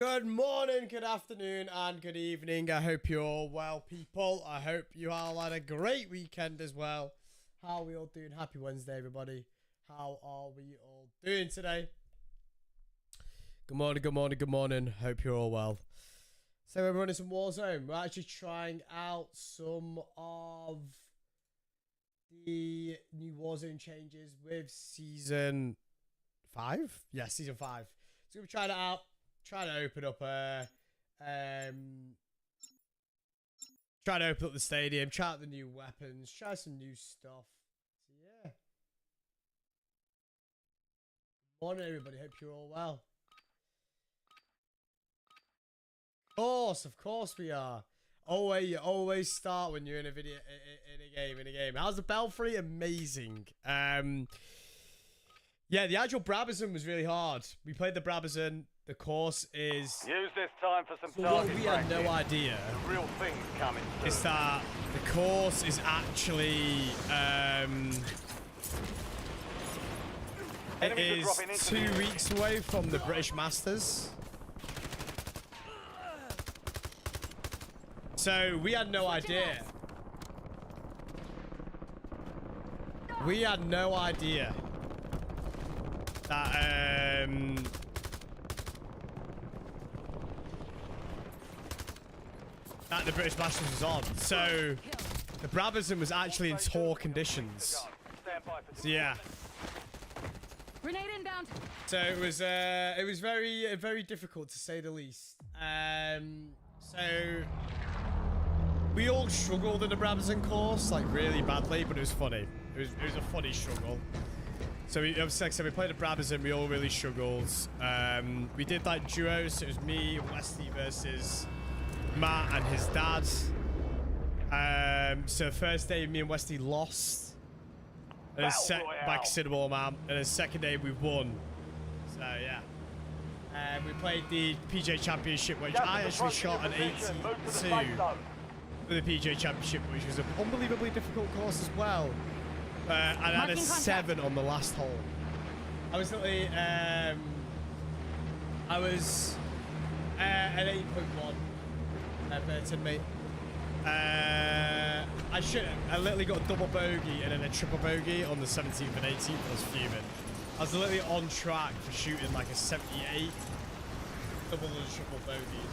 Good morning, good afternoon, and good evening. I hope you're all well, people. I hope you all had a great weekend as well. How are we all doing? Happy Wednesday, everybody. How are we all doing today? Good morning, good morning, good morning. Hope you're all well. So we're running some Warzone. We're actually trying out some of the new Warzone changes with Season 5? Yeah, Season 5. So we're trying it out. Trying to open up the stadium, try out the new weapons, try some new stuff. So yeah. Good morning, everybody. Hope you're all well. Of course we are. You always start when you're in a video in a game. How's the Belfry? Amazing. Yeah, the actual 𝗝𝗙𝗙𝗙 was really hard. We played the 𝗝𝗙𝗙𝗙𝗙. The course is... Use this time for some what we had no idea the real thing's coming soon. is that the course is actually... it is 2 weeks away from the British Masters. So we had no idea. We had no idea that that the British Masters was on. So the 𝗝𝗙𝗙𝗙𝗙 was actually in tour conditions. So yeah. Grenade inbound. So it was very difficult to say the least. So we all struggled in the 𝗝𝗙𝗙𝗙𝗙 course, like really badly, but it was funny. It was a funny struggle. So we played the 𝗝𝗙𝗙𝗙𝗙𝗙, we all really struggled. We did like duos, so it was me, Westy versus Matt and his dad. So first day, me and Westy lost. And by considerable amount. And the second day, we won. So yeah. We played the PJ Championship, which I actually shot an 82 for the PJ Championship, which was an unbelievably difficult course as well. And I had a 7 on the last hole. I was literally, an 8.1. Burton, mate. I literally got a double bogey and then a triple bogey on the 17th and 18th. I was fuming. I was literally on track for shooting like a 78. Double and triple bogey.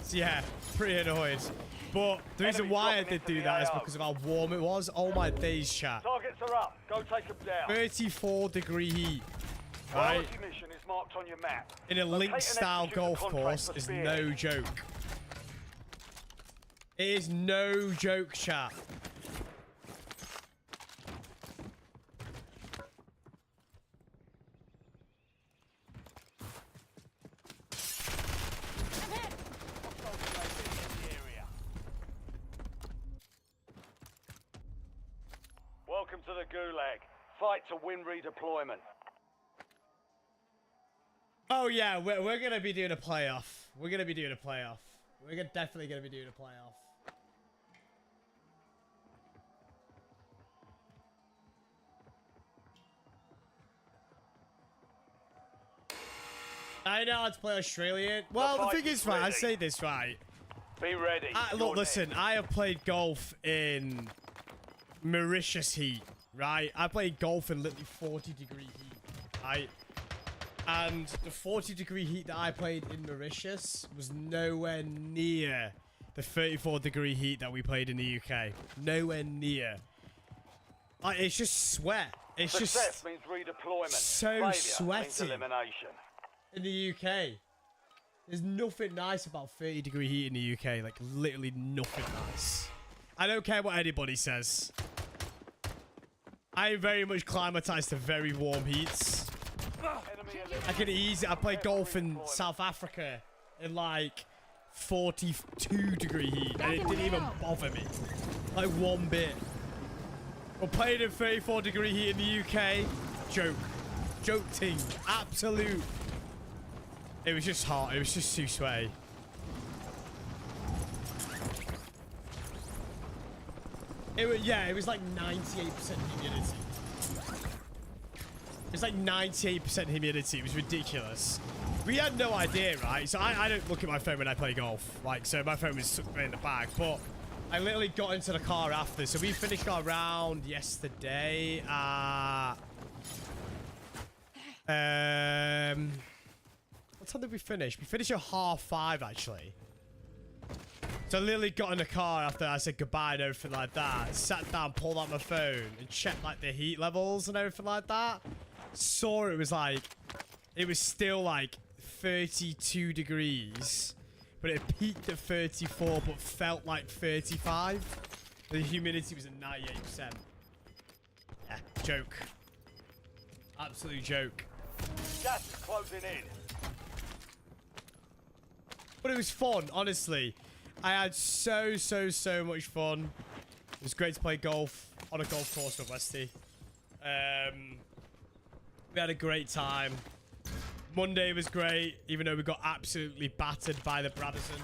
So yeah, pretty annoyed. But the reason why I did do that is because of how warm it was. Oh my days, chat. Targets are up. Go take them down. 34-degree heat. Right? Mission is marked on your map. In a link-style golf course is no joke. It is no joke, chat. Welcome to the Gulag. Fight to win redeployment. Oh yeah, we're gonna be doing a playoff. We're gonna be doing a playoff. We're definitely gonna be doing a playoff. I know how to play Australian. Well, the thing is, right, I say this right. Be ready. Look, listen, I have played golf in Mauritius heat, right? I played golf in literally 40-degree heat, right? And the 40-degree heat that I played in Mauritius was nowhere near the 34-degree heat that we played in the UK. Nowhere near. Like, it's just sweat. It's Success just means redeployment. so Failure sweaty means elimination. in the UK. There's nothing nice about 30-degree heat in the UK. Like, literally nothing nice. I don't care what anybody says. I am very much climatized to very warm heats. I played golf in South Africa in like 42-degree heat, and it didn't even bother me, like one bit. But playing in 34-degree heat in the UK, joke ting, absolute. It was just hot. It was just too sweaty. It was like 98% humidity. was like 98% humidity. It was ridiculous. We had no idea, right? So I don't look at my phone when I play golf. Like, so my phone was stuck in the bag. But I literally got into the car after. So we finished our round yesterday. What time did we finish? We finished at 5:30, actually. So I literally got in the car after I said goodbye and everything like that. Sat down, pulled out my phone, and checked like the heat levels and everything like that. Saw it was like, it was still like 32 degrees, but it peaked at 34, but felt like 35. The humidity was at 98%. Yeah, joke. Absolute joke. Gas is closing in. But it was fun, honestly. I had so much fun. It was great to play golf on a golf course with Westy. We had a great time. Monday was great, even though we got absolutely battered by the 𝗝𝗙𝗙𝗙.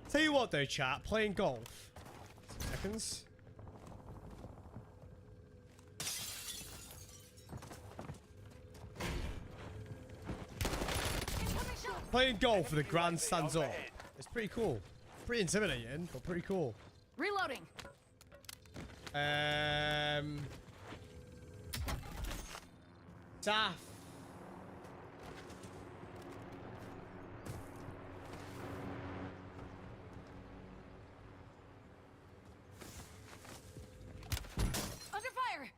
Tell you what though, chat, playing golf. 2 seconds. Playing golf with the grandstands up. It's pretty cool. Pretty intimidating, but pretty cool. Reloading. Jaff. Under fire.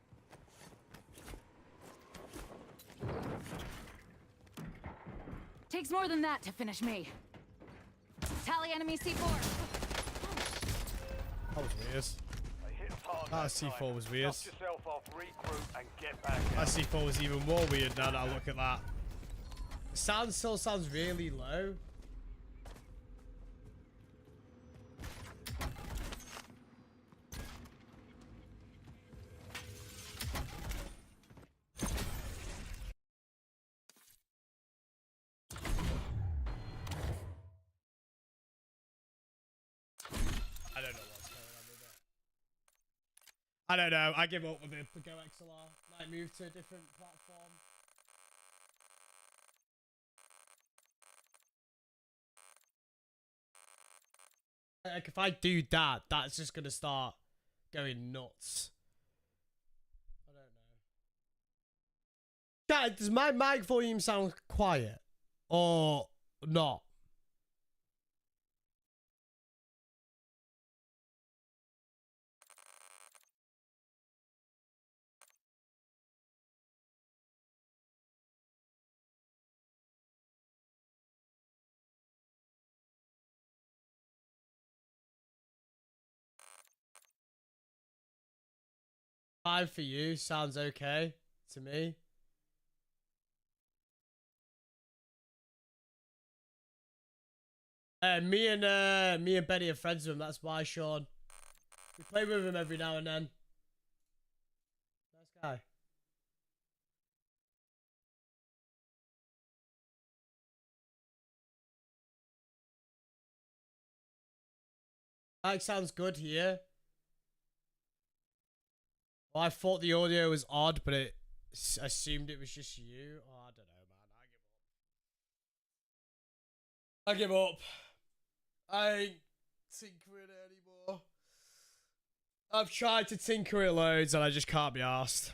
Takes more than that to finish me. Tally enemy C4. That was weird. They hit us hard That that C4 time. was weird. Dust yourself off, regroup, and get back That out. C4 was even more weird now that I look at that. The sound still sounds really low. I don't know what's going on with it. I don't know. I give up with it. Go XLR. Might move to a different platform. Like if I do that, that's just gonna start going nuts. I don't know. Dad, does my mic volume sound quiet or not? Five for you sounds okay to me. Me and Benny are friends with him. That's why, Sean. We play with him every now and then. Nice guy. That sounds good here. Well, I thought the audio was odd, but it assumed it was just you. Oh, I don't know, man. I give up. I ain't tinkering it anymore. I've tried to tinker it loads and I just can't be arsed.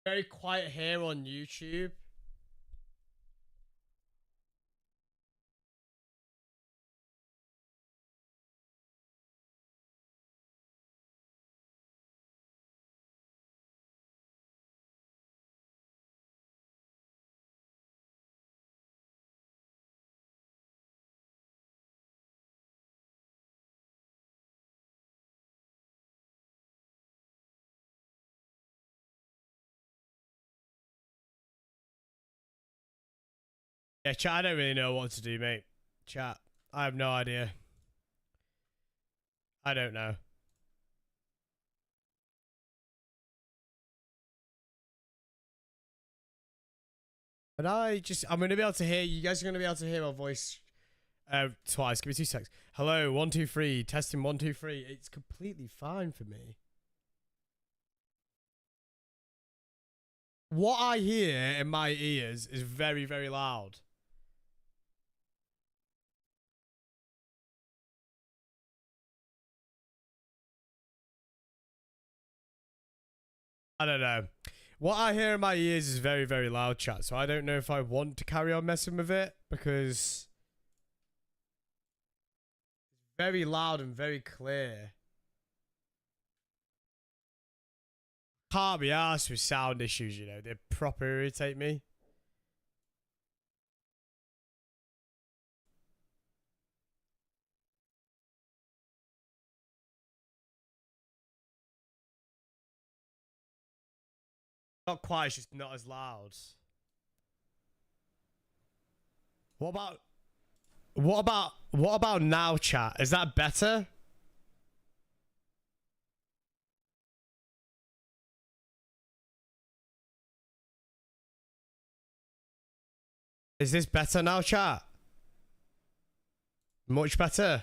Very quiet here on YouTube. Yeah, chat, I don't really know what to do, mate. Chat, I have no idea. I don't know. But I'm going to be able to hear, you guys are going to be able to hear my voice twice. Give me 2 seconds. Hello, 1, 2, 3. Testing 1, 2, 3. It's completely fine for me. What I hear in my ears is very, very loud. I don't know. What I hear in my ears is very, very loud, chat. So I don't know if I want to carry on messing with it because it's very loud and very clear. Can't be arsed with sound issues, you know. They proper irritate me. Not quite, it's just not as loud. What about now, chat? Is that better? Is this better now, chat? Much better.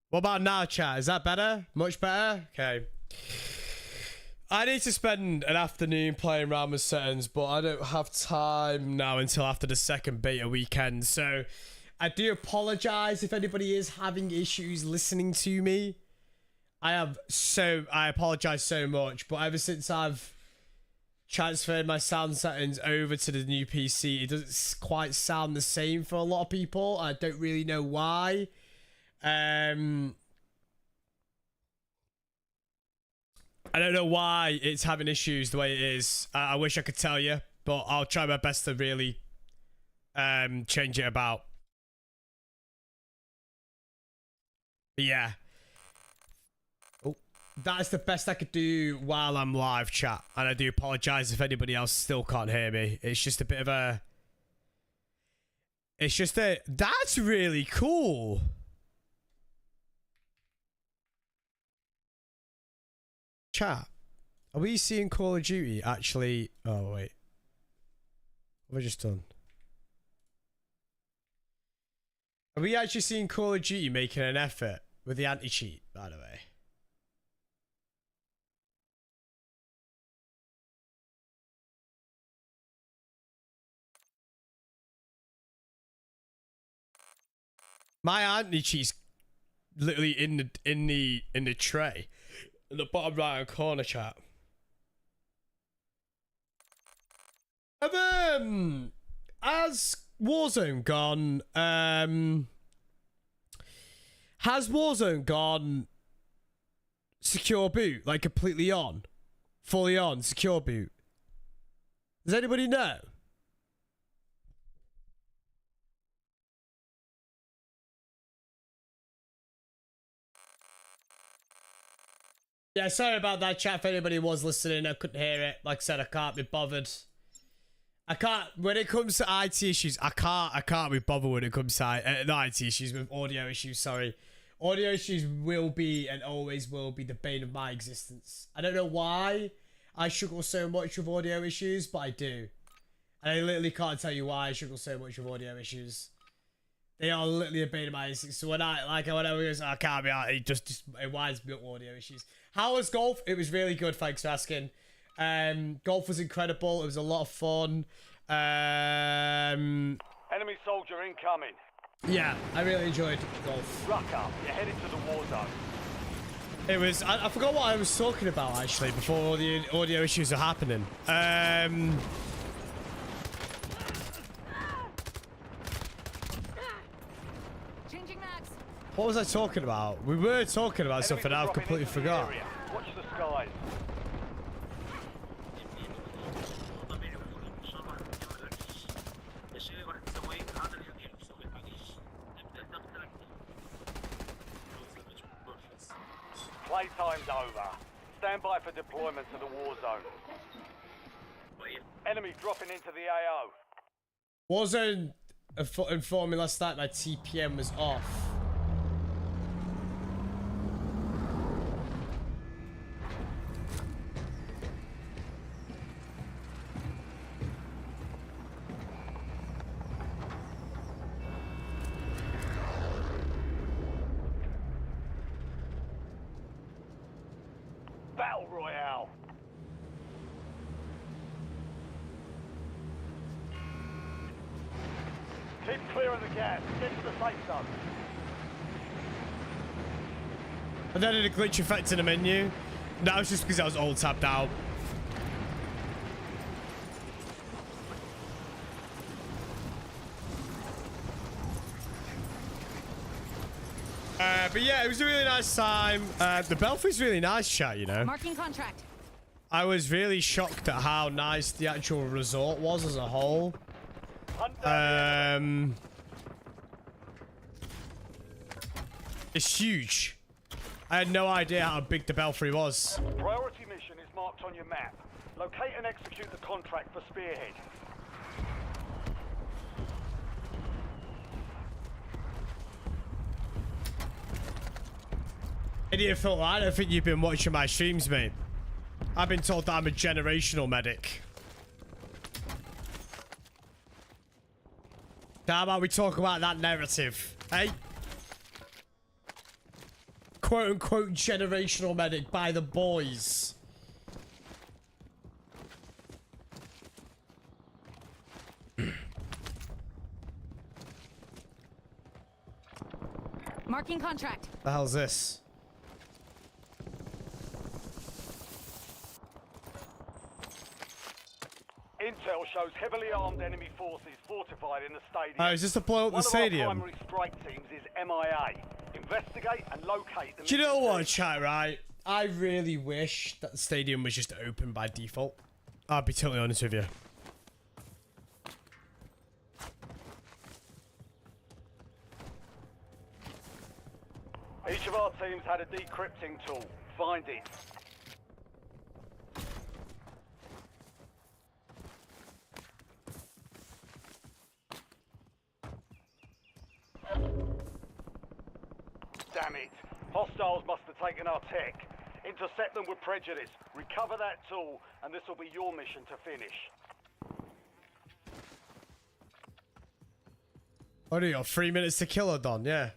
What about now, chat? Is that better? Much better? Okay. I need to spend an afternoon playing around with settings, but I don't have time now until after the second beta weekend. So I do apologize if anybody is having issues listening to me. I apologize so much, but ever since I've transferred my sound settings over to the new PC, it doesn't quite sound the same for a lot of people. I don't really know why. I don't know why it's having issues the way it is. I wish I could tell you, but I'll try my best to really change it about. But yeah. Oh, that's the best I could do while I'm live, chat. And I do apologize if anybody else still can't hear me. It's just a bit of a... That's really cool. Chat, are we seeing Call of Duty actually? Oh wait, what have I just done? Are we actually seeing Call of Duty making an effort with the anti-cheat, by the way? My anti-cheat's literally in the tray. In the bottom right hand corner, chat. Has Warzone gone? Has Warzone gone secure boot, like completely on, fully on, secure boot? Does anybody know? Yeah, sorry about that, chat. If anybody was listening, I couldn't hear it. Like I said, I can't be bothered. I can't. When it comes to IT issues, I can't be bothered when it comes to not IT issues, with audio issues. Sorry, audio issues will be and always will be the bane of my existence. I don't know why I struggle so much with audio issues, but I do. And I literally can't tell you why I struggle so much with audio issues. They are literally a bane of my existence. So when I goes, I can't be out. It just it winds me up with audio issues. How was golf? It was really good. Thanks for asking. Golf was incredible. It was a lot of fun. Enemy soldier incoming. Yeah, I really enjoyed golf. Ruck up. You're headed to the war zone. It was. I forgot what I was talking about actually before all the audio issues are happening. What was I talking about? We were talking about something I've completely forgot. Watch the skies. Playtime's over. Stand by for deployment to the war zone. Enemy dropping into the AO. Warzone informed me last night my TPM was off. Battle Royale. Keep clear of the gas. Get to the safe zone. And then a glitch effect in the menu. That was just because I was all tapped out. But yeah, it was a really nice time. The Belfry's really nice, chat, you know. Marking contract. I was really shocked at how nice the actual resort was as a whole. It's huge. I had no idea how big the Belfry was. Priority mission is marked on your map. Locate and execute the contract for Spearhead. Idiot Phil, I don't think you've been watching my streams, mate. I've been told that I'm a generational medic. How about we talk about that narrative, hey? Quote-unquote generational medic by the boys. Marking contract. The hell's this? Intel shows heavily armed enemy forces fortified in the stadium. Oh, is this to blow up the stadium? One of our primary strike teams is MIA. Investigate and locate them. Do you know what, chat, right? I really wish that the stadium was just open by default. I'll be totally honest with you. Each of our teams had a decrypting tool. Find it. Damn it. Hostiles must have taken our tech. Intercept them with prejudice. Recover that tool, and this will be your mission to finish. What do you got? 3 minutes to kill her, Don? Yeah.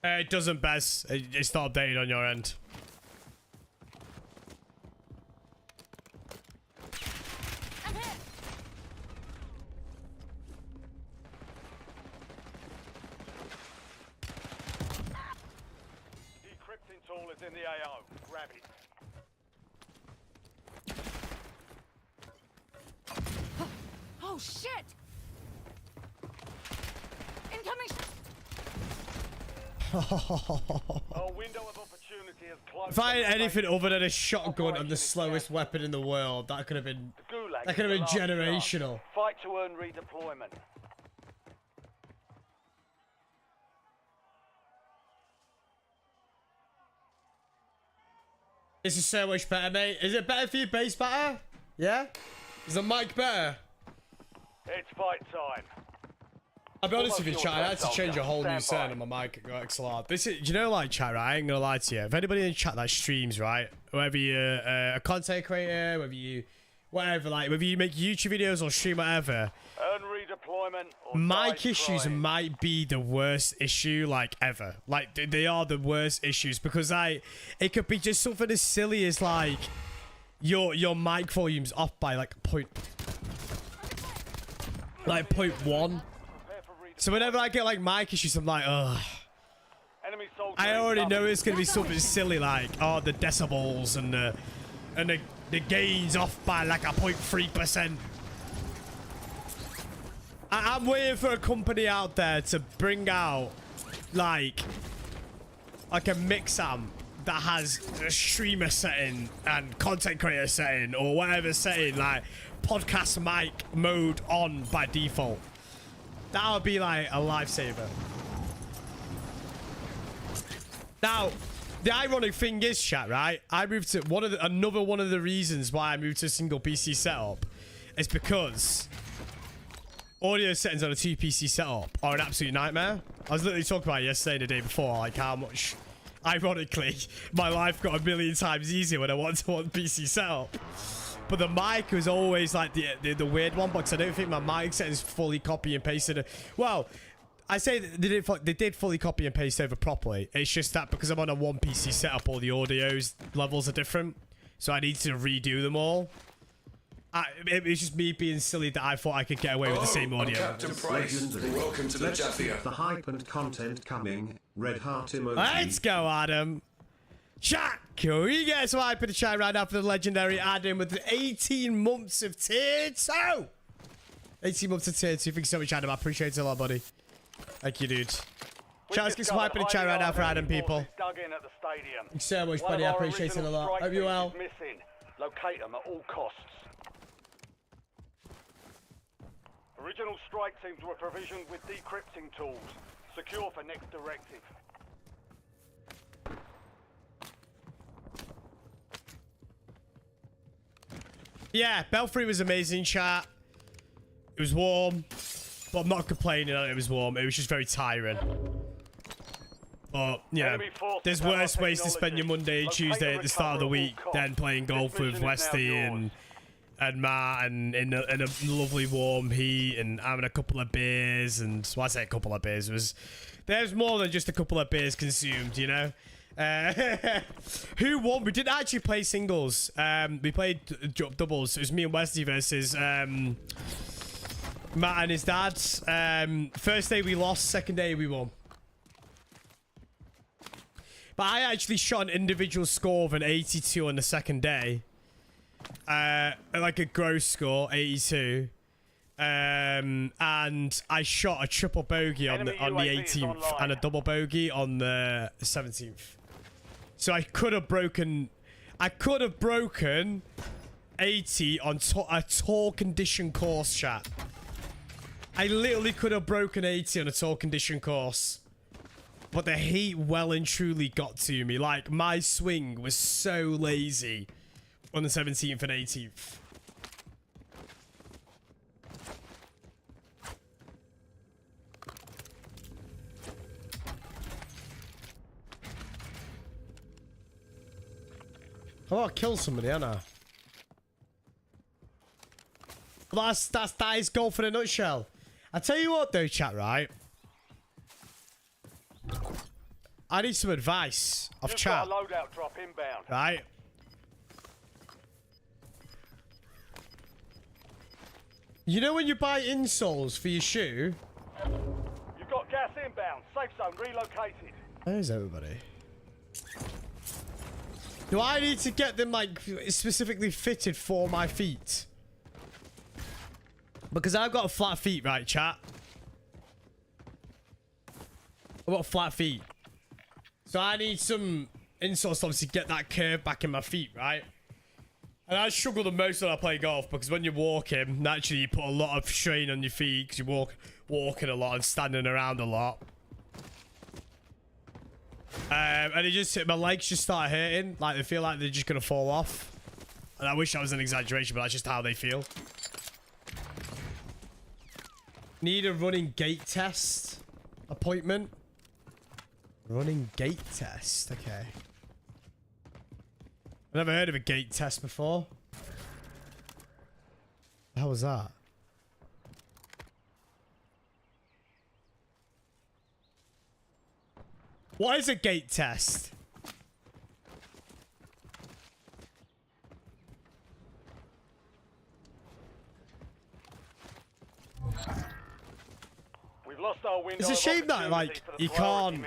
It doesn't, Bez. It's not updated on your end. I'm hit. Decrypting tool is in the AO. Grab it. Oh shit! Incoming. Our window of opportunity is closed. If I had anything other than a shotgun and the slowest weapon in the world, that could have been generational. Fight to earn redeployment. This is so much better, mate. Is it better for your bass better? Yeah? Is the mic better? It's fight time. I'll be honest with you, chat. I had to change a whole new sound on my mic at XLR. This is, you know, like, chat, right? I ain't gonna lie to you. If anybody in the chat that streams, right, whether you're a content creator, whether you, whatever, like, whether you make YouTube videos or stream whatever, Earn redeployment or mic issues might be the worst issue, like, ever. Like, they are the worst issues because, like, it could be just something as silly as, like, your mic volume's off by, like, point 1. So whenever I get like mic issues, I'm like, ugh. I already know it's gonna be something silly like, oh, the decibels and the gain's off by like a 0.3%. I'm waiting for a company out there to bring out like a mix amp that has a streamer setting and content creator setting or whatever setting, like podcast mic mode on by default. That would be like a lifesaver. Now, the ironic thing is, chat, right? I moved to another one of the reasons why I moved to a single PC setup is because audio settings on a 2 PC setup are an absolute nightmare. I was literally talking about it yesterday and the day before, like how much, ironically, my life got a million times easier when I wanted to 1 PC setup. But the mic was always like the weird one, because I don't think my mic settings fully copy and pasted. Well, I say they did fully copy and paste over properly. It's just that because I'm on a 1 PC setup, all the audio's levels are different, so I need to redo them all. It's just me being silly that I thought I could get away with the same audio. Captain Price. Welcome to the Jaff. The hype and content coming. Red heart emoji. Let's go, Adam. Chat, can we get some hype in the chat right now for the legendary Adam with 18 months of tier 2? 18 months of tier 2. Thank you so much, Adam. I appreciate it a lot, buddy. Thank you, dude. Chat, let's get some hype in the chat right now for Adam, people. Thank you so much, buddy. I appreciate it a lot. Hope you well. Locate them at all costs. Original strike teams were provisioned with decrypting tools. Secure for next directive. Yeah, Belfry was amazing, chat. It was warm, but I'm not complaining that it was warm. It was just very tiring. But, you know, there's worse ways to spend your Monday and Tuesday at the start of the week than playing golf with Westy and Matt and in a lovely warm heat and having a couple of beers. And well, I say a couple of beers, there's more than just a couple of beers consumed, you know. Who won? We didn't actually play singles. We played doubles. It was me and Westy versus Matt and his dad. First day we lost, second day we won. But I actually shot an individual score of an 82 on the second day. Like a gross score, 82. And I shot a triple bogey on the 18th and a double bogey on the 17th. So I could have broken 80 on a tour condition course, chat. I literally could have broken 80 on a tour condition course. But the heat well and truly got to me. Like, my swing was so lazy on the 17th and 18th. I want to kill somebody, ain't I? Well, that is golf in a nutshell. I tell you what, though, chat, right? I need some advice off chat. Got a loadout drop inbound. Right? You know when you buy insoles for your shoe? You've got gas inbound. Safe zone relocated. Where's everybody? Do I need to get them, like, specifically fitted for my feet? Because I've got flat feet, right, chat? I've got flat feet. So I need some insoles to obviously get that curve back in my feet, right? And I struggle the most when I play golf because when you're walking, naturally you put a lot of strain on your feet because you're walking a lot and standing around a lot. And my legs just start hurting. Like, they feel like they're just going to fall off. And I wish that was an exaggeration, but that's just how they feel. Need a running gait test appointment. Running gait test. Okay. I've never heard of a gait test before. How was that? What is a gait test? We've lost our window. It's a shame that, like, you can't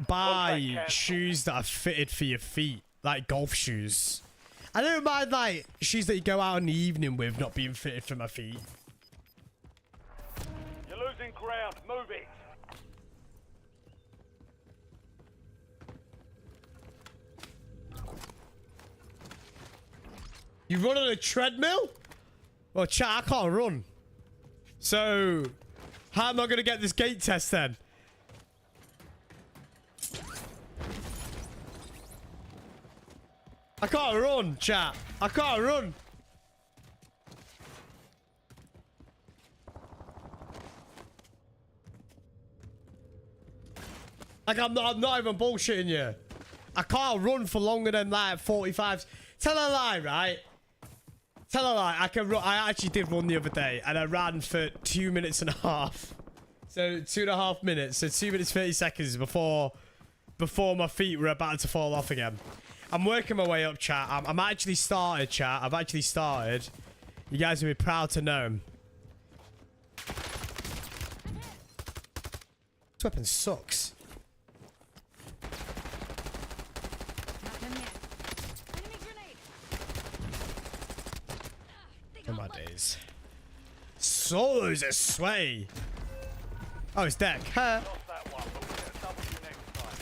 buy shoes that are fitted for your feet, like golf shoes. I don't mind, like, shoes that you go out in the evening with not being fitted for my feet. You're losing ground. Move it. You run on a treadmill? Well, chat, I can't run. So, how am I going to get this gate test then? I can't run, chat. I can't run. Like, I'm not even bullshitting you. I can't run for longer than like 45. Tell a lie, right? Tell a lie. I can run. I actually did run the other day, and I ran for 2 minutes and a half. So 2.5 minutes. So 2 minutes 30 seconds before my feet were about to fall off again. I'm working my way up, chat. I'm actually started, chat. I've actually started. You guys will be proud to know. This weapon sucks. In my days. Solos are sweaty. Oh, it's deck. Huh? Lost that one, but we'll get double you next time.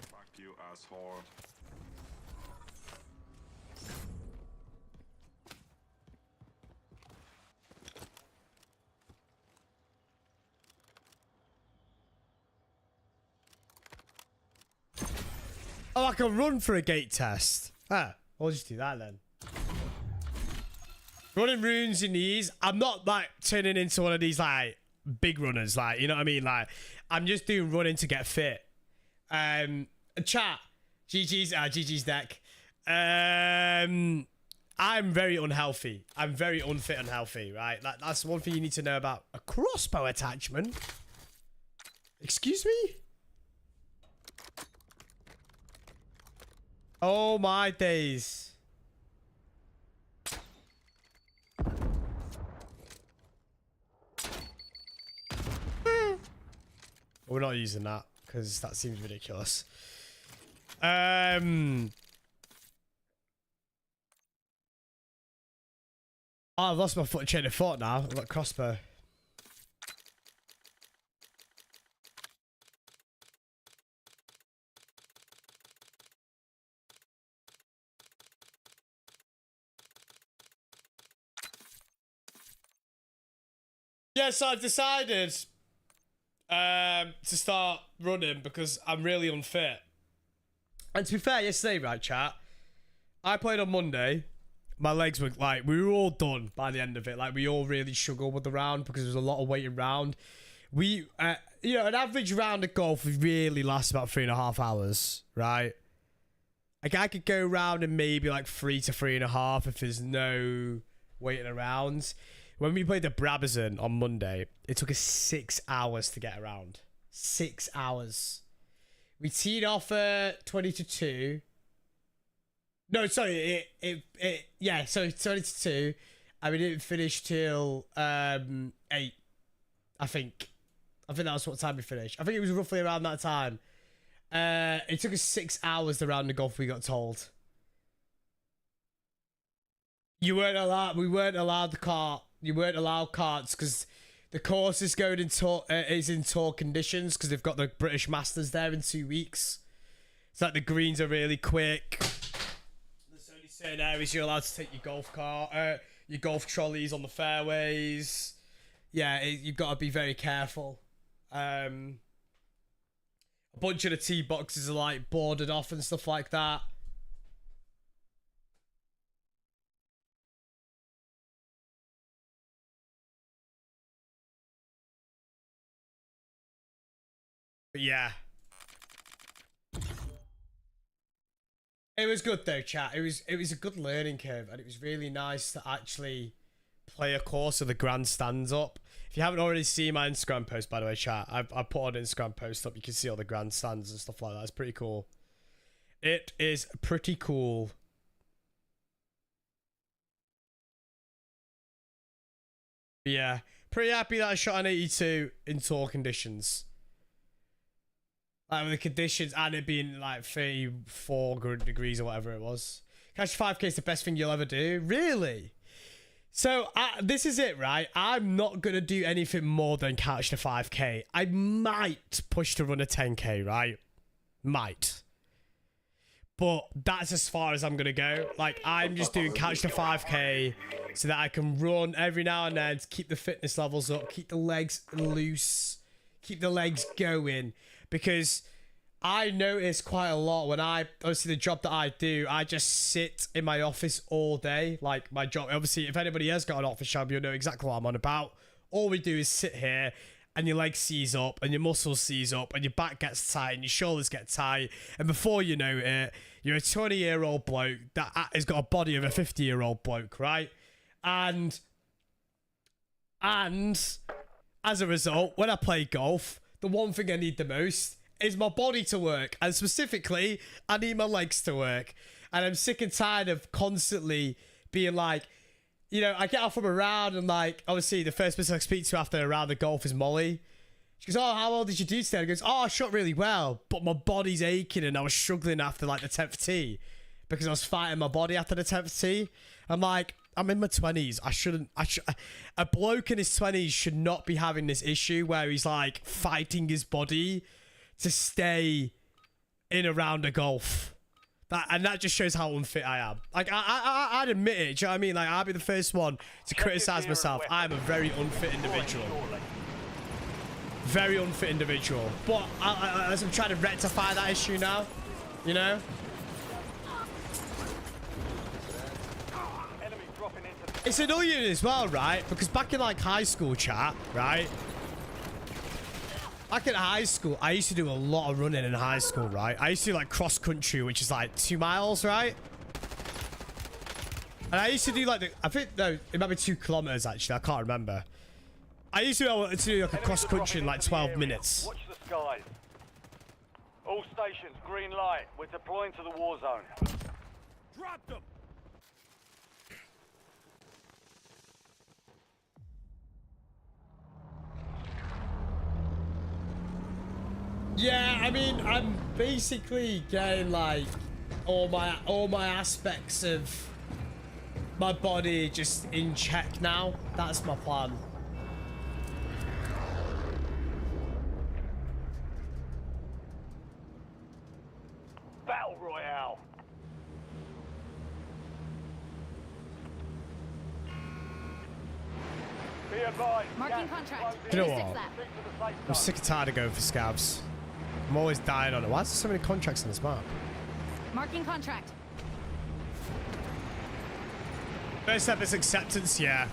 Fuck you, asshole. Oh, I can run for a gate test. Ah, I'll just do that then. Running runes in these. I'm not like turning into one of these like big runners, like, you know what I mean? Like, I'm just doing running to get fit. Chat. GG's deck. I'm very unhealthy. I'm very unfit unhealthy, right? That's one thing you need to know about a crossbow attachment. Excuse me? Oh my days. We're not using that because that seems ridiculous. Oh, I've lost my chain of thought now. I've got crossbow. Yes, I've decided to start running because I'm really unfit. And to be fair, yesterday, right, chat, I played on Monday. My legs were like, we were all done by the end of it. Like, we all really struggled with the round because there was a lot of waiting round. We, you know, an average round of golf really lasts about 3.5 hours, right? Like, I could go round in maybe like 3 to 3.5 if there's no waiting around. When we played the 𝗝𝗙𝗙 on Monday, it took us 6 hours to get around. 6 hours. We teed off at 20 to 2. No, sorry, yeah, so 20 to 2. And we didn't finish till 8, I think. I think that was what time we finished. I think it was roughly around that time. It took us 6 hours to round the golf, we got told. You weren't allowed, we weren't allowed the cart. You weren't allowed carts because the course is going in is in tour conditions because they've got the British Masters there in 2 weeks. It's like the greens are really quick. There's only certain areas you're allowed to take your golf cart, your golf trolleys on the fairways. Yeah, you've got to be very careful. A bunch of the tee boxes are like boarded off and stuff like that. But yeah. It was good though, chat. It was a good learning curve, and it was really nice to actually play a course with the grandstands up. If you haven't already seen my Instagram post, by the way, chat, I put an Instagram post up. You can see all the grandstands and stuff like that. It's pretty cool. It is pretty cool. But yeah, pretty happy that I shot an 82 in tour conditions. Like with the conditions and it being like 34 degrees or whatever it was. Catch 5k is the best thing you'll ever do. Really? So this is it, right? I'm not going to do anything more than catch the 5k. I might push to run a 10k, right? Might. but that's as far as I'm gonna go. Like, I'm just doing couch to 5k so that I can run every now and then to keep the fitness levels up, keep the legs loose, keep the legs going. Because I notice quite a lot when obviously the job that I do, I just sit in my office all day. Like, my job, obviously, if anybody has got an office job, you'll know exactly what I'm on about. All we do is sit here, and your legs seize up, and your muscles seize up, and your back gets tight, and your shoulders get tight, and before you know it, you're a 20-year-old bloke that has got a body of a 50-year-old bloke, right? And as a result, when I play golf, the one thing I need the most is my body to work, and specifically, I need my legs to work. And I'm sick and tired of constantly being like, you know, I get off from a round and, like, obviously the first person I speak to after a round of golf is Molly. She goes, oh, how well did you do today? I goes, oh, I shot really well, but my body's aching and I was struggling after, like, the 10th tee because I was fighting my body after the 10th tee. I'm like, I'm in my 20s. A bloke in his 20s should not be having this issue where he's, like, fighting his body to stay in a round of golf. That just shows how unfit I am. Like, I'd admit it, do you know what I mean? Like, I'll be the first one to criticize myself. I am a very unfit individual. Very unfit individual. But as I'm trying to rectify that issue now, you know? It's annoying as well, right? Because back in, like, high school chat, right? Back in high school, I used to do a lot of running in high school, right? I used to do, like, cross-country, which is, like, 2 miles, right? And I used to do, like, I think, no, it might be 2 kilometers, actually. I can't remember. I used to do like, a cross-country in, like, 12 minutes. Watch the skies. All stations, green light. We're deploying to the war zone. Drop them! Yeah, I mean, I'm basically getting, like, all my aspects of my body just in check now. That's my plan. Battle Royale. Be advised. Marking contract. You know 36 what? left. I'm sick and tired of going for scabs. I'm always dying on it. Why is there so many contracts on this map? Marking contract. First step is acceptance, yeah.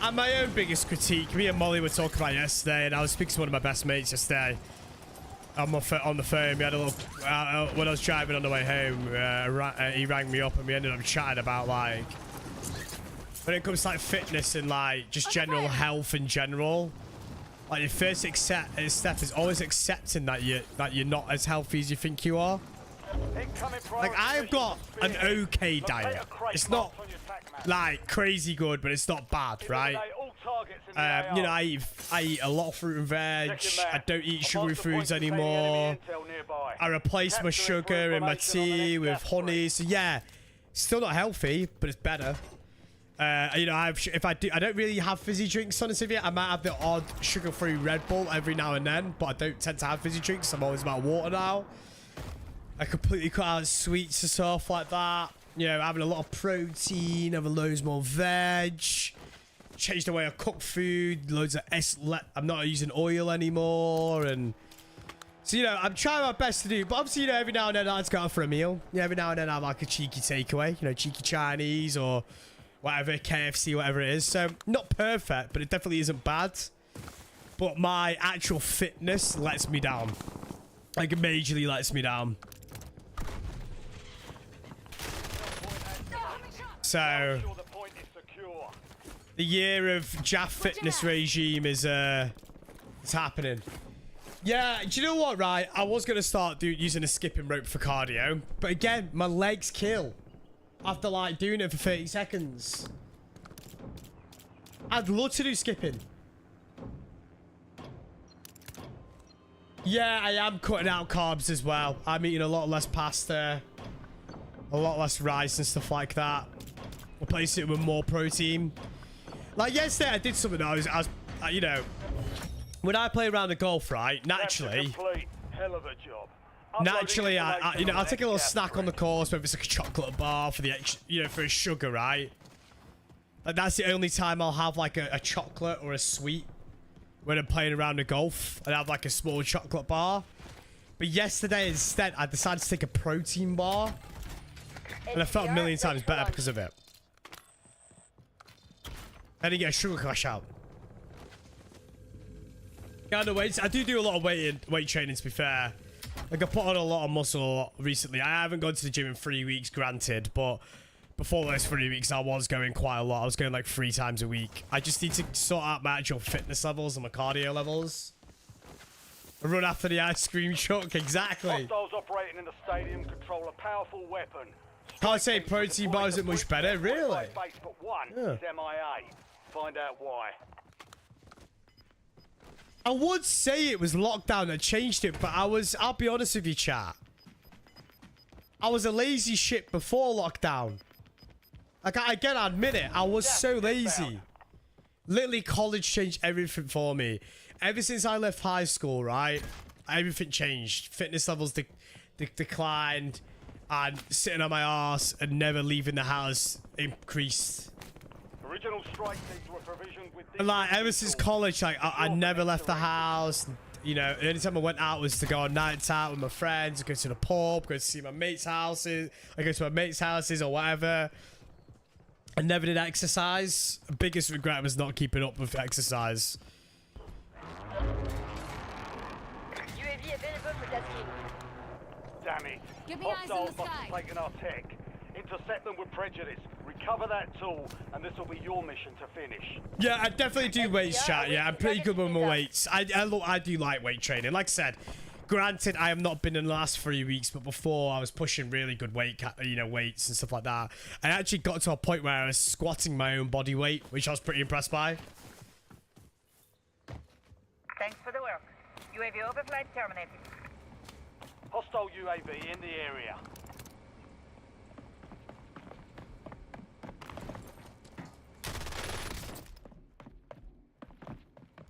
And my own biggest critique, me and Molly were talking about yesterday, and I was speaking to one of my best mates yesterday on the phone. We had a little, when I was driving on the way home, he rang me up and we ended up chatting about, like, when it comes to, like, fitness and, like, just general health in general. Like, your first step is always accepting that you're not as healthy as you think you are. Like, I've got an okay diet. It's not, like, crazy good, but it's not bad, right? You know, I eat a lot of fruit and veg. I don't eat sugary foods anymore. I replace my sugar in my tea with honey. So, yeah, still not healthy, but it's better. You know, I don't really have fizzy drinks, honestly with you. I might have the odd sugar-free Red Bull every now and then, but I don't tend to have fizzy drinks. I'm always about water now. I completely cut out sweets and stuff like that. You know, having a lot of protein, having loads more veg. Changed the way I cook food. Loads of I'm not using oil anymore, and so, you know, I'm trying my best to do. But obviously, you know, every now and then I just go out for a meal. Yeah, every now and then I have like a cheeky takeaway. You know, cheeky Chinese or whatever, KFC, whatever it is. So, not perfect, but it definitely isn't bad. But my actual fitness lets me down. Like, it majorly lets me down. So, the year of Jaff fitness regime is happening. Yeah, do you know what, right? I was going to start using a skipping rope for cardio. But again, my legs kill after, like, doing it for 30 seconds. I'd love to do skipping. Yeah, I am cutting out carbs as well. I'm eating a lot less pasta. A lot less rice and stuff like that. Replace it with more protein. Like, yesterday I did something that I was you know, when I play around the golf, right, naturally, Hell of a job. naturally, I'll take a little snack on the course, whether it's like a chocolate bar for the extra, for a sugar, right? Like that's the only time I'll have like a chocolate or a sweet when I'm playing around the golf. And have like a small chocolate bar. But yesterday instead, I decided to take a protein bar, and I felt a million times better because of it. I didn't get a sugar crash out. Yeah, no weights. I do a lot of weight training, to be fair. Like I put on a lot of muscle recently. I haven't gone to the gym in 3 weeks, granted, but before those 3 weeks, I was going quite a lot. I was going like 3 times a week. I just need to sort out my actual fitness levels and my cardio levels. I run after the ice cream truck, exactly. Hostiles operating in the stadium control a powerful weapon. Can't say protein bar isn't much better, really. Base, but one is MIA. Find out why. I would say it was lockdown that changed it, but I'll be honest with you, chat. I was a lazy shit before lockdown. Like, again, I admit it. I was so lazy. Literally, college changed everything for me. Ever since I left high school, right? Everything changed. Fitness levels declined. And sitting on my ass and never leaving the house increased. Original strike teams were provisioned with... And like, ever since college, like, I never left the house. The only time I went out was to go on nights out with my friends, go to the pub, go to see my mates' houses. I go to my mates' houses or whatever. I never did exercise. The biggest regret was not keeping up with exercise. UAV available for tasking. Damn it. Give me eyes in the Hostiles must sky. have taken our tech. Intercept them with prejudice. Recover that tool, and this will be your mission to finish. Yeah, I definitely do weights, chat. Yeah, I'm pretty good with my weights. I do like weight training. Like I said, granted, I have not been in the last 3 weeks, but before I was pushing really good weights and stuff like that. I actually got to a point where I was squatting my own body weight, which I was pretty impressed by. Thanks for the work. UAV overflight terminated. Hostile UAV in the area.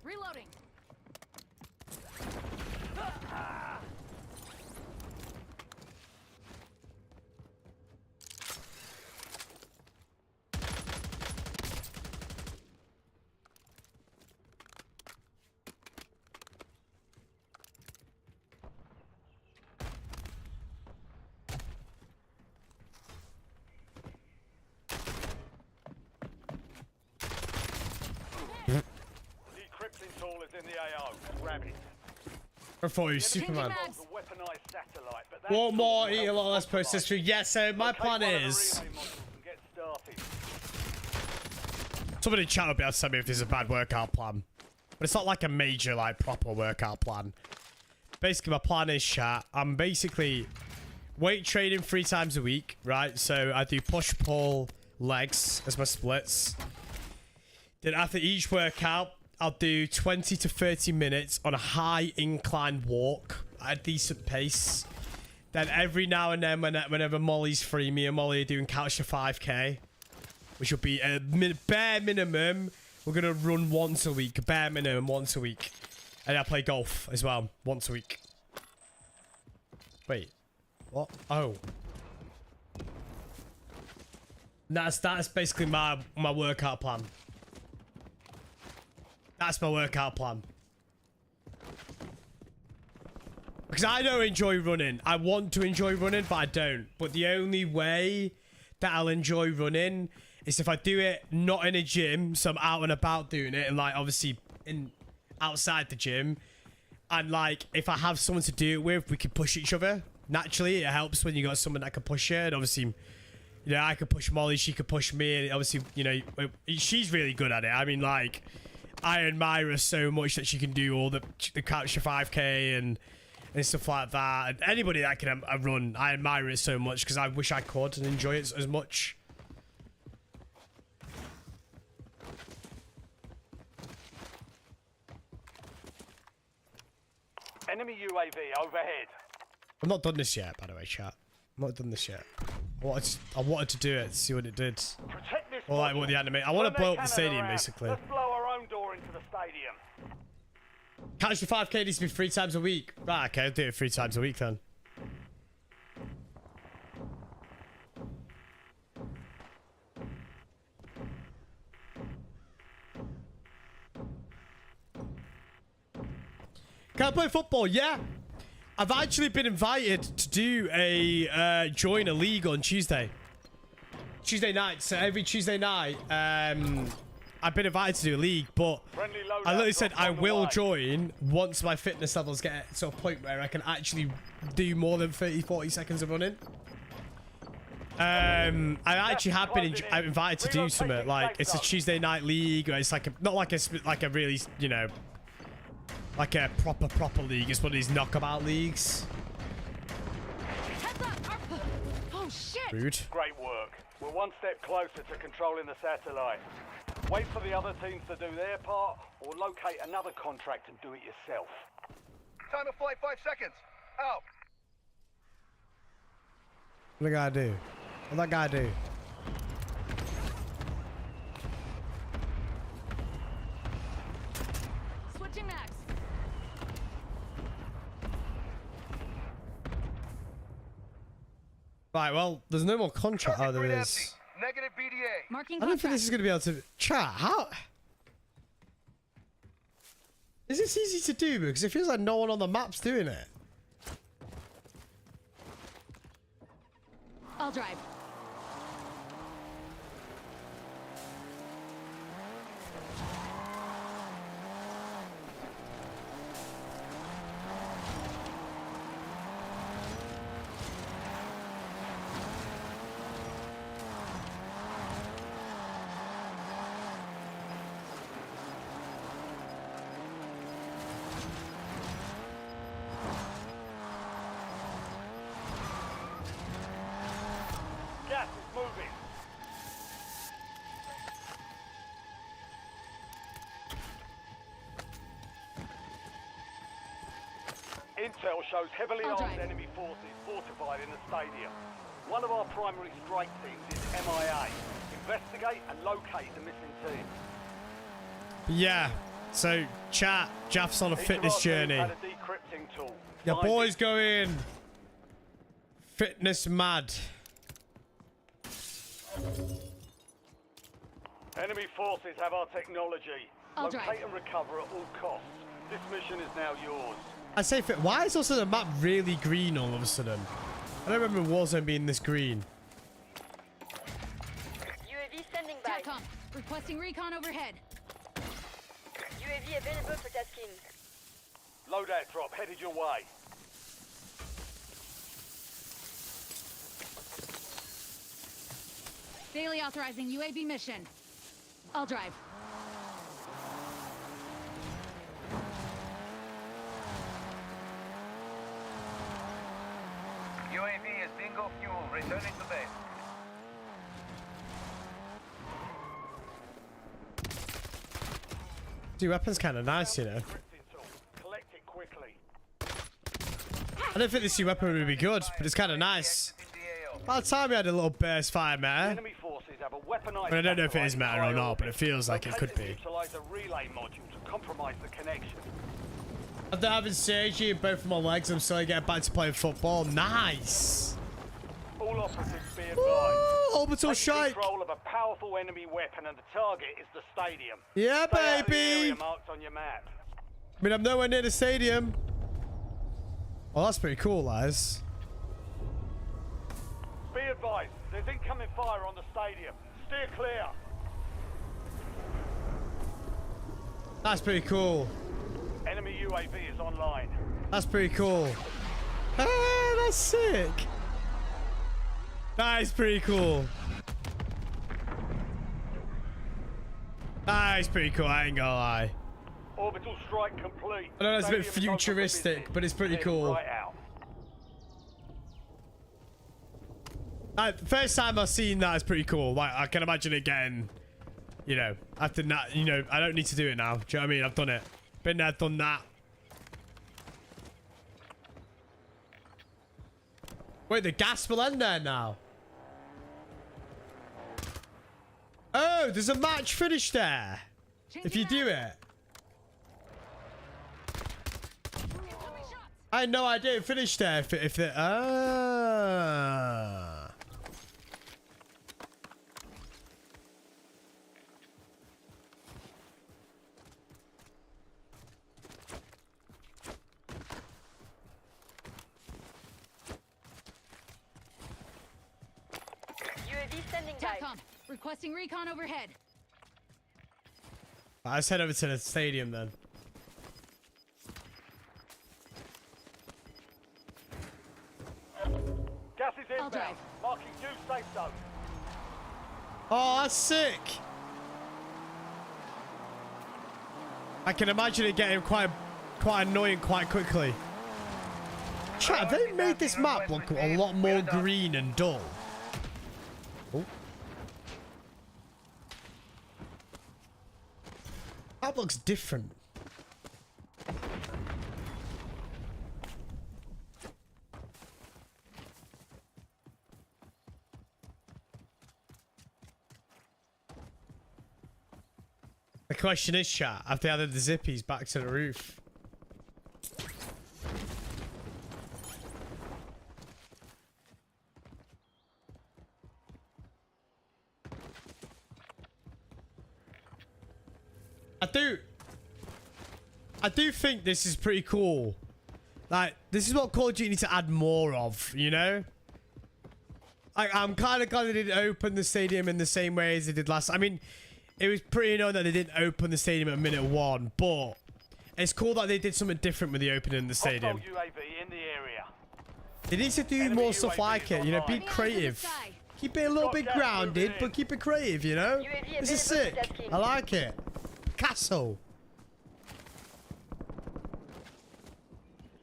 Reloading. Decrypting tool is in the AO. Grab it. I thought he was Superman. Mags. The weaponized satellite, but One more, eat a lot less processed food. Yeah, so my plan is... Get started. Somebody in chat will be able to tell me if this is a bad workout plan. But it's not like a major, like, proper workout plan. Basically, my plan is, chat, I'm basically weight training 3 times a week, right? So I do push, pull, legs as my splits. Then after each workout, I'll do 20 to 30 minutes on a high incline walk at a decent pace. Then every now and then, whenever Molly's free, me and Molly are doing couch to 5k, which will be a bare minimum. We're going to run once a week, bare minimum once a week. And I play golf as well, once a week. Wait, what? Oh. That's basically my workout plan. That's my workout plan. Because I don't enjoy running. I want to enjoy running, but I don't. But the only way that I'll enjoy running is if I do it not in a gym, so I'm out and about doing it, and like obviously outside the gym. And like if I have someone to do it with, we can push each other. Naturally, it helps when you got someone that can push you. And obviously, I could push Molly, she could push me, and obviously, she's really good at it. I mean, like, I admire her so much that she can do all the couch to 5k and stuff like that. And anybody that can run, I admire it so much because I wish I could and enjoy it as much. Enemy UAV overhead. I've not done this yet, by the way, chat. I've not done this yet. I wanted to do it to see what it did. Protect this. Or like what the anime. I want to blow up the stadium, basically. Let's blow our own door into the stadium. Couch to 5k needs to be 3 times a week. Right, okay, I'll do it 3 times a week then. Can I play football? Yeah. I've actually been invited to do a join a league on Tuesday night. So every Tuesday night, I've been invited to do a league, but I literally said I will join once my fitness levels get to a point where I can actually do more than 30-40 seconds of running. I actually have been invited to do something like it's a Tuesday night league, or it's like not like a really, you know, like a proper league. It's one of these knockabout leagues. Heads up! Oh shit! Rude. Great work. We're one step closer to controlling the satellite. Wait for the other teams to do their part, or locate another contract and do it yourself. Time of flight, 5 seconds. Out. What that guy do? What that guy do? Switching max. Right, well, there's no more contract. Oh, there is. Negative BDA. Marking I don't think contract. this is going to be able to... Chat, how... Is this easy to do? Because it feels like no one on the map's doing it. I'll drive. Gas is moving. Intel shows heavily I'll armed drive. enemy forces fortified in the stadium. One of our primary strike teams is MIA. Investigate and locate the missing team. Yeah. So, chat, Jaff's on a Each of fitness our teams journey. had a decrypting tool. Your Find boy's it. going fitness mad. Enemy forces have our technology. I'll Locate drive. and recover at all costs. This mission is now yours. I say fit. Why is also the map really green all of a sudden? I don't remember Warzone being this green. UAV standing by. TACOM. Requesting recon overhead. UAV available for tasking. Loadout drop headed your way. Daily authorizing UAV mission. I'll drive. UAV is bingo fuel. Returning to base. Dude, weapon's kind of nice, you know. Decrypting tool. Collect it quickly. I don't think this new weapon would be good, but it's kind of nice. By the time we had a little burst fire meta, Enemy forces have a weaponized. I mean, I don't know if it is satellite meta or in not, but it orbit. feels like it could Locate be. and utilize a relay module to compromise the connection. After having surgery in both of my legs, I'm slowly getting back to playing football. Nice. All operatives be advised. Ooh, orbital Take strike. control of a powerful enemy weapon, and the target is the stadium. Yeah, Stay out of the area baby. marked on your map. I mean, I'm nowhere near the stadium. Well, that's pretty cool, lads. Be advised, there's incoming fire on the stadium. Steer clear. That's pretty cool. Enemy UAV is online. That's pretty cool. Ah, that's sick. That is pretty cool. That is pretty cool, I ain't gonna lie. Orbital strike complete. I know that's a bit Stadium is open for futuristic, business. but it's pretty Head cool. Right out. First time I've seen that is pretty cool. Like, I can imagine it getting, you know, after that, you know, I don't need to do it now. Do you know what I mean? I've done it. Been there, done that. Wait, the gas will end there now. Oh, there's a match finish there. If you do it. I had no idea it finished there. If the UAV standing by. TACOM, requesting recon overhead. Let's head over to the stadium then. Gas is I'll inbound. drive. Marking new safe zone. Oh, that's sick. I can imagine it getting quite annoying quite quickly. Chat, they made this map look a lot more green and dull. Oh. That looks different. The question is, chat, have they added the zippies back to the roof? I do think this is pretty cool. Like, this is what Call of Duty need to add more of, you know? I'm kind of glad they didn't open the stadium in the same way as they did last. I mean, it was pretty annoying that they didn't open the stadium at minute 1, but it's cool that they did something different with the opening of the stadium. Hostile UAV in the area. They need to do Enemy more stuff UAV like is it, you know, be online. creative. Keep it a little bit grounded, but keep it creative, you know? UAV This is available sick. for tasking. I like it. Picasso.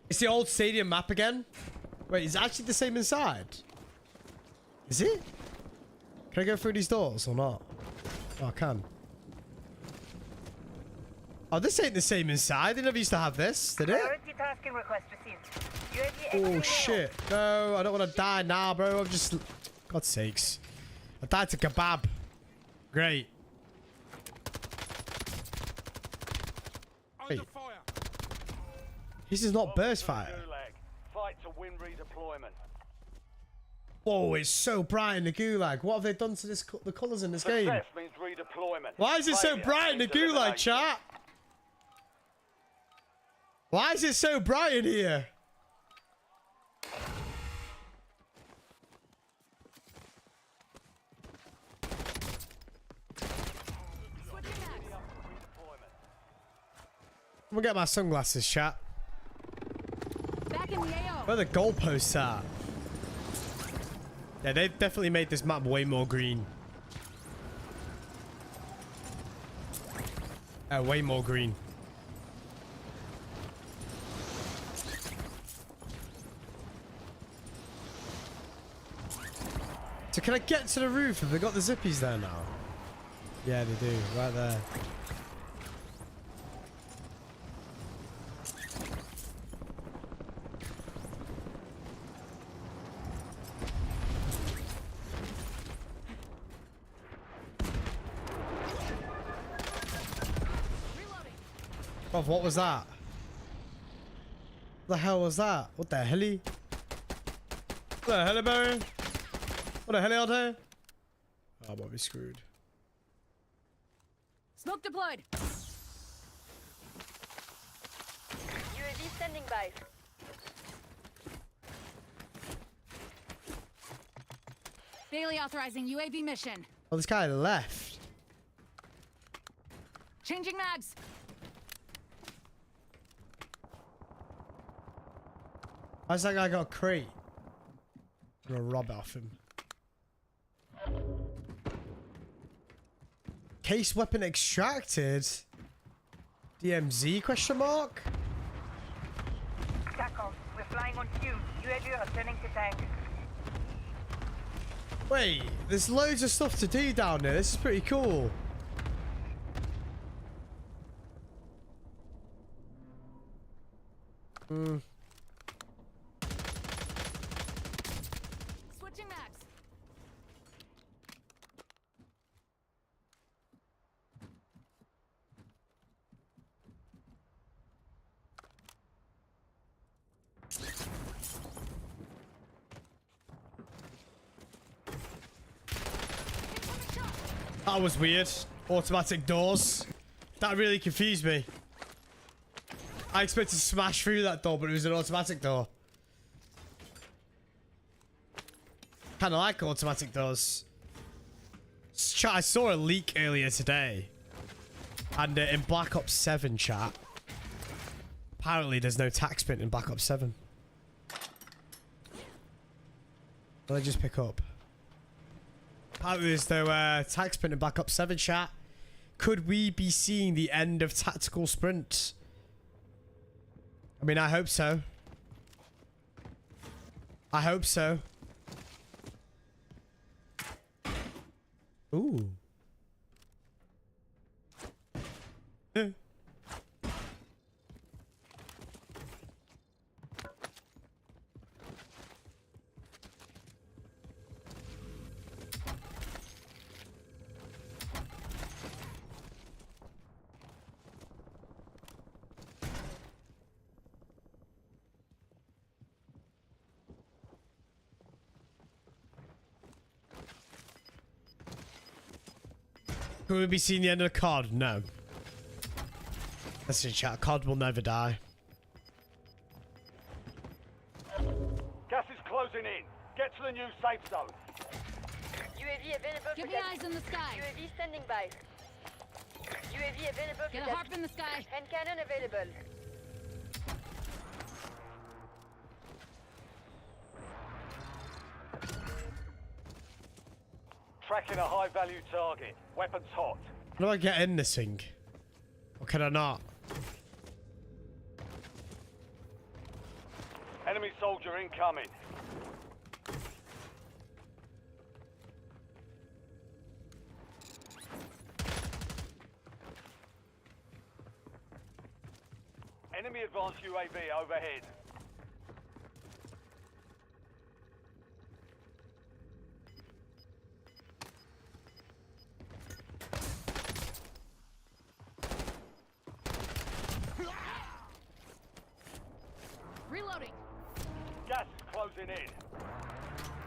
It's the old stadium map again. Wait, is it actually the same inside? Is it? Can I go through these doors or not? Oh, I can. Oh, this ain't the same inside. They never used to have this, did it? Priority tasking request received. UAV Oh, exiting shit. No, I don't want to die now, bro. I'm just... God's sakes. I died to kebab. Great. Wait. This is not burst fire. Gulag. Fight to win redeployment. Whoa, it's so bright in the gulag. What have they done to this? The colours in this game? Success means redeployment. Why is it so Failure bright in the means gulag, elimination. chat? Why is it so bright in here? I'm gonna get my sunglasses, chat. Back in the AO. Where are the goalposts at? Yeah, they've definitely made this map way more green. Way more green. So can I get to the roof? Have they got the zippies there now? Yeah, they do. Right there. Bruv, what was that? What the hell was that? What the helly? What the helly, Barry? What the helly out here? Oh, I'm gonna be screwed. Smoke deployed. UAV standing by. Bailey authorizing UAV mission. Oh, this guy left. Changing mags. Why's that guy got a crate? I'm gonna rob it off him. Case weapon extracted? DMZ question mark? TACOM, we're flying on fumes. UAV returning to tank. Wait, there's loads of stuff to do down there. This is pretty cool. Switching mags. That was weird. Automatic doors. That really confused me. I expected to smash through that door, but it was an automatic door. Kind of like automatic doors. Chat, I saw a leak earlier today. And in Black Ops 7 chat, apparently there's no tac sprint in Black Ops 7. What did I just pick up? Apparently there's no tac sprint in Black Ops 7 chat. Could we be seeing the end of tactical sprint? I mean, I hope so. I hope so. Ooh. Could we be seeing the end of the COD? No. Listen, chat. COD will never die. Gas is closing in. Get to the new safe zone. UAV available Give for me gas. eyes in the sky. UAV standing by. UAV available Get for a gas. harp in the sky. Hand cannon available. Tracking a high-value target. Weapons hot. How do I get in this thing? Or can I not? Enemy soldier incoming. Enemy advanced UAV overhead. Reloading. Gas is closing in.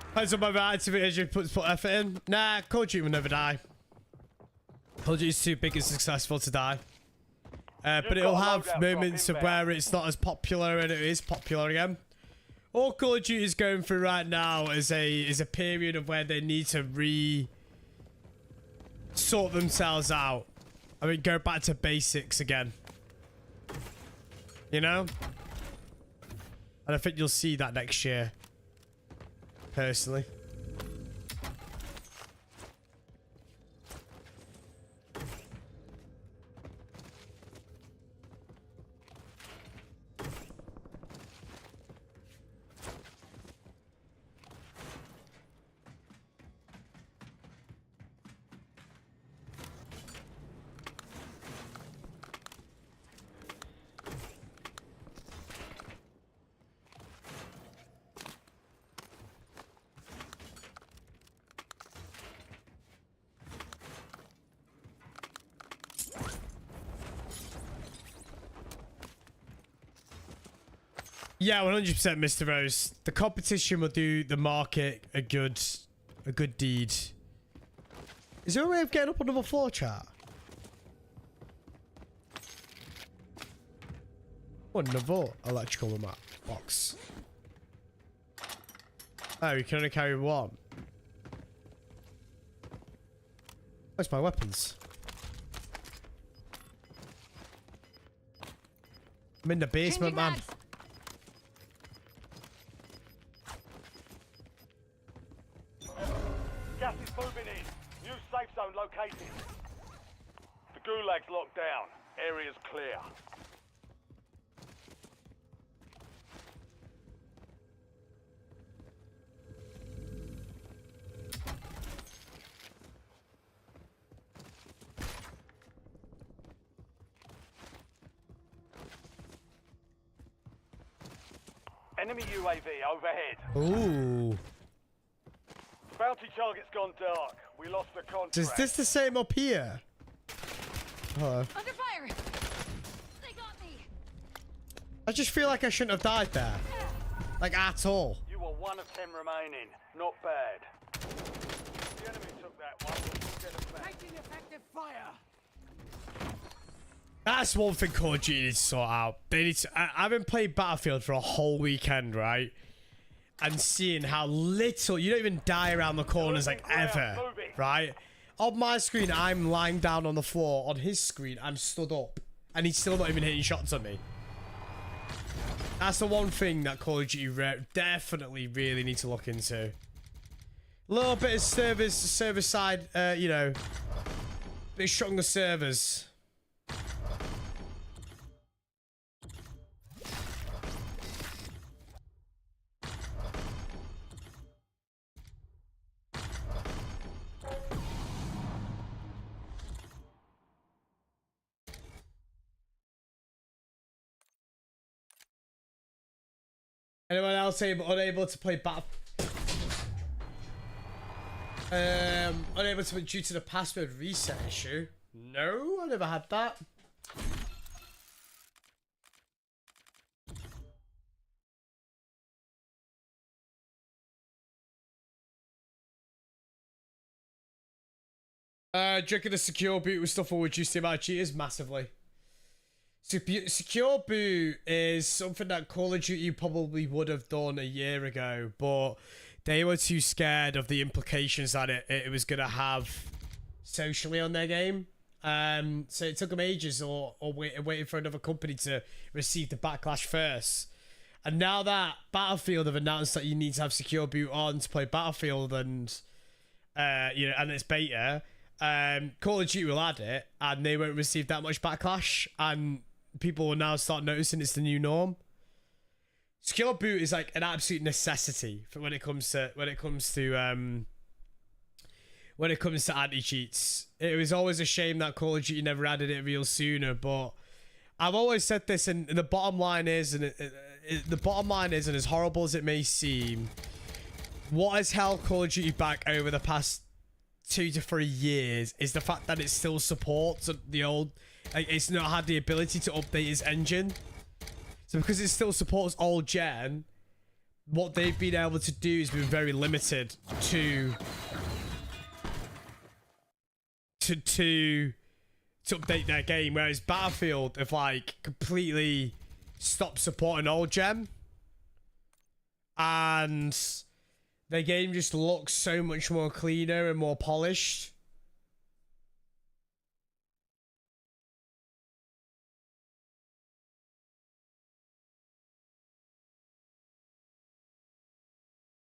Depends on my activity as you put effort in. Nah, Call of Duty will never die. Call of Duty is too big and successful to die. But it'll have moments of where it's not as popular and it is popular again. All Call of Duty is going through right now is a period of where they need to sort themselves out. I mean, go back to basics again. You know? And I think you'll see that next year. Personally. Yeah, 100%, Mr. Rose. The competition will do the market a good deed. Is there a way of getting up on another floor, chat? What, another electrical box? Oh, you can only carry one. Where's my weapons? I'm in the basement, Changing man. mags. Gas is moving in. New safe zone located. The gulag's locked down. Area's clear. Enemy UAV overhead. Ooh. Bounty target's gone dark. We lost the contract. Is this the same up here? Hello. Under fire. They got me. I just feel like I shouldn't have died there. Like, at all. You were 1 of 10 remaining. Not bad. The enemy took that one. We'll get it back. Taking effective fire. That's one thing Call of Duty needs to sort out. They need to, I haven't played Battlefield for a whole weekend, right? And seeing how little, you don't even die around the corners like ever, right? On my screen, I'm lying down on the floor. On his screen, I'm stood up. And he's still not even hitting shots at me. That's the one thing that Call of Duty definitely really need to look into. A little bit of server side, you know, bit stronger servers. Anyone else unable to play unable to due to the password reset issue? No, I never had that. Drinking the secure boot with stuff will reduce the amount of cheaters massively. Secure boot is something that Call of Duty probably would have done a year ago, but they were too scared of the implications that it was going to have socially on their game. So it took them ages or waiting for another company to receive the backlash first. And now that Battlefield have announced that you need to have secure boot on to play Battlefield and you know, and it's beta, Call of Duty will add it and they won't receive that much backlash, and people will now start noticing it's the new norm. Secure boot is like an absolute necessity for when it comes to anti-cheats. It was always a shame that Call of Duty never added it real sooner, but I've always said this, and the bottom line is, and and as horrible as it may seem, what has held Call of Duty back over the past 2 to 3 years is the fact that it still supports the old. Like, it's not had the ability to update its engine. So because it still supports old gen, what they've been able to do is been very limited to update their game. Whereas Battlefield have like completely stopped supporting old gen, and their game just looks so much more cleaner and more polished.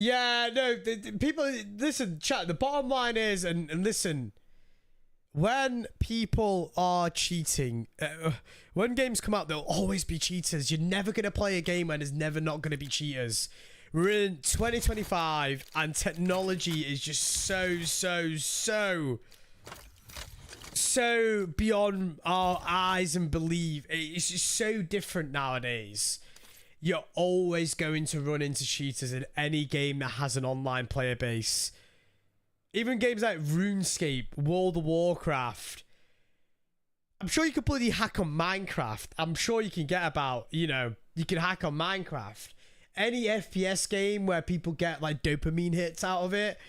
Yeah, no, people, listen, chat, the bottom line is, and listen, when people are cheating, when games come out, there'll always be cheaters. You're never going to play a game where there's never not going to be cheaters. We're in 2025, and technology is just so beyond our eyes and belief. It's just so different nowadays. You're always going to run into cheaters in any game that has an online player base. Even games like RuneScape, World of Warcraft. I'm sure you could bloody hack on Minecraft. I'm sure you can get about, you know, you can hack on Minecraft. Any FPS game where people get like dopamine hits out of it,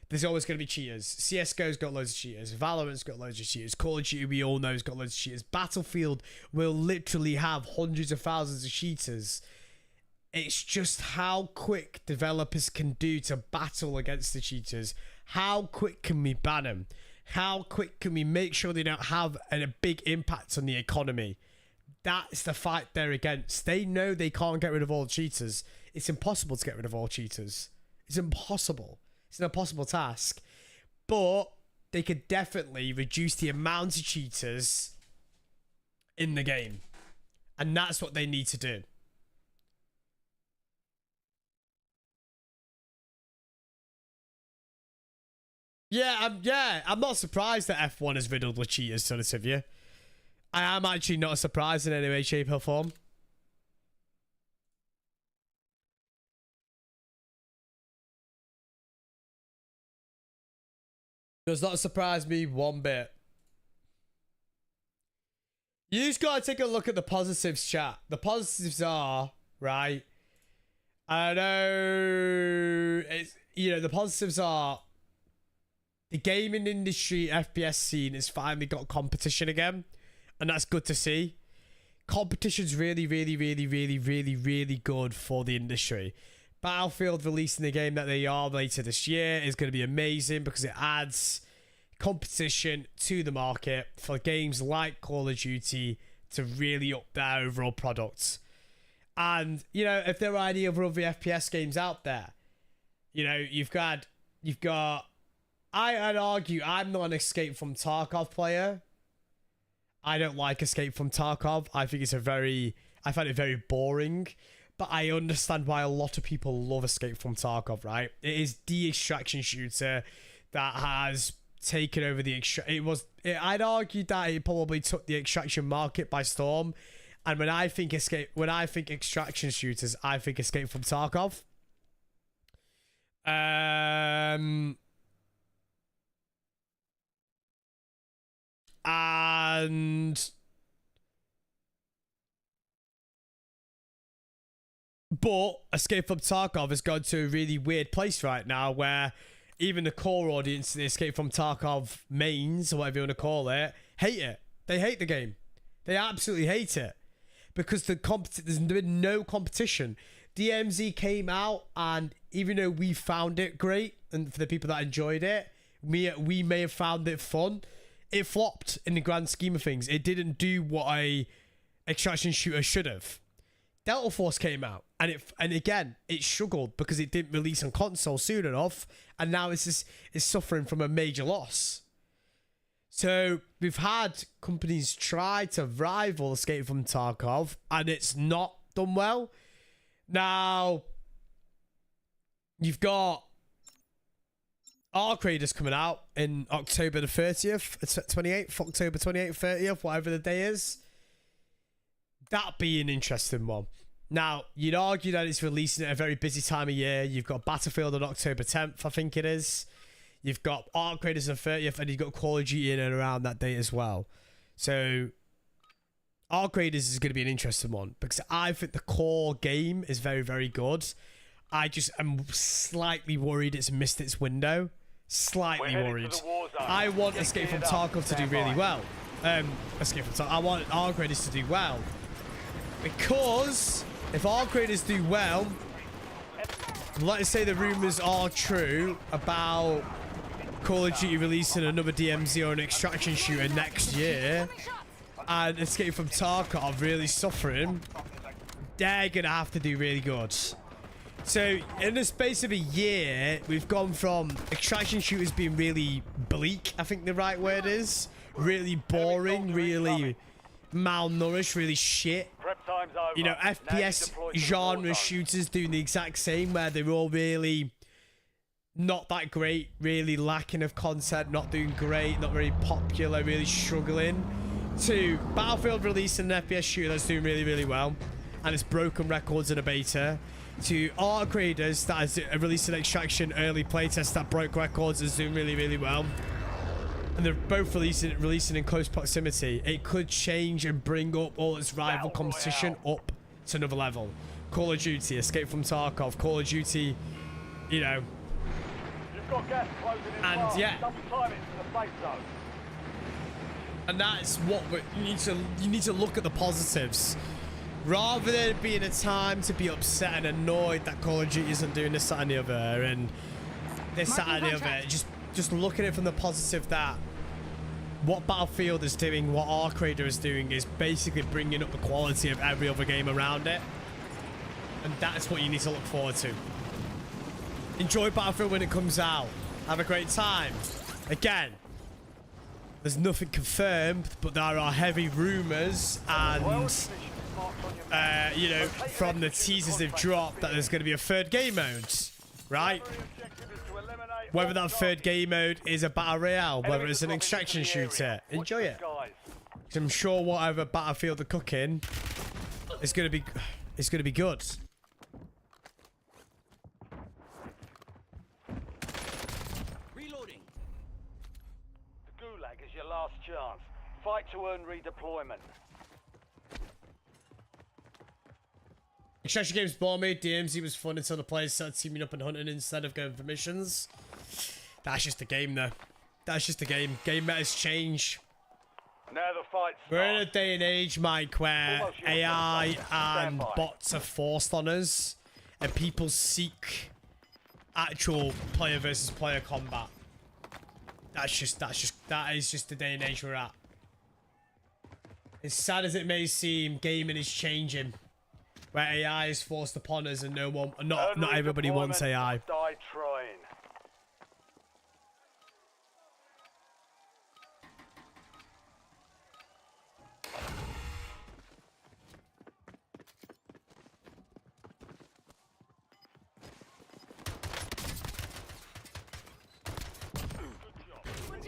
there's always going to be cheaters. CSGO's got loads of cheaters. Valorant's got loads of cheaters. Call of Duty, we all know, has got loads of cheaters. Battlefield will literally have hundreds of thousands of cheaters. It's just how quick developers can do to battle against the cheaters. How quick can we ban them? How quick can we make sure they don't have a big impact on the economy? That's the fight they're against. They know they can't get rid of all cheaters. It's impossible to get rid of all cheaters. It's impossible. It's an impossible task. But they could definitely reduce the amount of cheaters in the game. And that's what they need to do. Yeah, I'm not surprised that F1 is riddled with cheaters, to be honest with you. I am actually not surprised in any way, shape, or form. Does not surprise me one bit. You just gotta take a look at the positives, chat. The positives are, right? I know it's, you know, the positives are the gaming industry FPS scene has finally got competition again, and that's good to see. Competition's really good for the industry. Battlefield releasing the game that they are later this year is going to be amazing because it adds competition to the market for games like Call of Duty to really up their overall products. And, you know, if there are any other FPS games out there, you know, you've got, I'd argue I'm not an Escape from Tarkov player. I don't like Escape from Tarkov. I think I find it very boring. But I understand why a lot of people love Escape from Tarkov, right? It is the extraction shooter that has taken over the I'd argue that it probably took the extraction market by storm. And when I think extraction shooters, I think Escape from Tarkov. And but Escape from Tarkov has gone to a really weird place right now where even the core audience, the Escape from Tarkov mains, or whatever you want to call it, hate it. They hate the game. They absolutely hate it. Because there's been no competition. DMZ came out, and even though we found it great, and for the people that enjoyed it, we may have found it fun, it flopped in the grand scheme of things. It didn't do what a extraction shooter should have. Delta Force came out, and again it struggled because it didn't release on console soon enough, and now it's suffering from a major loss. So we've had companies try to rival Escape from Tarkov, and it's not done well. Now you've got Arc Raiders coming out in October the 30th, 28th, October 28th, 30th, whatever the day is. That'd be an interesting one. Now, you'd argue that it's releasing at a very busy time of year. You've got Battlefield on October 10th, I think it is. You've got Arc Raiders on the 30th, and you've got Call of Duty in and around that date as well. So, Arc Raiders is going to be an interesting one, because I think the core game is very, very good. I just am slightly worried it's missed its window. Slightly worried. I want Escape from Tarkov to do really well. I want Arc Raiders to do well. Because if Arc Raiders do well, let's say the rumors are true about Call of Duty releasing another DMZ or an extraction shooter next year, and Escape from Tarkov really suffering, they're going to have to do really good. So in the space of a year, we've gone from extraction shooters being really bleak, I think the right word is, really boring, really malnourished, really shit. You know, FPS genre shooters doing the exact same, where they're all really not that great, really lacking of content, not doing great, not very popular, really struggling, to Battlefield releasing an FPS shooter that's doing really, really well, and it's broken records in a beta, to Arc Raiders that has released an extraction early playtest that broke records and is doing really, really well. And they're both releasing in close proximity. It could change and bring up all its rival competition up to another level. Call of Duty, Escape from Tarkov, Call of Duty, you know. You've got gas closing in and yeah. Sometime it's the safe zone. And that's what you need to look at the positives. Rather than it being a time to be upset and annoyed that Call of Duty isn't doing this, that, and the other, and this, that, and the other, just look at it from the positive that what Battlefield is doing, what Arc Raider is doing, is basically bringing up the quality of every other game around it. And that's what you need to look forward to. Enjoy Battlefield when it comes out. Have a great time. Again, there's nothing confirmed, but there are heavy rumors and, you know, from the teasers they've dropped, that there's going to be a third game mode, right? Whether that third game mode is a battle royale, whether it's an extraction shooter, enjoy it. Because I'm sure whatever Battlefield they're cooking is going to be good. Reloading. The Gulag is your last chance. Fight to earn redeployment. Extraction games bore me. DMZ was fun until the players started teaming up and hunting instead of going for missions. That's just the game, though. That's just the game. Game metas change. Now the fight's We're in a day and age, Mike, where AI and bots are forced on us, and people seek actual player versus player combat. that is just the day and age we're at. As sad as it may seem, gaming is changing, where AI is forced upon us, and not everybody wants AI. Die trying.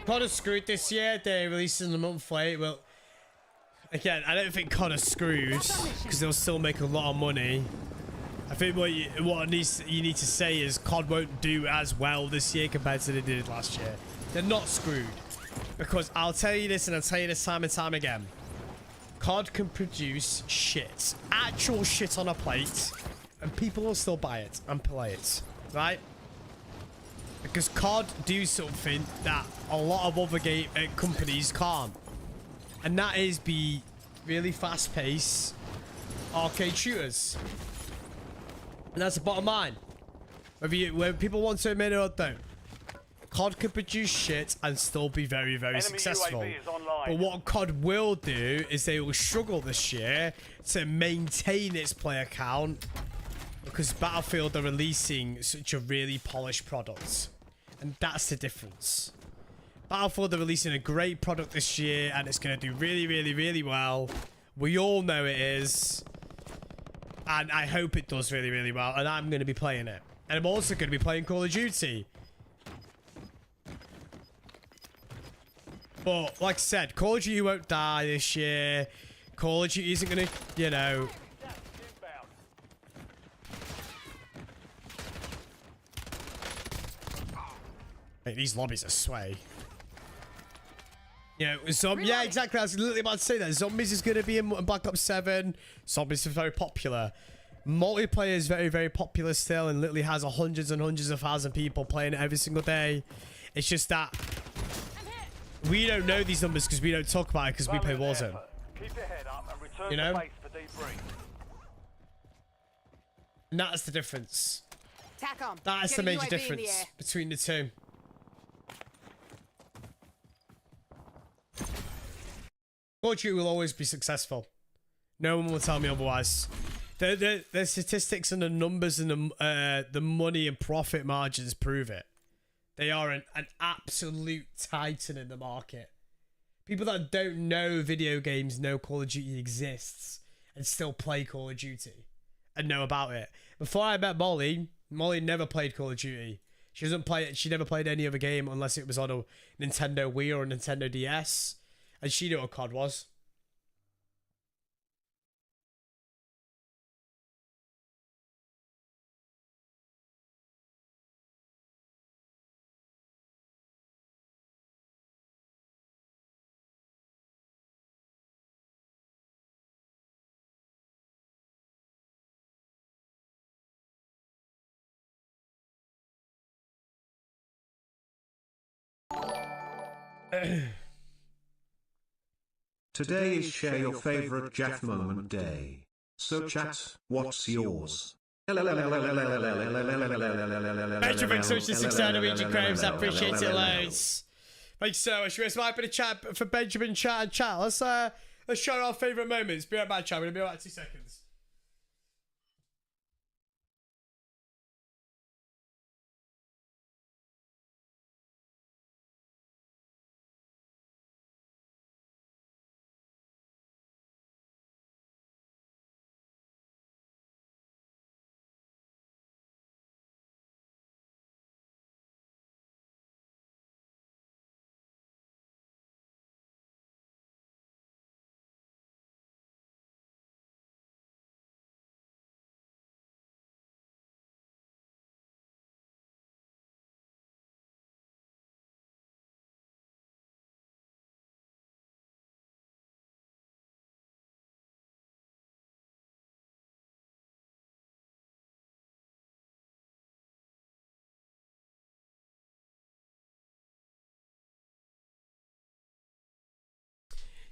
COD is screwed this year. They released it a month late. Well, again, I don't think COD is screwed because they'll still make a lot of money. I think what you need to say is COD won't do as well this year compared to they did last year. They're not screwed, because I'll tell you this, and I'll tell you this time and time again. COD can produce shit, actual shit on a plate, and people will still buy it and play it, right? Because COD do something that a lot of other game companies can't, and that is be really fast-paced arcade shooters. And that's the bottom line. Whether people want to admit it or don't, COD can produce shit and still be very, very successful. But what COD will do is they will struggle this year to maintain its player count, because Battlefield are releasing such a really polished product. And that's the difference. Battlefield are releasing a great product this year, and it's going to do really, really, really well. We all know it is. And I hope it does really, really well. And I'm going to be playing it. And I'm also going to be playing Call of Duty. But, like I said, Call of Duty won't die this year. Call of Duty isn't going to, you know... Hey, these lobbies are sway. You know, yeah, exactly. I was literally about to say that. Zombies is going to be in Black Ops 7. Zombies is very popular. Multiplayer is very, very popular still, and literally has hundreds and hundreds of thousands of people playing it every single day. It's just that we don't know these numbers because we don't talk about it because we play Warzone. Keep your head up and return you know? to base for debrief. And that's the difference. TACOM. That is the major difference between the two. Call of Duty will always be successful. No one will tell me otherwise. The statistics and the numbers and the money and profit margins prove it. They are an absolute titan in the market. People that don't know video games know Call of Duty exists and still play Call of Duty and know about it. Before I met Molly never played Call of Duty. She doesn't play it. She never played any other game unless it was on a Nintendo Wii or a Nintendo DS. And she knew what COD was. Today is share your favorite Jaff moment day. So chat, what's yours? Thank you for social 600 Norwegian Craves. I appreciate it loads. Thank you so much. Let's have a bit of chat for Benjamin chat and chat. Let's share our favourite moments. Be right back, chat. We're gonna be right 2 seconds.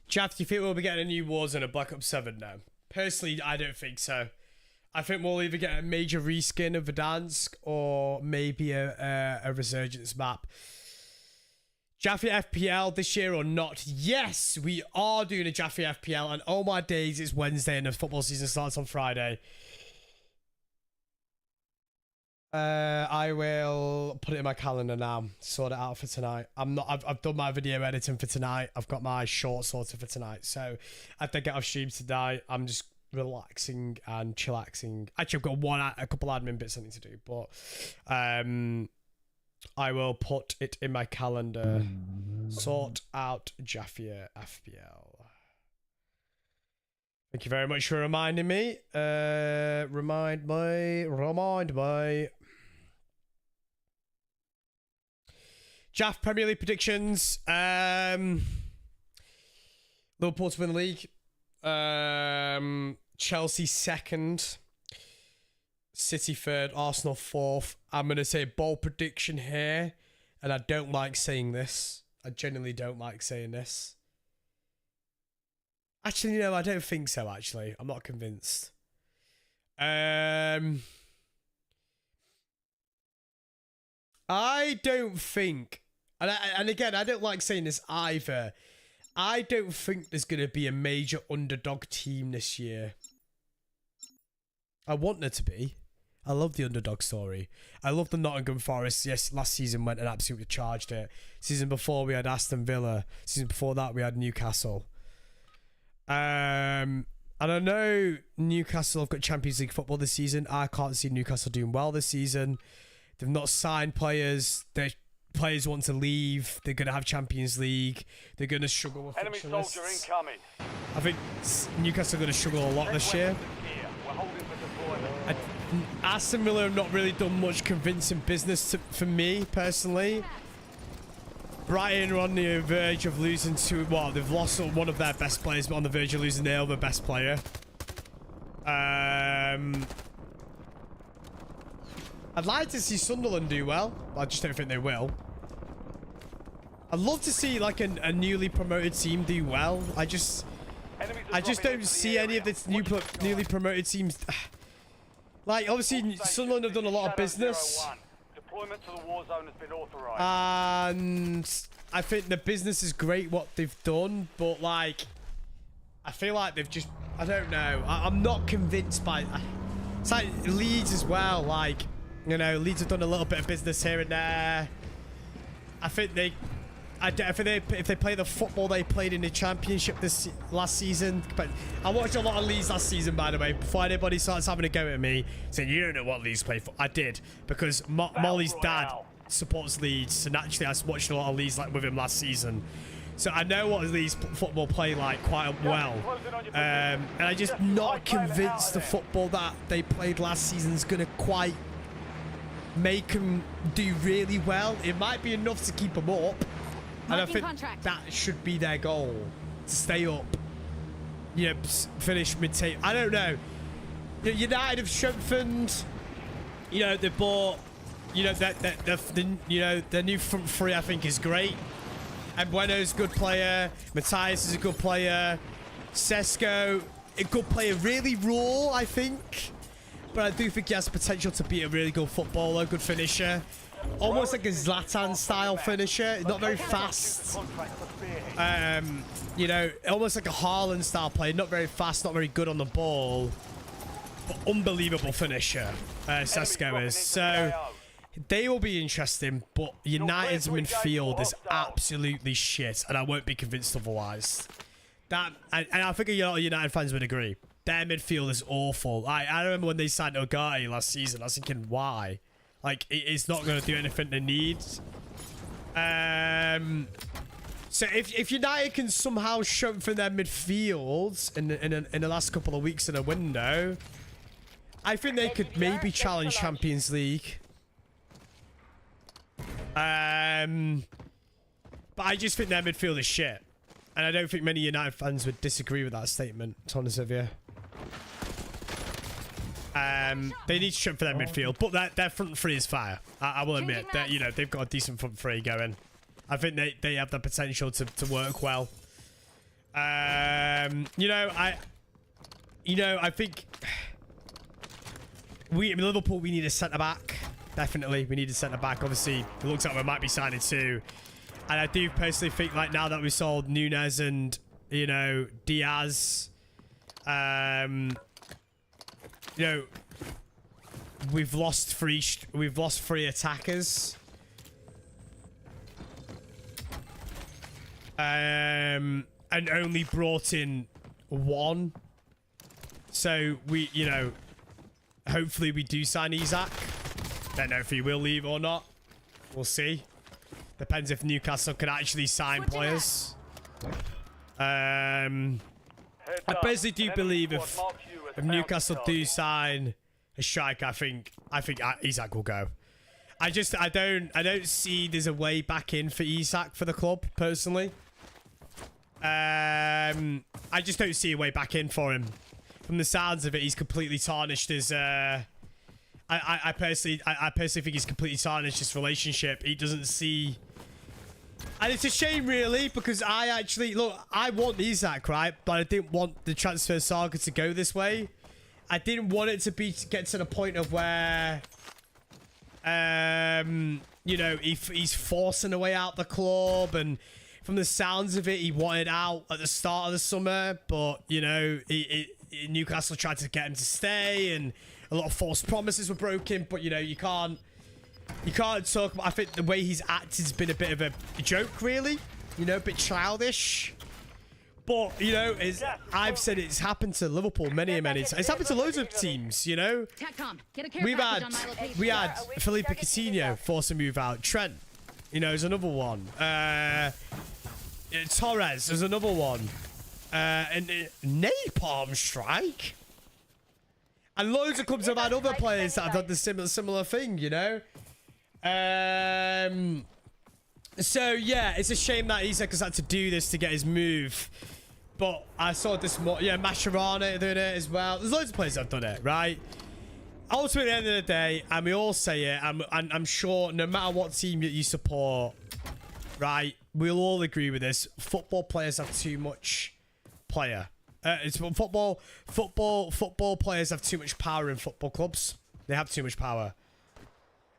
Jaff, do you think we'll be getting a new Warzone and Black Ops 7 now? Personally, I don't think so. I think we'll either get a major reskin of Verdansk or maybe a Resurgence map. Jaffy FPL this year or not? Yes, we are doing a Jaffy FPL, and oh my days, it's Wednesday and the football season starts on Friday. I will put it in my calendar now. Sort it out for tonight. I've done my video editing for tonight. I've got my short sorted for tonight. So after I get off stream tonight, I'm just relaxing and chillaxing. Actually, I've got a couple admin bits I need to do, but I will put it in my calendar. Sort out Jaffier FPL. Thank you very much for reminding me. Remind me. Jaff Premier League predictions. Liverpool to win the league. Chelsea second. City third. Arsenal fourth. I'm going to say bold prediction here. And I don't like saying this. I genuinely don't like saying this. Actually, no, I don't think so, actually. I'm not convinced. I don't think... And again, I don't like saying this either. I don't think there's going to be a major underdog team this year. I want there to be. I love the underdog story. I love the Nottingham Forest. Yes, last season went and absolutely charged it. Season before we had Aston Villa. Season before that we had Newcastle. And I know Newcastle have got Champions League football this season. I can't see Newcastle doing well this season. They've not signed players. Their players want to leave. They're going to have Champions League. They're going to struggle with Enemy fixture soldier lists. incoming. I think Newcastle are going to struggle a lot this year. We're holding for deployment. Aston Villa have not really done much convincing business for me, personally. Brighton are on the verge of losing to... Well, they've lost one of their best players, but on the verge of losing their other best player. I'd like to see Sunderland do well. I just don't think they will. I'd love to see, like, a newly promoted team do well. I just don't see any of the newly promoted teams... Like, obviously, Sunderland have done a lot of business. Deployment to the war zone has been authorized. And I think the business is great, what they've done. But, like, I feel like they've just... I don't know. I'm not convinced by... It's like Leeds as well. Like, you know, Leeds have done a little bit of business here and there. I think they... if they play the football they played in the Championship last season, but I watched a lot of Leeds last season, by the way, before anybody starts having a go at me saying you don't know what Leeds play for. I did, because Molly's dad supports Leeds, so naturally I watched a lot of Leeds with him last season, so I know what Leeds football play like quite well, and I'm just not convinced the football that they played last season is going to quite make them do really well. It might be enough to keep them up. And I think that should be their goal, to stay up, you know, finish mid-table. I don't know. United have strengthened. You know, they bought. You know their new front three I think is great. And Bueno's a good player. Matthias is a good player. Sesko, a good player. Really raw, I think, but I do think he has potential to be a really good footballer, good finisher. Almost like a Zlatan style finisher, not very fast. You know, almost like a Haaland style player, not very fast, not very good on the ball, but unbelievable finisher. Sesko is. So they will be interesting, but United's midfield is absolutely shit, and I won't be convinced otherwise. And I think a lot of United fans would agree. Their midfield is awful. I remember when they signed Ogati last season, I was thinking, why? Like, it's not going to do anything they need. So if United can somehow strengthen their midfields in the last couple of weeks in a window, I think they could maybe challenge Champions League. But I just think their midfield is shit. And I don't think many United fans would disagree with that statement, to be honest with you. They need to strengthen their midfield, but their front three is fire. I will admit that, you know, they've got a decent front three going. I think they have the potential to work well. You know, I think in Liverpool we need a centre back. Definitely, we need a centre back. Obviously, it looks like we might be signing two. And I do personally think, like, now that we sold Nunes and, you know, Diaz, you know, we've lost three attackers. And only brought in one. So we, you know, hopefully we do sign 𝗖ście. Don't know if he will leave or not. We'll see. Depends if Newcastle can actually sign players. I personally do believe if Newcastle do sign a striker, I think 𝗖ście will go. I don't see there's a way back in for 𝗖ście for the club personally. I just don't see a way back in for him. From the sounds of it, he's completely tarnished his. I personally think he's completely tarnished his relationship. He doesn't see, and it's a shame, really, because I want 𝗖ście, right? But I didn't want the transfer saga to go this way. I didn't want it to get to the point of where, you know, he's forcing a way out the club, and from the sounds of it, he wanted out at the start of the summer, but you know, Newcastle tried to get him to stay, and a lot of false promises were broken. But you know, you can't talk about. I think the way he's acted has been a bit of a joke, really. You know, a bit childish. But you know, I've said it's happened to Liverpool many times. It's happened to loads of teams. You know, we had Felipe Coutinho forced to move out. Trent, you know, is another one. Torres is another one. And Napalm Strike. And loads of clubs have had other players that have done the similar thing, you know. So yeah, it's a shame that 𝗖ście had to do this to get his move. But I saw this more. Yeah, Mascherano doing it as well. There's loads of players that have done it, right? Ultimately, at the end of the day, and we all say it, and I'm sure no matter what team that you support, right, we'll all agree with this. Football players have too much it's football players have too much power in football clubs. They have too much power.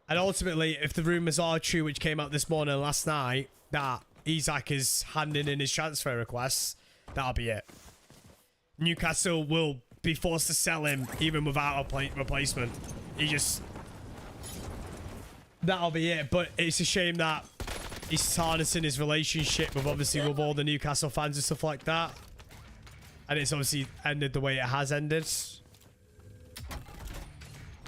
And ultimately, if the rumours are true, which came out this morning last night, that 𝗖ście is handing in his transfer requests, that'll be it. Newcastle will be forced to sell him even without a replacement. That'll be it. But it's a shame that he's tarnishing his relationship with all the Newcastle fans and stuff like that. And it's obviously ended the way it has ended.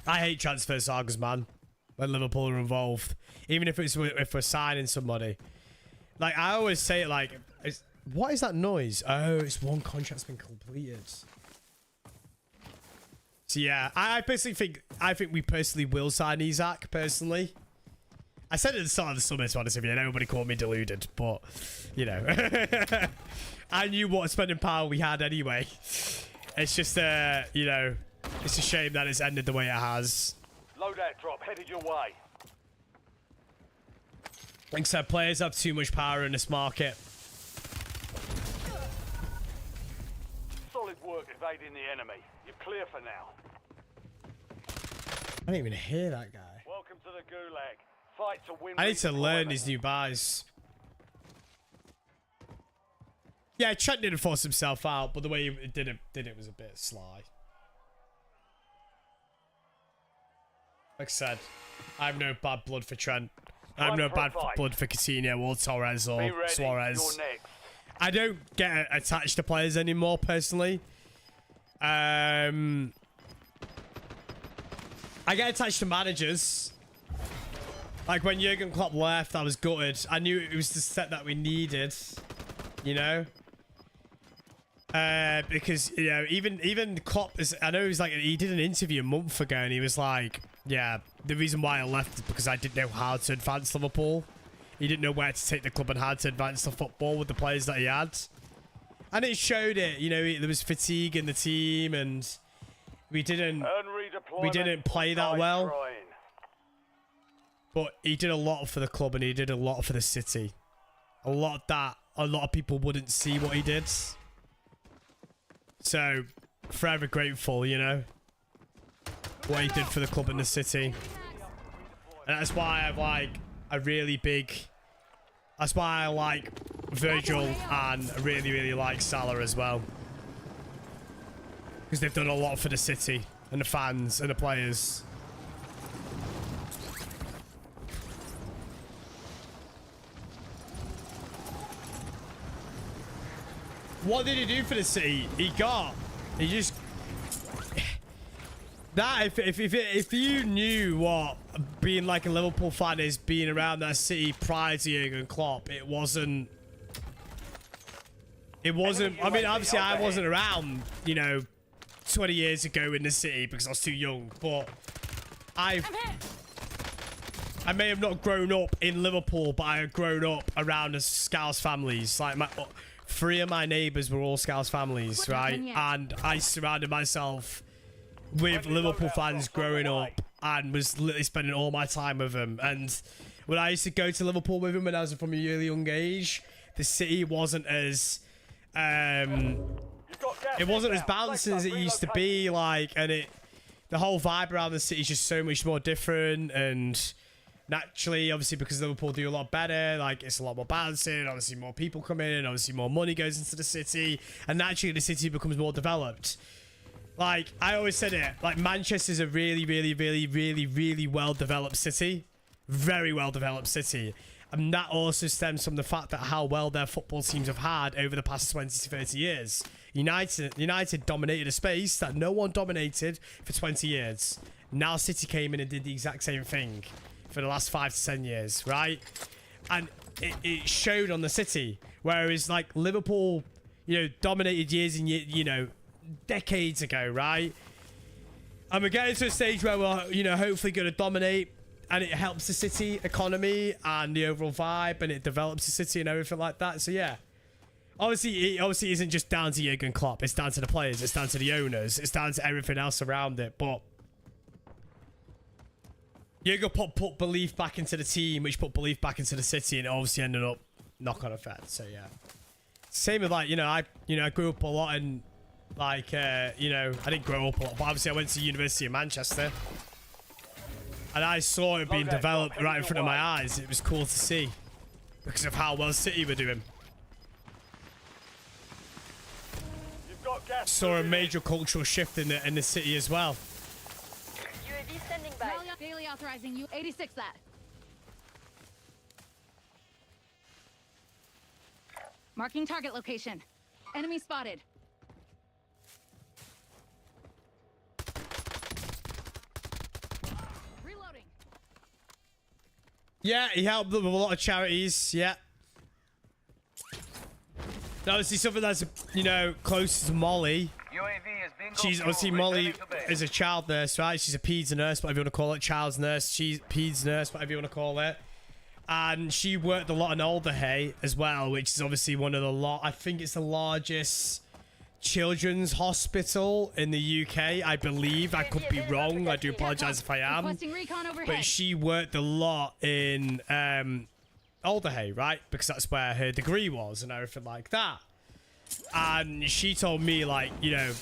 I hate transfer sagas, man, when Liverpool are involved. Even if we're signing somebody. Like, I always say it like, what is that noise? Oh, it's one contract's been completed. So yeah, I think we personally will sign 𝗖ście, personally. I said it at the start of the summer, to be honest with you, and everybody called me deluded, but, you know. I knew what spending power we had anyway. It's just, you know, it's a shame that it's ended the way it has. Loadout drop headed your way. Like I said, players have too much power in this market. Solid work evading the enemy. You're clear for now. I didn't even hear that guy. Welcome to the Gulag. Fight to win. I need to learn these new buys. Yeah, Trent didn't force himself out, but the way he did it was a bit sly. Like I said, I have no bad blood for Trent. I have no bad blood for Coutinho or Torres or Suarez. I don't get attached to players anymore, personally. I get attached to managers. Like when Jurgen Klopp left, I was gutted. I knew it was the step that we needed, you know. Because you know, even Klopp is. I know he was like, he did an interview a month ago, and he was like, "Yeah, the reason why I left is because I didn't know how to advance Liverpool. He didn't know where to take the club and how to advance the football with the players that he had." And it showed it. You know, there was fatigue in the team, and we didn't play that well. But he did a lot for the club, and he did a lot for the city. A lot of people wouldn't see what he did. So, forever grateful, you know, what he did for the club and the city. And that's why I have like a really big That's why I like Virgil and I really, really like Salah as well. Because they've done a lot for the city and the fans and the players. What did he do for the city? He just... That, if you knew what being like a Liverpool fan is, being around that city prior to Jurgen Klopp, it wasn't... I mean, obviously I wasn't around, you know, 20 years ago in the city because I was too young, but I may have not grown up in Liverpool, but I had grown up around the Scouse families. Like, 3 of my neighbours were all Scouse families, right? And I surrounded myself with Liverpool fans growing up and was literally spending all my time with them. And when I used to go to Liverpool with them when I was from a really young age, the city wasn't as it wasn't as balanced as it used to be, like, and the whole vibe around the city is just so much more different. And naturally, obviously, because Liverpool do a lot better, like, it's a lot more balancing. Obviously, more people come in, obviously more money goes into the city, and naturally the city becomes more developed. Like, I always said it, like, Manchester's a really, really, really, really, really well-developed city. Very well-developed city. And that also stems from the fact that how well their football teams have had over the past 20 to 30 years. United dominated a space that no one dominated for 20 years. Now City came in and did the exact same thing for the last 5 to 10 years, right? And it showed on the City. Whereas, like, Liverpool, you know, dominated years and, you know, decades ago, right? And we're getting to a stage where we're, you know, hopefully going to dominate, and it helps the city economy and the overall vibe, and it develops the city and everything like that. So yeah, obviously it isn't just down to Jurgen Klopp. It's down to the players. It's down to the owners. It's down to everything else around it. But Jurgen Klopp put belief back into the team, which put belief back into the city, and it obviously ended up knock-on effect. So yeah, same with, like, I grew up a lot in, like, you know, I didn't grow up a lot, but obviously I went to University of Manchester. And I saw it being developed right in front of my eyes. It was cool to see because of how well City were doing. Saw a major cultural shift in the city as well. UAV standing by. Daily authorizing you. 86 that. Marking target location. Enemy spotted. Yeah, he helped them with a lot of charities. Yeah. Obviously, something that's, you know, close to Molly. UAV is bingo. She's obviously, Molly is a child nurse, right? She's a peds nurse, whatever you want to call it. Child's nurse. She's peds nurse, whatever you want to call it. And she worked a lot in 𝗲𝗙 as well, which is obviously one of the I think it's the largest children's hospital in the UK, I believe. I could be wrong. I do apologize if I am. But she worked a lot in 𝗲𝗙, right? Because that's where her degree was and everything like that. And she told me, like, you know,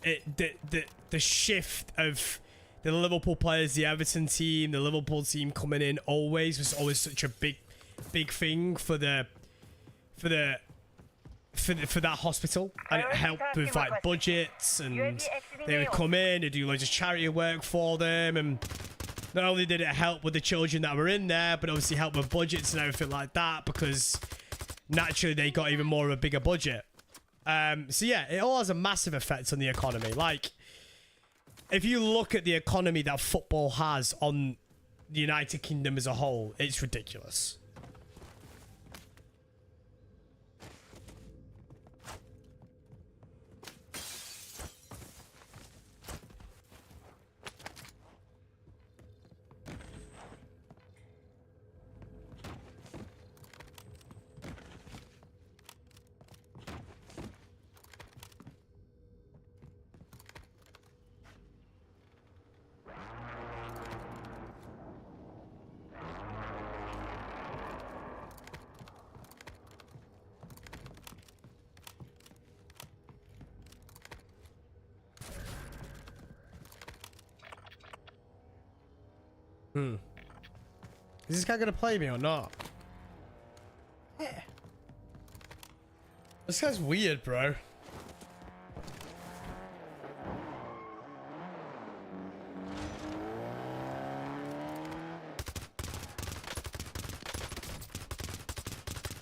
the shift of the Liverpool players, the Everton team, the Liverpool team coming in was always such a big thing for that hospital, and it helped with, like, budgets, and they would come in and do loads of charity work for them, and not only did it help with the children that were in there, but obviously help with budgets and everything like that, because naturally they got even more of a bigger budget. So yeah, it all has a massive effect on the economy. Like, if you look at the economy that football has on the United Kingdom as a whole, it's ridiculous. Is this guy gonna play me or not? This guy's weird, bro.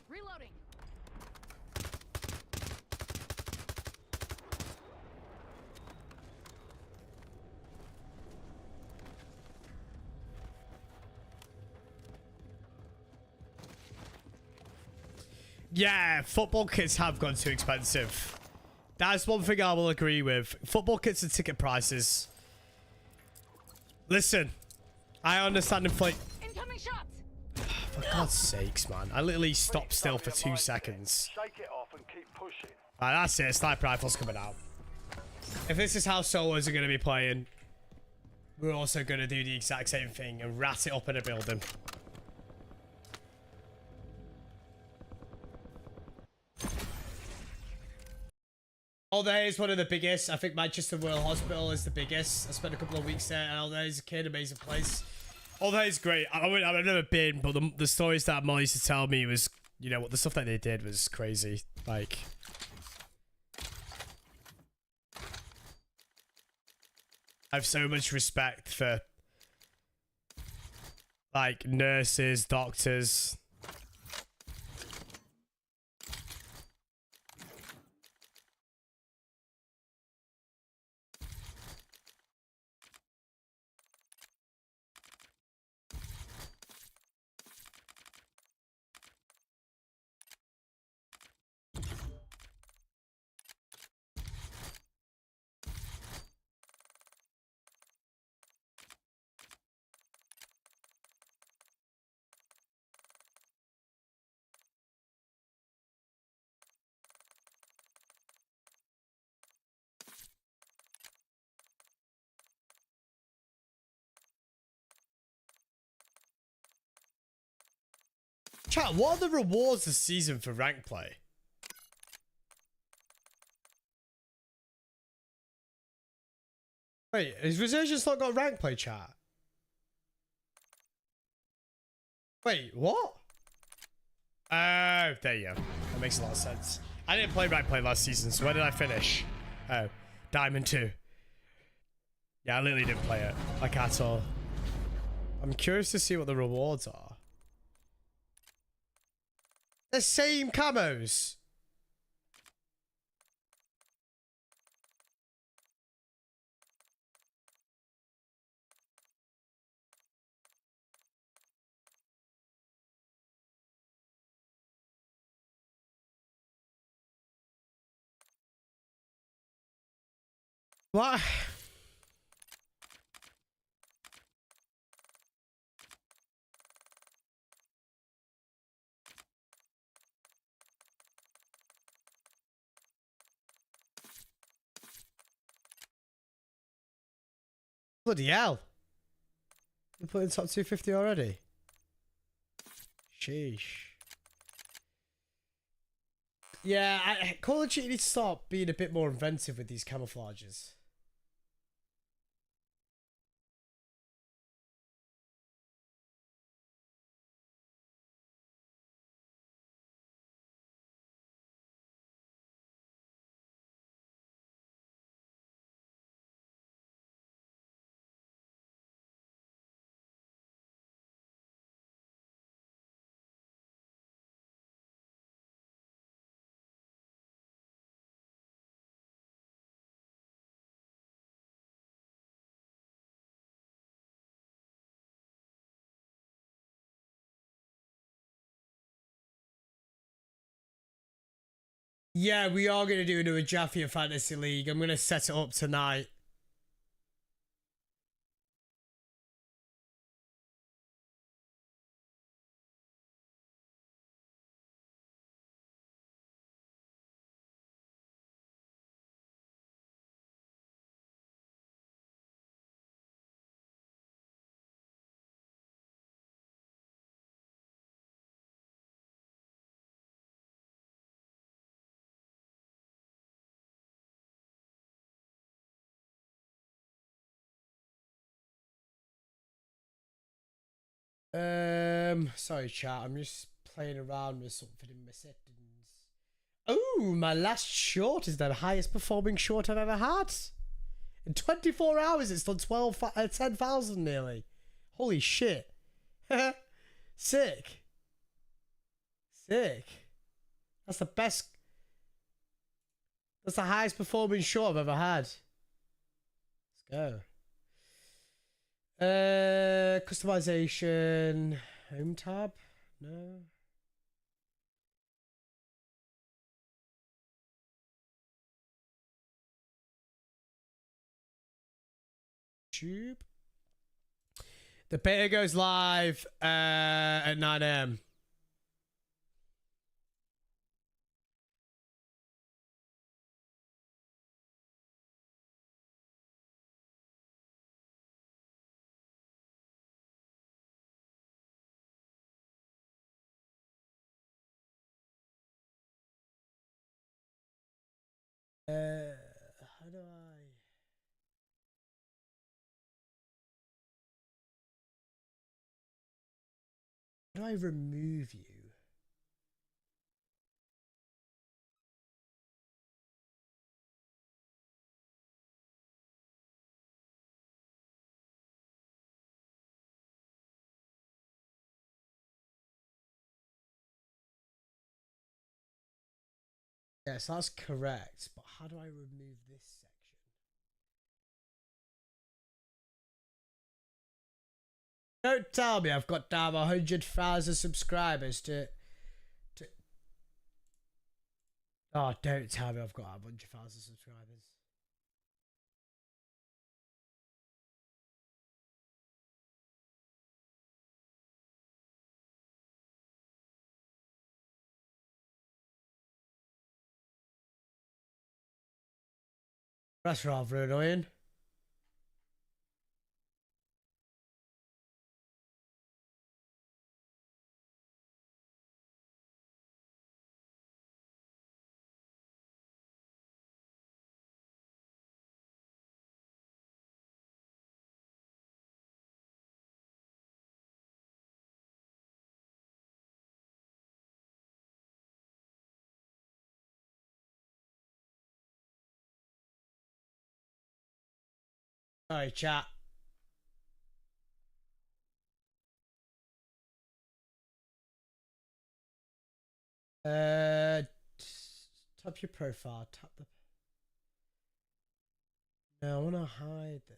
Reloading. Yeah, football kits have gone too expensive. That's one thing I will agree with. Football kits and ticket prices. Listen, I understand inflation. Incoming shots. For God's sakes, man. I literally stopped still for 2 seconds. Shake it off and keep pushing. Right, that's it. Sniper rifle's coming out. If this is how solos are going to be playing, we're also going to do the exact same thing and rat it up in a building. Alday is one of the biggest. I think Manchester Royal Hospital is the biggest. I spent a couple of weeks there. Alday is a kid, amazing place. Alday is great. I've never been, but the stories that Molly used to tell me was, you know, what the stuff that they did was crazy. Like, I have so much respect for, like, nurses, doctors. Chat, what are the rewards this season for rank play? Wait, is Resurgence not got rank play, chat? Wait, what? Oh, there you go. That makes a lot of sense. I didn't play rank play last season, so where did I finish? Oh, Diamond 2. Yeah, I literally didn't play it, like, at all. I'm curious to see what the rewards are. The same camos. What? Bloody hell. You put in top 250 already? Sheesh. Yeah, Call of Duty needs to start being a bit more inventive with these camouflages. Yeah, we are going to do another Jaffia Fantasy League. I'm going to set it up tonight. Sorry chat, I'm just playing around with something in my settings. Oh, my last short is the highest performing short I've ever had. In 24 hours, it's done 10,000 nearly. Holy shit. Sick. Sick. That's the best. That's the highest performing short I've ever had. Let's go. Customization. Home tab? No. Tube. The beta goes live at 9 AM. How do I remove you? Yes, that's correct, but how do I remove this section? Don't tell me I've got down 100,000 subscribers to... Oh, don't tell me I've got a bunch of thousand subscribers. That's rather annoying. Sorry, chat. Tap your profile. Tap the. No, I want to hide it.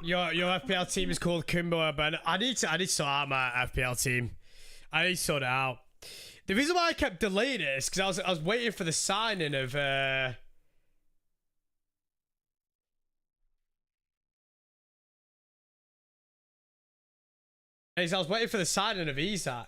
Your FPL team is called Kimbo, but I need to sort out my FPL team. I need to sort it out. The reason why I kept delaying it is because I was waiting for the signing of I was waiting for the signing of 𝗖cie𝗱𝗲.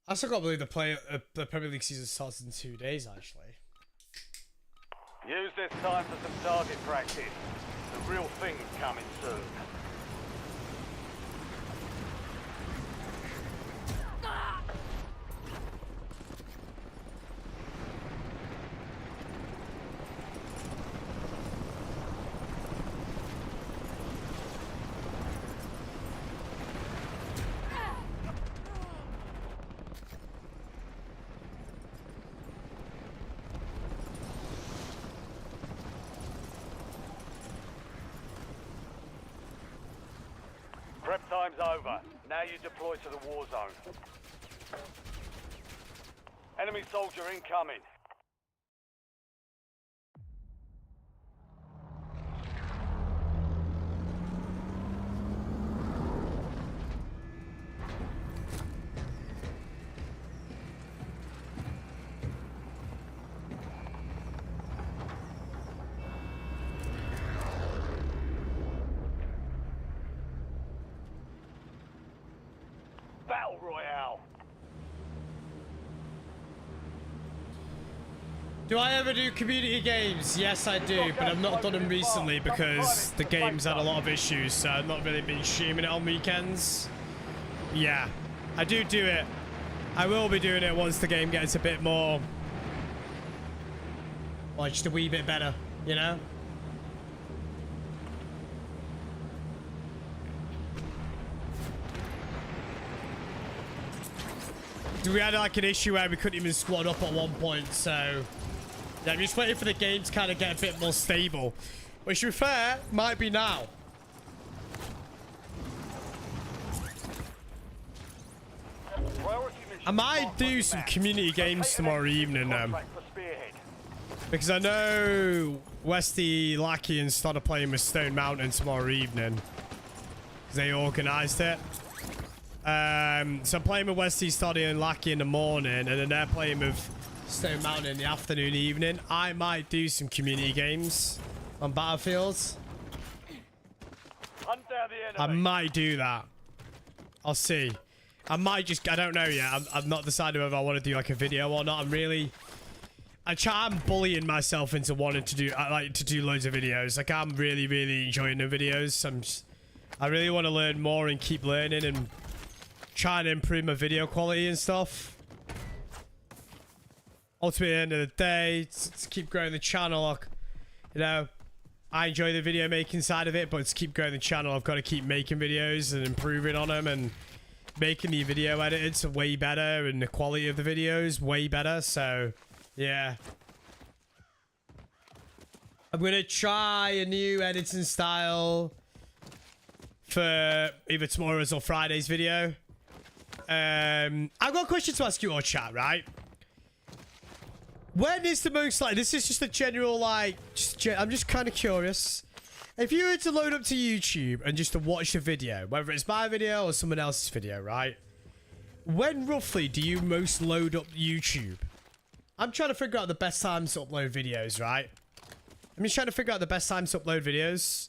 I still can't believe the Premier League season starts in 2 days, actually. Use this time for some target practice. The real thing's coming soon. Prep time's over. Now you deploy to the war zone. Enemy soldier incoming. Battle Royale. Do I ever do community games? Yes, I do, but I've not done them recently because the game's had a lot of issues, so I've not really been streaming it on weekends. Yeah, I do it. I will be doing it once the game gets a bit more... well, just a wee bit better, you know? We had like an issue where we couldn't even squad up at one point, so yeah, I'm just waiting for the game to kind of get a bit more stable, which to be fair might be now. I might do some community games tomorrow evening, because I know 𝗖cie𝗱𝗲 and started playing with Stone Mountain tomorrow evening because they organised it. So I'm playing with 𝗖cie𝗱𝗲𝗏 in the morning, and then they're playing with Stone Mountain in the afternoon, evening. I might do some community games on Battlefields. Hunt down the enemy. I might do that. I'll see. I might just, I don't know yet. I've not decided whether I want to do like a video or not. I'm bullying myself into wanting to do, I like to do loads of videos. Like I'm really, really enjoying the videos. I really want to learn more and keep learning and trying to improve my video quality and stuff. Ultimately, at the end of the day, to keep growing the channel, you know, I enjoy the video making side of it, but to keep growing the channel, I've got to keep making videos and improving on them and making the video edits way better and the quality of the videos way better. So, yeah. I'm going to try a new editing style for either tomorrow's or Friday's video. I've got a question to ask you all, chat, right? When is the most, like, this is just a general, like, I'm just kind of curious. If you were to load up to YouTube and just to watch a video, whether it's my video or someone else's video, right? When roughly do you most load up YouTube? I'm trying to figure out the best times to upload videos, right? I'm just trying to figure out the best times to upload videos.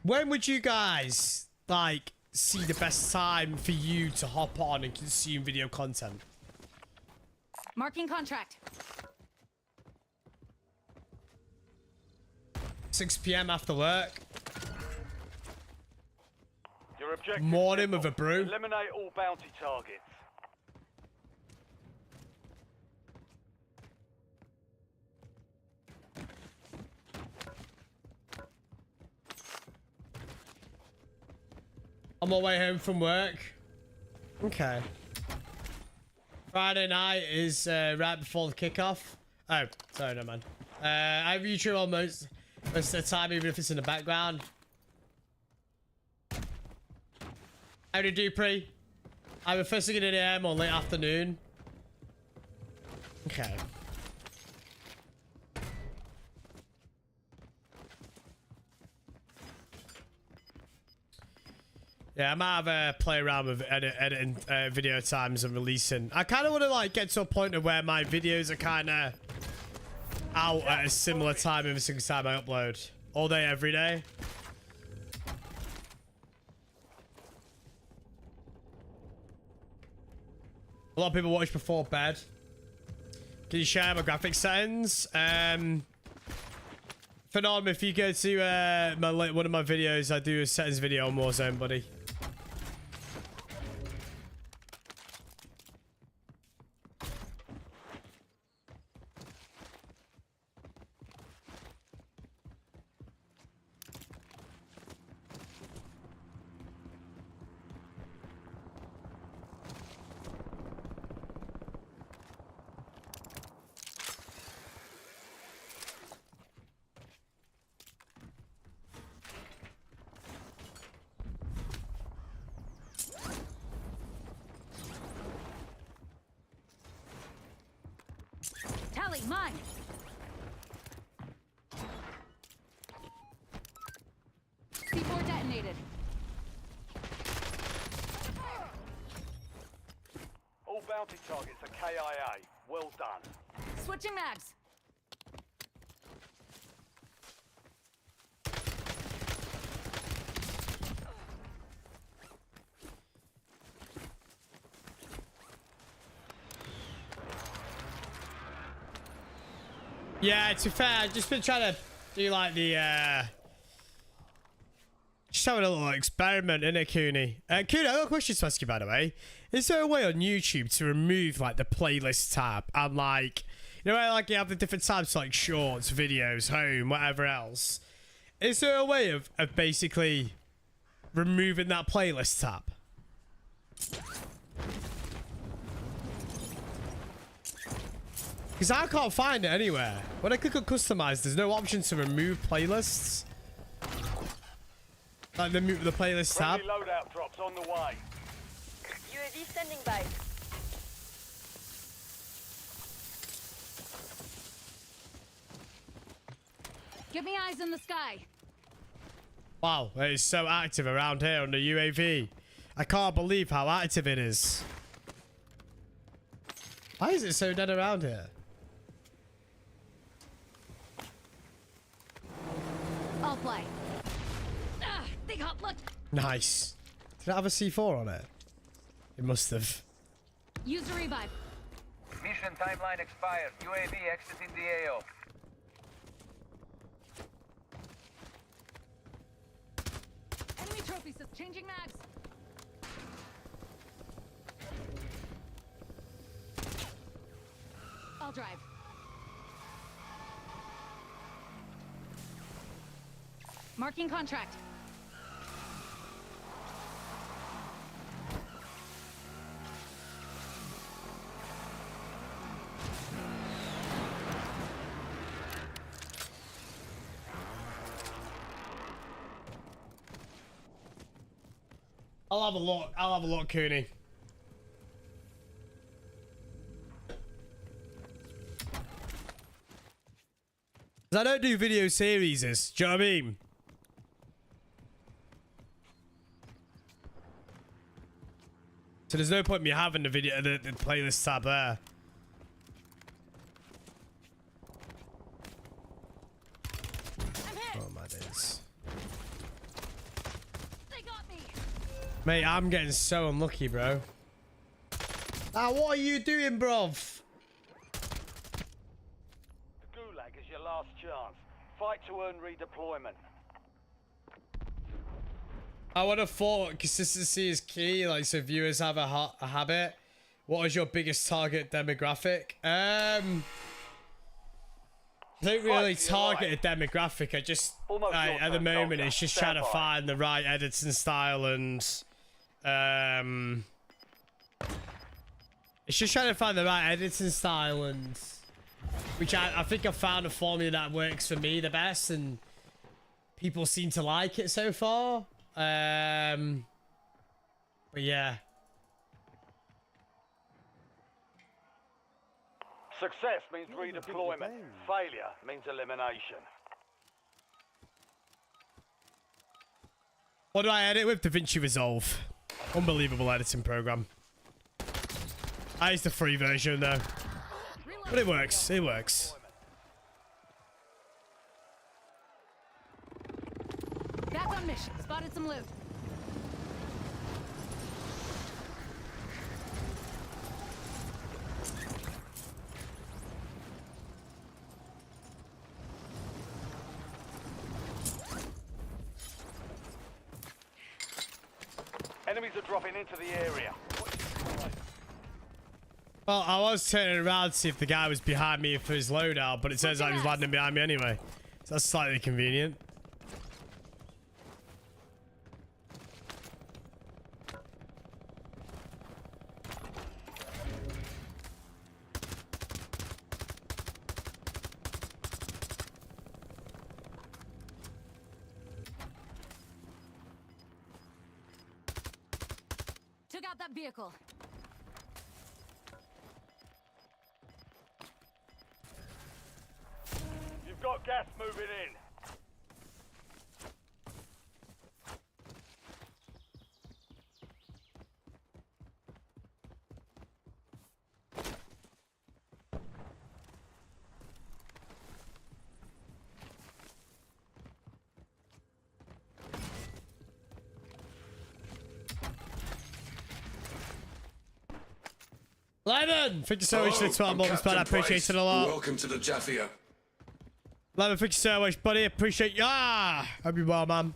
When would you guys, like, see the best time for you to hop on and consume video content? Marking contract. 6 PM after work. Your objective Morning simple. with a brew. Eliminate all bounty targets. On my way home from work. Okay. Friday night is right before the kickoff. Oh, sorry, no man. I have YouTube on most of the time, even if it's in the background. How do you do, Pre? Either first thing in the AM or late afternoon. Okay. Yeah, I might have a play around with editing video times and releasing. I kind of want to like get to a point of where my videos are kind of out at a similar time every single time I upload. All day, every day. A lot of people watch before bed. Can you share my graphics settings? Phenom, if you go to one of my videos, I do a settings video on Warzone, buddy. Tally, mine. C4 detonated. All bounty targets are KIA. Well done. Switching mags. Yeah, to be fair, I've just been trying to do like the just having a little experiment, innit, Cooney? Cooney, I've got a question to ask you, by the way. Is there a way on YouTube to remove like the playlist tab and like, you know, like you have the different tabs like shorts, videos, home, whatever else? Is there a way of basically removing that playlist tab? Because I can't find it anywhere. When I click on customize, there's no option to remove playlists. Like the playlist tab. Friendly loadout drops on the way. UAV standing by. Give me eyes in the sky. Wow, it is so active around here on the UAV. I can't believe how active it is. Why is it so dead around here? I'll play. Ah, they got look. Nice. Did it have a C4 on it? It must have. Use a revive. Mission timeline expired. UAV exiting the AO. Enemy trophy says changing mags. I'll drive. Marking contract. I'll have a look. I'll have a look, Cooney. I don't do video series. Do you know what I mean? So there's no point in me having the video, the playlist tab there. Oh my days. They got me. Mate, I'm getting so unlucky, bro. Ah, what are you doing, bruv? The Gulag is your last chance. Fight to earn redeployment. I would have thought consistency is key. Like, so viewers have a habit. What is your biggest target demographic? I don't really target a demographic. I just, at the moment, it's just trying to find the right editing style and, it's just trying to find the right editing style and, which I think I've found a formula that works for me the best and people seem to like it so far. But yeah. Success means redeployment. Failure means elimination. What do I edit with? DaVinci Resolve. Unbelievable editing program. I use the free version though. But it works. It works. Back on mission. Spotted some loot. Enemies are dropping into the area. Well, I was turning around to see if the guy was behind me for his loadout, but it says that he was landing behind me anyway. So that's slightly convenient. Took out that vehicle. You've got gas moving in. Lemon, thank you so much for the 12 months, man. I appreciate it a lot. Welcome to the Jaffia. Lemon, thank you so much, buddy. Appreciate you. Ah, hope you're well, man.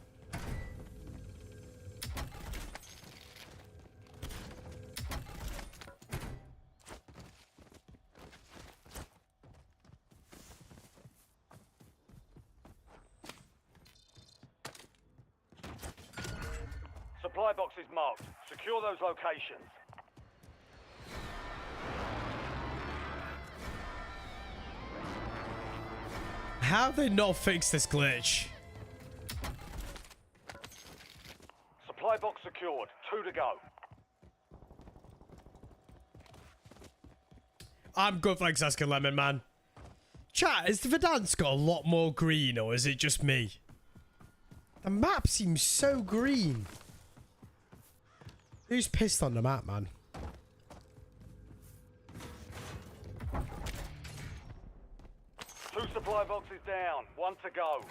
Supply boxes marked. Secure those locations. How have they not fixed this glitch? Supply box secured. 2 to go. I'm good, thanks, asking Lemon, man. Chat, is the Verdansk got a lot more green, or is it just me? The map seems so green. Who's pissed on the map, man? Two supply boxes down. 1 to go.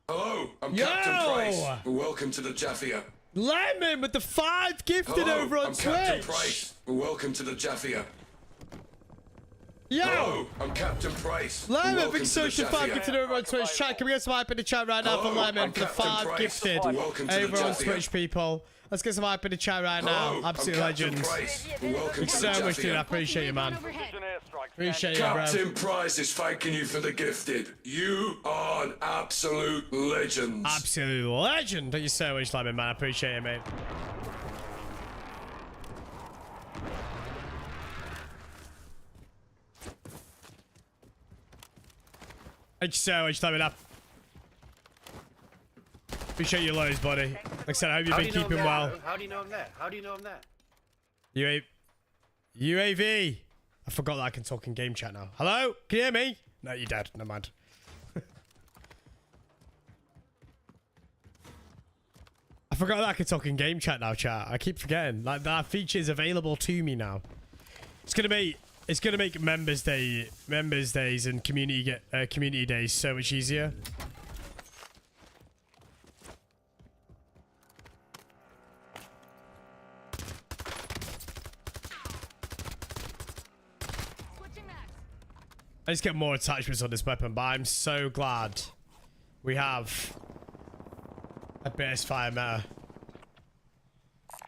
Hello, I'm Yo! Captain Price. Welcome to the Jaffia. Lemon with the 5 gifted Hello, over on I'm Twitch. Captain Price. Welcome to the Jaffia. Yo! Hello, I'm Captain Price. Lemon, Welcome big to social the 5 Jaffia. gifted over on Twitch. Chat, can we get some hype in the chat right now for Hello, Lemon I'm for the Captain 5 Price. gifted Welcome to the over on Jaffia. Twitch, people. Let's get some hype in the chat right now. Hello, Absolute I'm Captain legends. Price. Welcome Thank you to the so much, dude. I Jaffia. appreciate you, man. Precision airstrike. Appreciate you, bro. Captain Price is thanking you for the gifted. You are an absolute legend. Absolute legend. Thank you so much, Lemon, man. I appreciate it, mate. Thank you so much, Lemon. Appreciate your lows, buddy. Like I said, I hope you've been keeping well. How do you know I'm there? How do you know I'm there? UAV. I forgot that I can talk in game chat now. Hello? Can you hear me? No, you're dead. Never mind. I forgot that I could talk in game chat now, chat. I keep forgetting. Like, that feature is available to me now. It's gonna make members days and community days so much easier. I just get more attachments on this weapon, but I'm so glad we have a burst fire meta.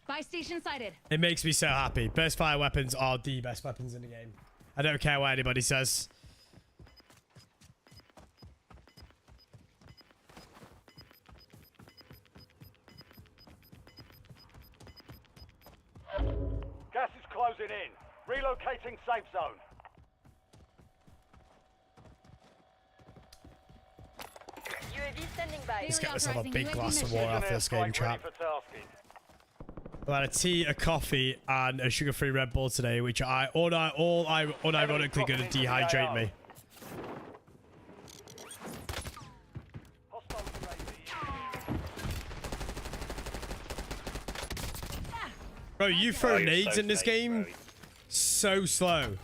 Buy station sighted. It makes me so happy. Burst fire weapons are the best weapons in the game. I don't care what anybody says. Gas is closing in. Relocating safe zone. UAV standing by. Let's get myself a Authorizing big UAV glass of mission. water after this game, Ready chat. for tasking. I had a tea, a coffee, and a sugar-free Red Bull today, which all unironically going to dehydrate me. Hostile UAV. Bro, you throw nades in this game so slow.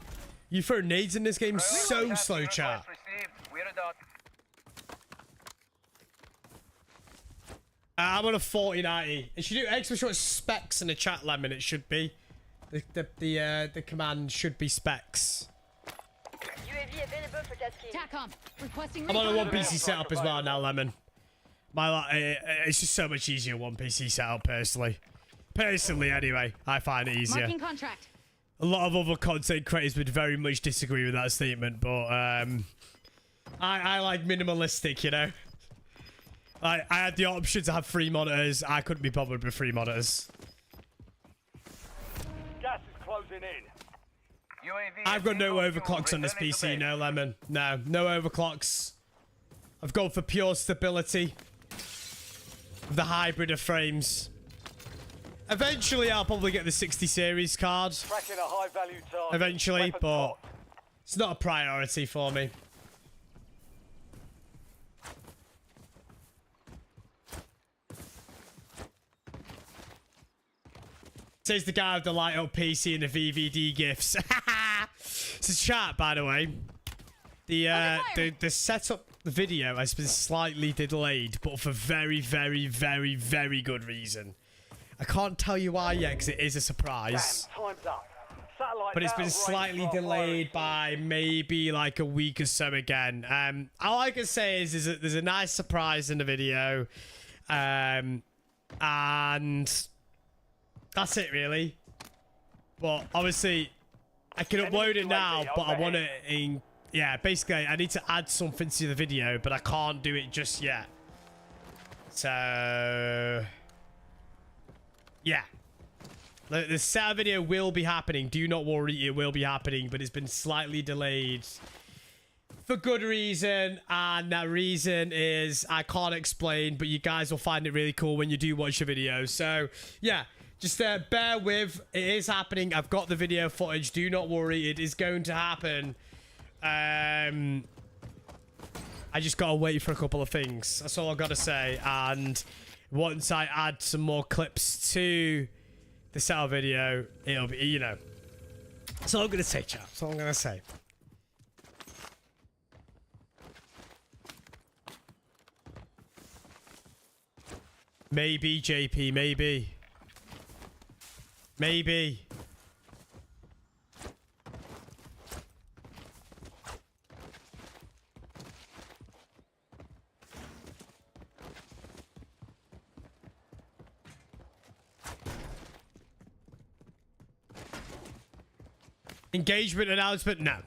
You throw nades in this game so slow, chat. Received. We're a dot. I'm on a 4090. It should do extra short specs in the chat, Lemon. It should be. The command should be specs. UAV available for tasking. TACOM. Requesting I'm on a recon. 1PC setup as well now, Lemon. It's just so much easier 1PC setup, personally. Personally, anyway, I find it easier. Marking contract. A lot of other content creators would very much disagree with that statement, but I like minimalistic, you know. I had the option to have 3 monitors. I couldn't be bothered with 3 monitors. Gas is closing in. UAV. I've got no is overclocks on this returning to PC, base. no, Lemon. No overclocks. I've gone for pure stability. The hybrid of frames. Eventually, I'll probably get the 60 series card. Tracking a high-value target. Eventually, Weapons but hot. it's not a priority for me. Says the guy with the light up PC and the VVD gifts. It's a chat, by the way. The setup, the video has been slightly delayed, but for very, very, very, very good reason. I can't tell you why yet, because it is a surprise. Damn, time's up. Satellite But it's been out of range slightly for our delayed firing. by maybe like a week or so again. All I can say is that there's a nice surprise in the video. And that's it, really. But obviously, I can upload it now, but I want to... Yeah, basically, I need to add something to the video, but I can't do it just yet. So... Yeah. The setup video will be happening. Do not worry, it will be happening, but it's been slightly delayed for good reason, and that reason is I can't explain, but you guys will find it really cool when you do watch the video. So, yeah, just bear with. It is happening. I've got the video footage. Do not worry, it is going to happen. I just gotta wait for a couple of things. That's all I've got to say. And once I add some more clips to the setup video, it'll be, you know. That's all I'm gonna say, chat. That's all I'm gonna say. Maybe, JP, maybe. Maybe. Engagement announcement? No.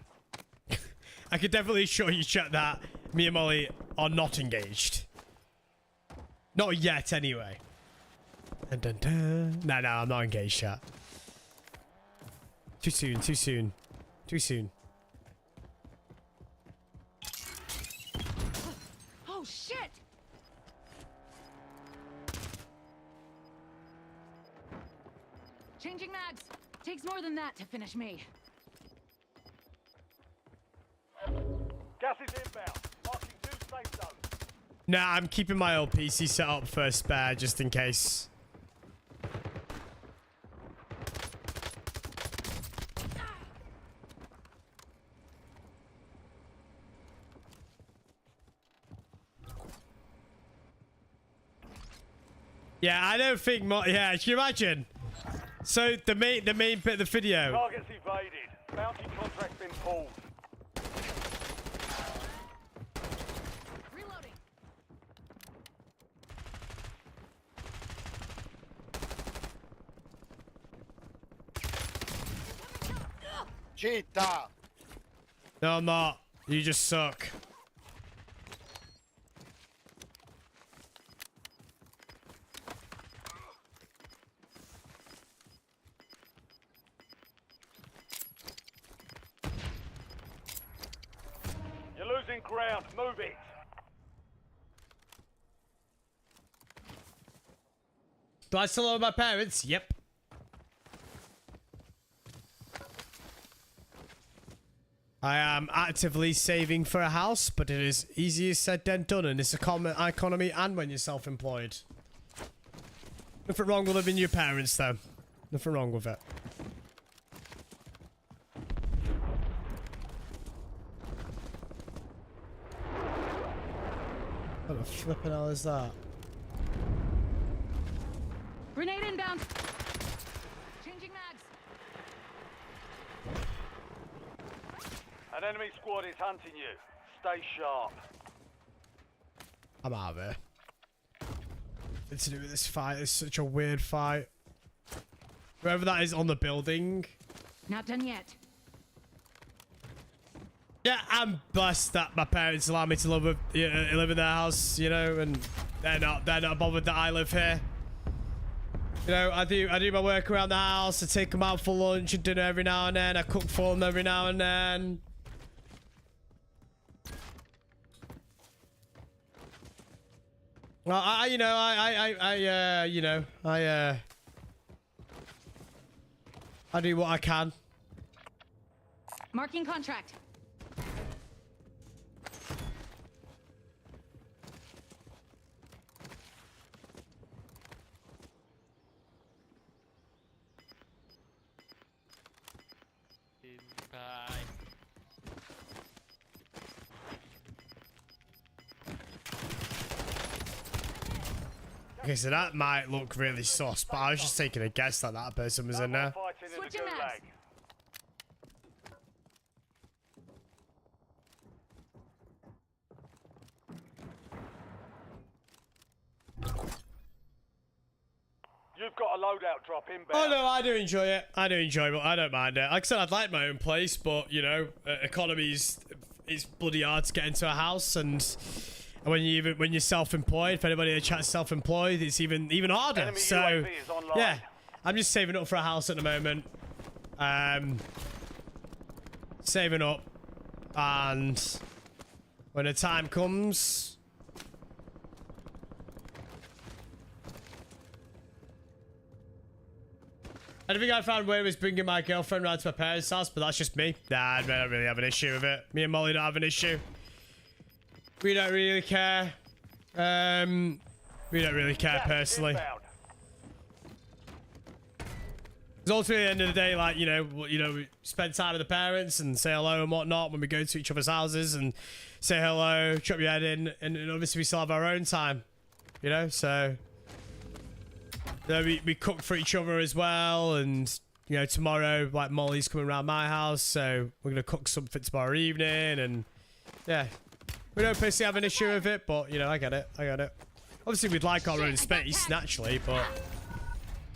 I could definitely assure you, chat, that me and Molly are not engaged. Not yet, anyway. Dun, dun, dun. No, I'm not engaged, chat. Too soon, too soon. Too soon. Oh, shit! Changing mags. Takes more than that to finish me. Gas is inbound. Marking two safe zones. Nah, I'm keeping my old PC set up for a spare, just in case. Yeah, I don't think... Yeah, can you imagine? So, the main bit of the video... Targets evaded. Bounty contract been pulled. Reloading. Cheetah! No, I'm not. You just suck. You're losing ground. Move it. Do I still owe my parents? Yep. I am actively saving for a house, but it is easier said than done in this economy and when you're self-employed. Nothing wrong with living with your parents, though. Nothing wrong with it. What the flipping hell is that? Grenade inbound. Changing mags. An enemy squad is hunting you. Stay sharp. I'm out of here. It's to do with this fight. It's such a weird fight. Whoever that is on the building. Not done yet. Yeah, I'm blessed that my parents allow me to live in their house, you know, and they're not bothered that I live here. You know, I do my work around the house. I take them out for lunch and dinner every now and then. I cook for them every now and then. Well, I I do what I can. Marking contract. Bye. Okay, so that might look really sus, but I was just taking a guess that that person was in there. Fighting in the Switching maps. gulag. You've got a loadout drop inbound. Oh no, I do enjoy it. I do enjoy it, but I don't mind it. Like I said, I'd like my own place, but you know, economy's it's bloody hard to get into a house, and when you're self-employed, if anybody in the chat's self-employed, it's even harder. Enemy So UAV is online. yeah, I'm just saving up for a house at the moment. Saving up, and when the time comes. I don't think I found where it was bringing my girlfriend around to my parents' house, but that's just me. Nah, I don't really have an issue with it. Me and Molly don't have an issue. We don't really care. We don't really care personally. Inbound. Because ultimately, at the end of the day, like, you know, we spend time with the parents and say hello and whatnot when we go to each other's houses and say hello, chop your head in, and obviously we still have our own time, you know, so... You know, we cook for each other as well, and you know, tomorrow, like, Molly's coming around my house, so we're gonna cook something tomorrow evening, and yeah, we don't personally have an issue with it, but you know, I get it. Obviously, we'd like our own space naturally, but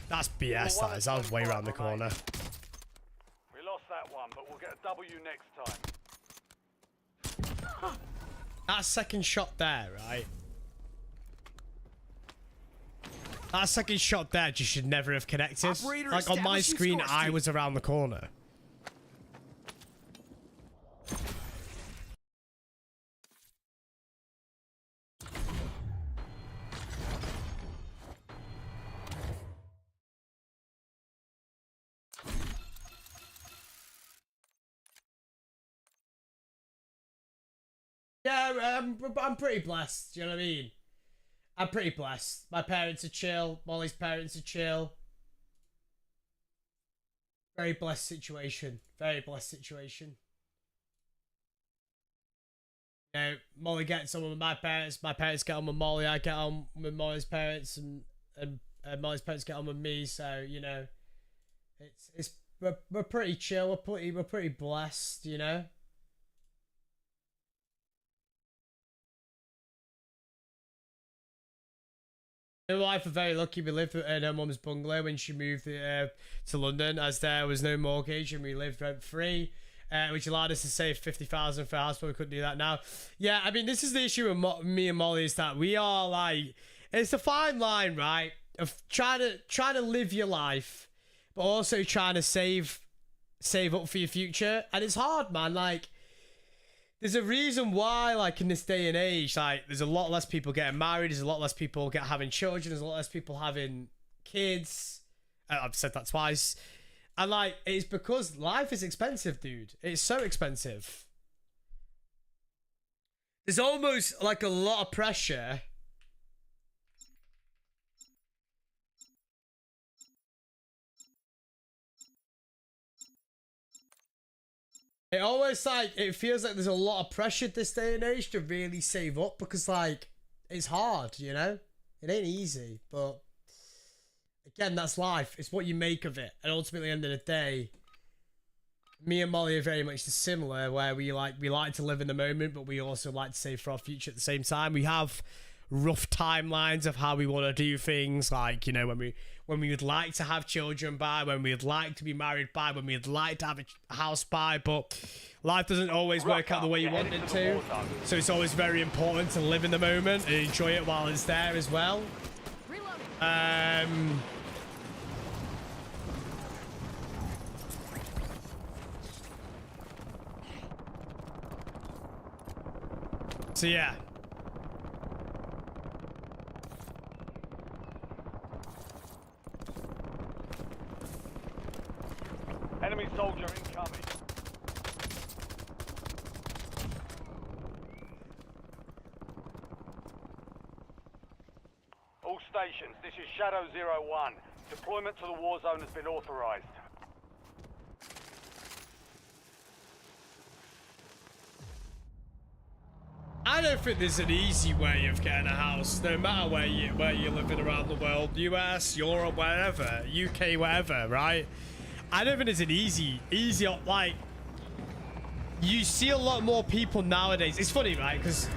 that's BS. That is. I was way around the corner. We lost that one, but we'll get a W next time. That second shot there, right? That second shot there just should never have connected. Like, on my screen, I was around the corner. Yeah, I'm pretty blessed. Do you know what I mean? I'm pretty blessed. My parents are chill. Molly's parents are chill. Very blessed situation. Very blessed situation. You know, Molly gets on with my parents get on with Molly, I get on with Molly's parents, and Molly's parents get on with me, so, you know, we're pretty chill, we're pretty blessed, you know? My wife were very lucky. We lived in her mum's bungalow when she moved to London, as there was no mortgage and we lived rent free, which allowed us to save $50,000 for a house, but we couldn't do that now. Yeah, I mean, this is the issue with me and Molly, is that we are like, it's a fine line, right, of trying to live your life, but also trying to save up for your future, and it's hard, man. Like, there's a reason why, like, in this day and age, like, there's a lot less people getting married, there's a lot less people having children, there's a lot less people having kids. I've said that twice. And, like, it's because life is expensive, dude. It's so expensive. There's almost, like, a lot of pressure. It always, like, it feels like there's a lot of pressure this day and age to really save up, because, like, it's hard, you know? It ain't easy, but again, that's life. It's what you make of it. And ultimately, at the end of the day, me and Molly are very much similar, where we like to live in the moment, but we also like to save for our future at the same time. We have rough timelines of how we want to do things, like, you know, when we would like to have children by, when we'd like to be married by, when we'd like to have a house by, but life doesn't always work out the way you want it to. So it's always very important to live in the moment and enjoy it while it's there as well. So yeah. Enemy soldier incoming. All stations, this is Shadow 01. Deployment to the war zone has been authorized. I don't think there's an easy way of getting a house, no matter where you're living around the world, US, Europe, wherever, UK, wherever, right? I don't think it's an easy, like, you see a lot more people nowadays. It's funny, right? Because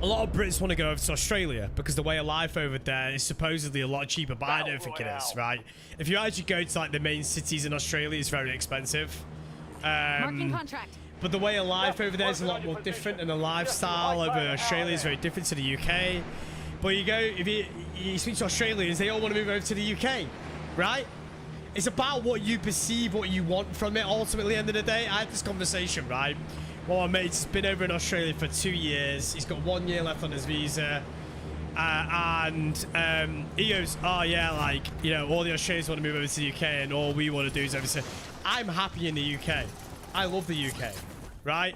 a lot of Brits want to go over to Australia because the way of life over there is supposedly a lot cheaper, but I don't think it is, right? If you actually go to like the main cities in Australia, it's very expensive. Marking contract. But the way of life over there is a lot more different, and the lifestyle over Australia is very different to the UK. But you go, if you speak to Australians, they all want to move over to the UK, right? It's about what you perceive, what you want from it. Ultimately, at the end of the day, I had this conversation, right? Well, my mate's been over in Australia for 2 years. He's got 1 year left on his visa. He goes, oh yeah, like, you know, all the Australians want to move over to the UK and all we want to do is over. I'm happy in the UK. I love the UK, right?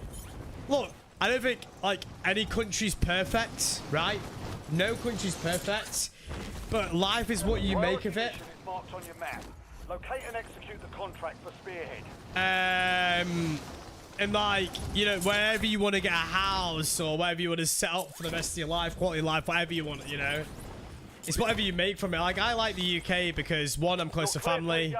Look, I don't think, like, any country's perfect, right? No country's perfect. But life is what you make of it. Priority mission is marked on your map. Locate and execute the contract for Spearhead. And like, you know, wherever you want to get a house or wherever you want to set up for the rest of your life, quality of life, whatever you want, you know, it's whatever you make from it. Like, I like the UK because, one, I'm close to family,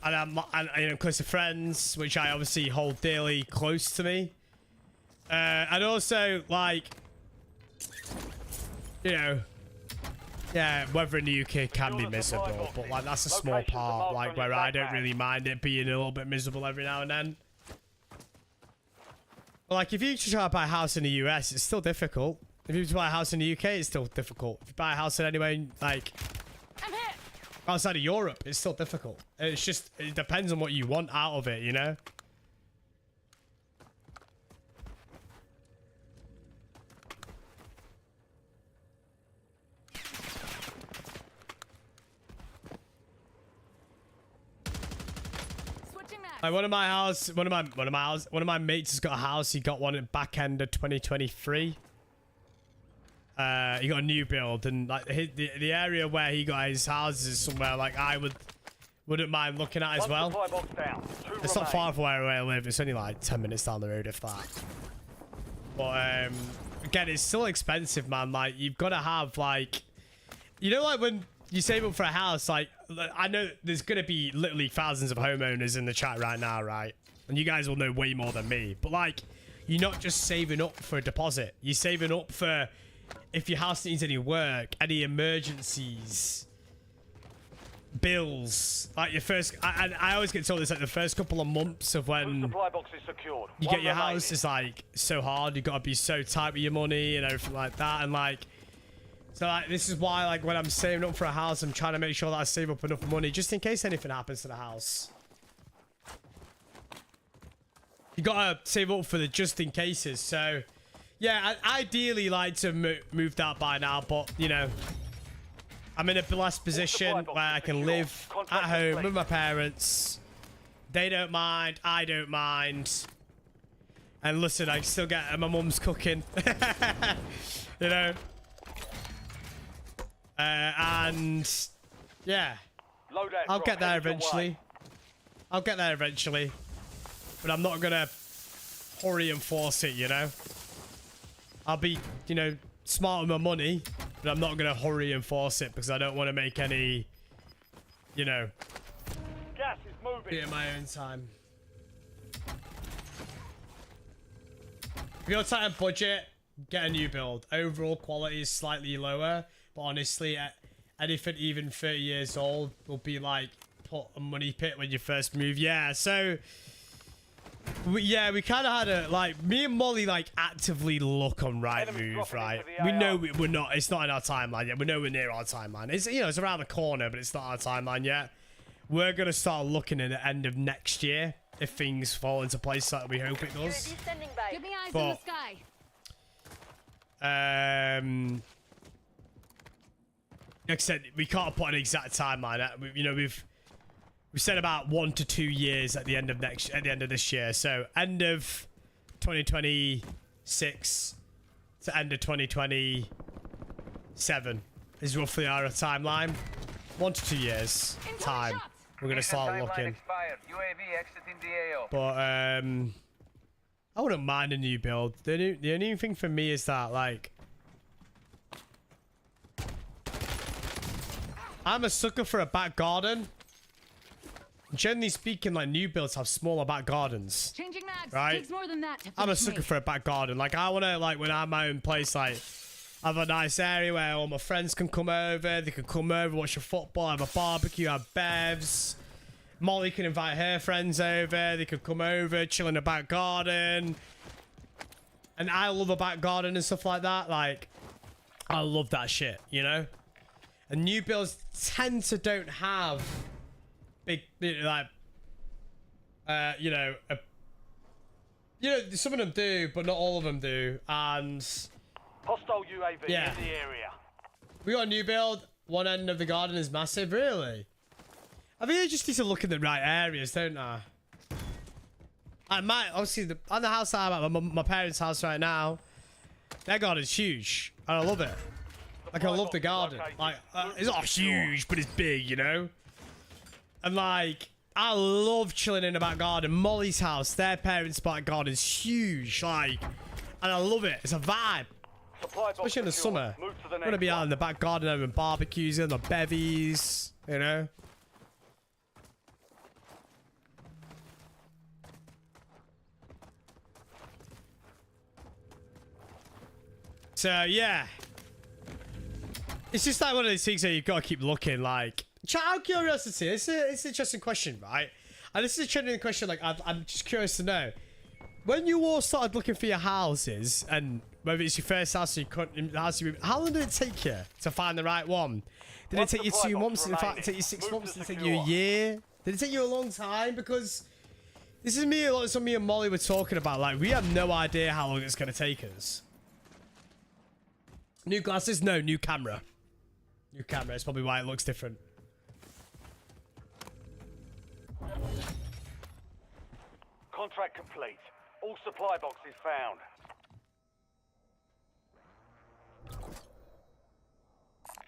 and I'm close to friends, which I obviously hold dearly close to me, and also, like, you know, yeah, weather in the UK can be miserable, but like, that's a small part, like, where I don't really mind it being a little bit miserable every now and then. Like, if you try to buy a house in the US, it's still difficult. If you buy a house in the UK, it's still difficult. If you buy a house in anywhere, like, outside of Europe, it's still difficult. It's just, it depends on what you want out of it, you know? Like, one of my mates has got a house. He got one at back end of 2023. He got a new build, and like the area where he got his house is somewhere like I wouldn't mind looking at as well. It's not far from where I live. It's only like 10 minutes down the road, if that. But again, it's still expensive, man. Like, you've got to have, like, you know, like when you save up for a house, like, I know there's gonna be literally thousands of homeowners in the chat right now, right? And you guys will know way more than me. But like, you're not just saving up for a deposit. You're saving up for if your house needs any work, any emergencies, bills. Like your first, I always get told this, like the first couple of months of when supply box is secured. You get your house is like so hard. You gotta be so tight with your money and everything like that, and like. So, like, this is why, like, when I'm saving up for a house, I'm trying to make sure that I save up enough money just in case anything happens to the house. You gotta save up for the just in cases. So, yeah, I ideally like to move that by now, but, you know, I'm in a blessed position where I can live at home with my parents. They don't mind. I don't mind. And listen, I still get my mum's cooking. You know? And yeah, I'll get there eventually. I'll get there eventually, but I'm not gonna hurry and force it, you know. I'll be, you know, smart with my money, but I'm not gonna hurry and force it because I don't want to make any, you know, gas is moving. in my own time. If you're tight on budget, get a new build. Overall quality is slightly lower. But honestly, anything even 30 years old will be like put a money pit when you first move. Yeah, so we kind of had a, like, me and Molly like actively look on Rightmove, right? We know we're not, it's not in our timeline yet. We know we're near our timeline. It's, you know, it's around the corner, but it's not our timeline yet. We're gonna start looking at the end of next year if things fall into place like we hope it does. Give me eyes in the sky. Like I said, we can't put an exact timeline. You know, We said about 1 to 2 years at the end of this year. So end of 2026 to end of 2027 is roughly our timeline. 1 to 2 years time. We're gonna start looking. Expired. UAV exiting the AO. But I wouldn't mind a new build. The only thing for me is that, like, I'm a sucker for a back garden. Generally speaking, like, new builds have smaller back gardens. Changing mags. Right? Takes more than that to I'm a finish sucker me. for a back garden. Like, I want to, like, when I have my own place, like, have a nice area where all my friends can come over. They can come over, watch a football, have a barbecue, have bevs. Molly can invite her friends over. They could come over, chill in the back garden. And I love a back garden and stuff like that. Like, I love that shit, you know? And new builds tend to don't have big, like, you know, some of them do, but not all of them do. And Hostile UAV yeah, in the area. we got a new build. One end of the garden is massive, really. I think I just need to look in the right areas, don't I? I might, obviously, on the house I'm at, my parents' house right now, their garden's huge, and I love it. Like, I love the garden. Like, it's not huge, but it's big, you know? And, like, I love chilling in the back garden. Molly's house, their parents' back garden's huge, like, and I love it. It's a vibe. Especially in the summer. I'm gonna be out in the back garden having barbecues and the bevies, you know? So, yeah. It's just like one of those things that you've got to keep looking, like... Out of curiosity, it's an interesting question, right? And this is a trending question, like, I'm just curious to know. When you all started looking for your houses, and whether it's your first house or your house you moved, how long did it take you to find the right one? Did it take you 2 months? Did it take you 6 months? Did it take you a year? Did it take you a long time? Because this is me, like something me and Molly were talking about. Like, we have no idea how long it's going to take us. New glasses? No, new camera. New camera. It's probably why it looks different. Contract complete. All supply boxes found.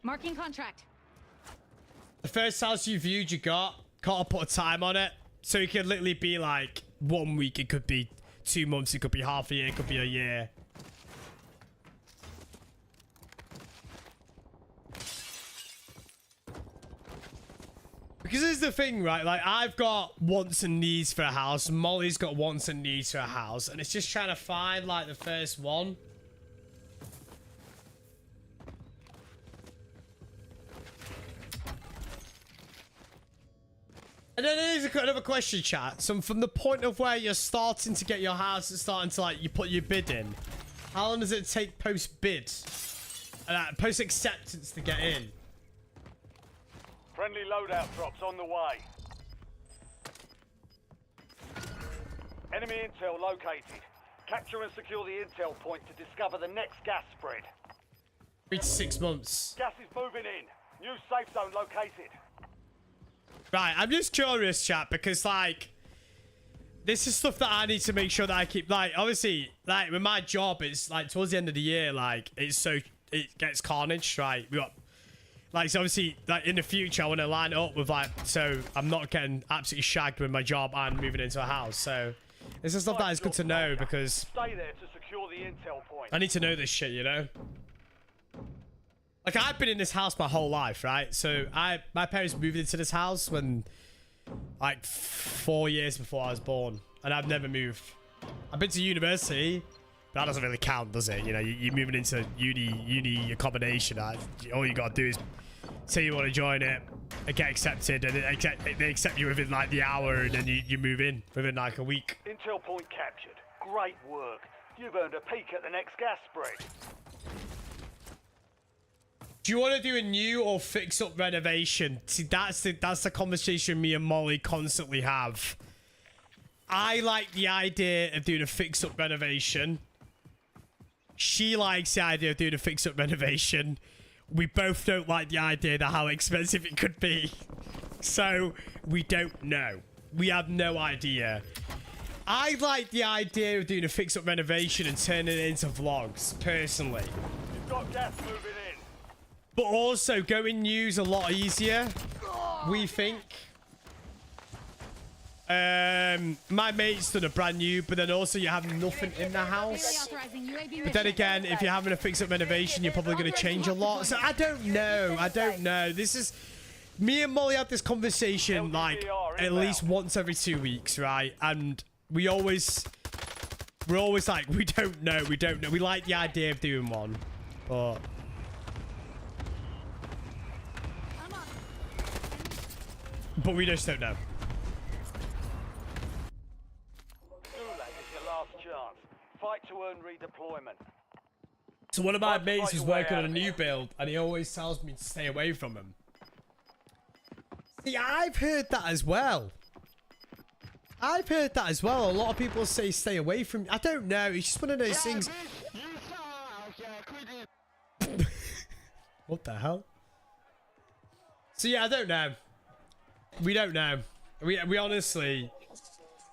Marking contract. The first house you viewed, you got. Can't put a time on it. So it could literally be like 1 week. It could be 2 months. It could be half a year. It could be a year. Because here's the thing, right? Like, I've got wants and needs for a house. Molly's got wants and needs for a house. And it's just trying to find, like, the first one. And then here's another question, chat. So from the point of where you're starting to get your house and starting to, like, you put your bid in, how long does it take post-bid? Post-acceptance to get in? Friendly loadout drops on the way. Enemy intel located. Capture and secure the intel point to discover the next gas spread. 3 to 6 months. Gas is moving in. New safe zone located. Right, I'm just curious, chat, because, like, this is stuff that I need to make sure that I keep, like, obviously, like, with my job, it's, like, towards the end of the year, like, it gets carnage, right? We got, like, so obviously, like, in the future, I want to line it up with, like, so I'm not getting absolutely shagged with my job and moving into a house, so this is stuff that is good to know, because Stay there to secure the intel point. I need to know this shit, you know? Like, I've been in this house my whole life, right? So, my parents moved into this house when, like, 4 years before I was born. And I've never moved. I've been to university, but that doesn't really count, does it? You know, you're moving into uni accommodation. All you got to do is say you want to join it, and get accepted, and they accept you within, like, the hour, and then you move in within, like, a week. Intel point captured. Great work. You've earned a peek at the next gas spread. Do you want to do a new or fix-up renovation? See, that's the conversation me and Molly constantly have. I like the idea of doing a fix-up renovation. She likes the idea of doing a fix-up renovation. We both don't like the idea of how expensive it could be. So we don't know. We have no idea. I like the idea of doing a fix-up renovation and turning it into vlogs, personally. You've got gas moving in. But also, going new's a lot easier, we think. My mate's done a brand new, but then also you have nothing in the house. But then again, if you're having a fix-up renovation, you're probably going to change a lot. So I don't know. I don't know. This is... Me and Molly have this conversation, like, at least once every 2 weeks, right? And we're always like, we don't know. We don't know. We like the idea of doing one, but... But we just don't know. Gulag is your last chance. Fight to earn redeployment. So one of my mates was working on a new build, and he always tells me to stay away from him. See, I've heard that as well. I've heard that as well. A lot of people say stay away from... I don't know. It's just one of those things... What the hell? So yeah, I don't know. We don't know. We honestly...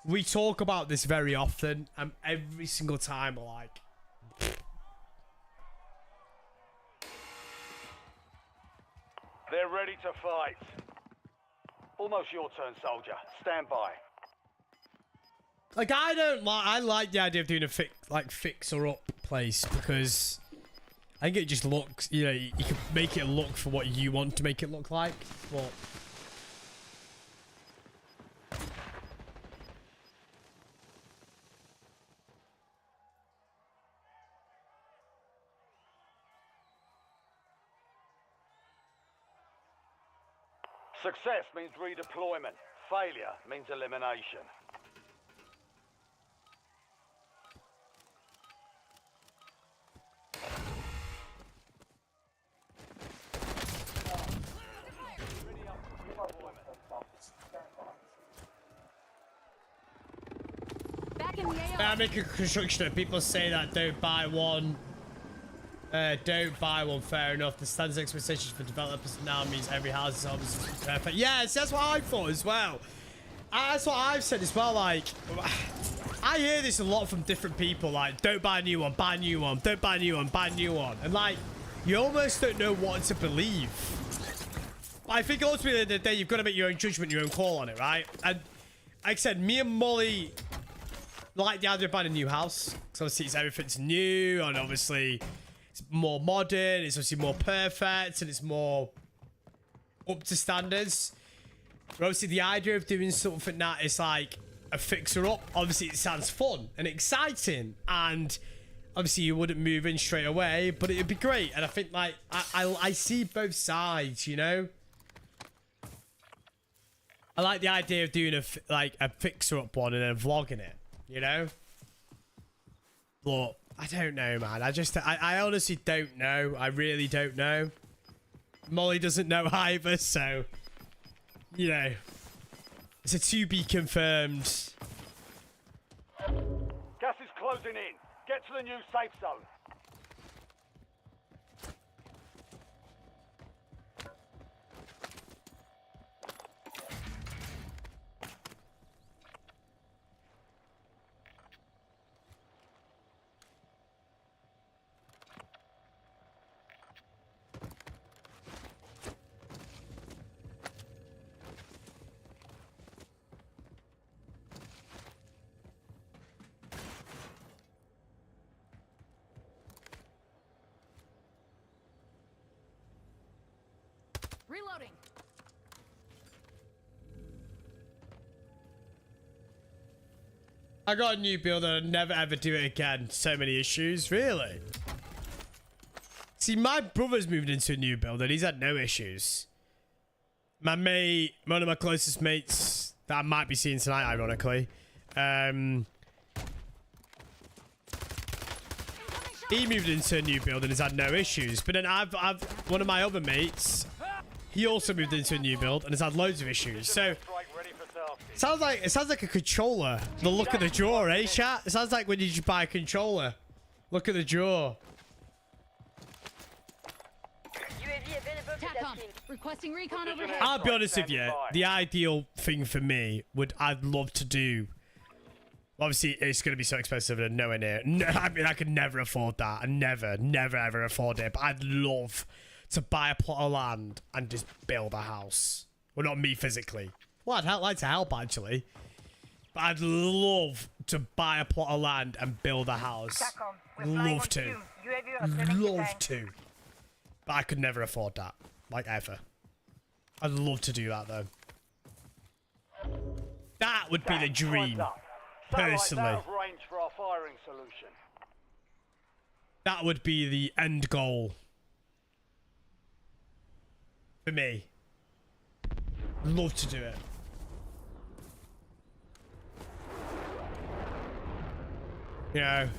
We talk about this very often, and every single time we're like... They're ready to fight. Almost your turn, soldier. Stand by. Like, I don't like... I like the idea of doing a fixer-up place, because I think it just looks... You know, you can make it look for what you want to make it look like, but... Success means redeployment. Failure means elimination. Back in the AO. I'm making construction. People say that don't buy one. Don't buy one. Fair enough. The standard expectations for developers now means every house is obviously perfect. Yes, that's what I thought as well. That's what I've said as well. Like, I hear this a lot from different people. Like, don't buy a new one, buy a new one. Don't buy a new one, buy a new one. And like, you almost don't know what to believe. But I think ultimately at the end of the day, you've got to make your own judgment, your own call on it, right? And like I said, me and Molly like the idea of buying a new house. Because obviously it's everything's new, and obviously it's more modern, it's obviously more perfect, and it's more up to standards. But obviously the idea of doing something that is like a fixer-up, obviously it sounds fun and exciting, and obviously you wouldn't move in straight away, but it'd be great. And I think like I see both sides, you know. I like the idea of doing a fixer-up one and then vlogging it, you know. But I don't know, man. I honestly don't know. I really don't know. Molly doesn't know either, so you know, it's a to be confirmed. Gas is closing in. Get to the new safe zone. Reloading. I got a new build and I'd never ever do it again. So many issues, really. See, my brother's moved into a new build and he's had no issues. My mate, one of my closest mates that I might be seeing tonight, ironically, he moved into a new build and has had no issues. But then I've one of my other mates, he also moved into a new build and has had loads of issues. So it sounds like a controller. The look of the drawer, eh, chat? It sounds like when you just buy a controller. Look at the drawer. UAV available to Tac on. on. Requesting recon overhead. I'll be honest with you. The ideal thing for me I'd love to do. Obviously, it's going to be so expensive and nowhere near. No, I mean, I could never afford that. I never ever afford it. But I'd love to buy a plot of land and just build a house. Well, not me physically. Well, I'd like to help actually. But I'd love to buy a plot of land and build a house. Love to. Love to. But I could never afford that. Like, ever. I'd love to do that, though. That would be the dream. Personally. Out of range for our firing solution. That would be the end goal. For me. Love to do it. You know.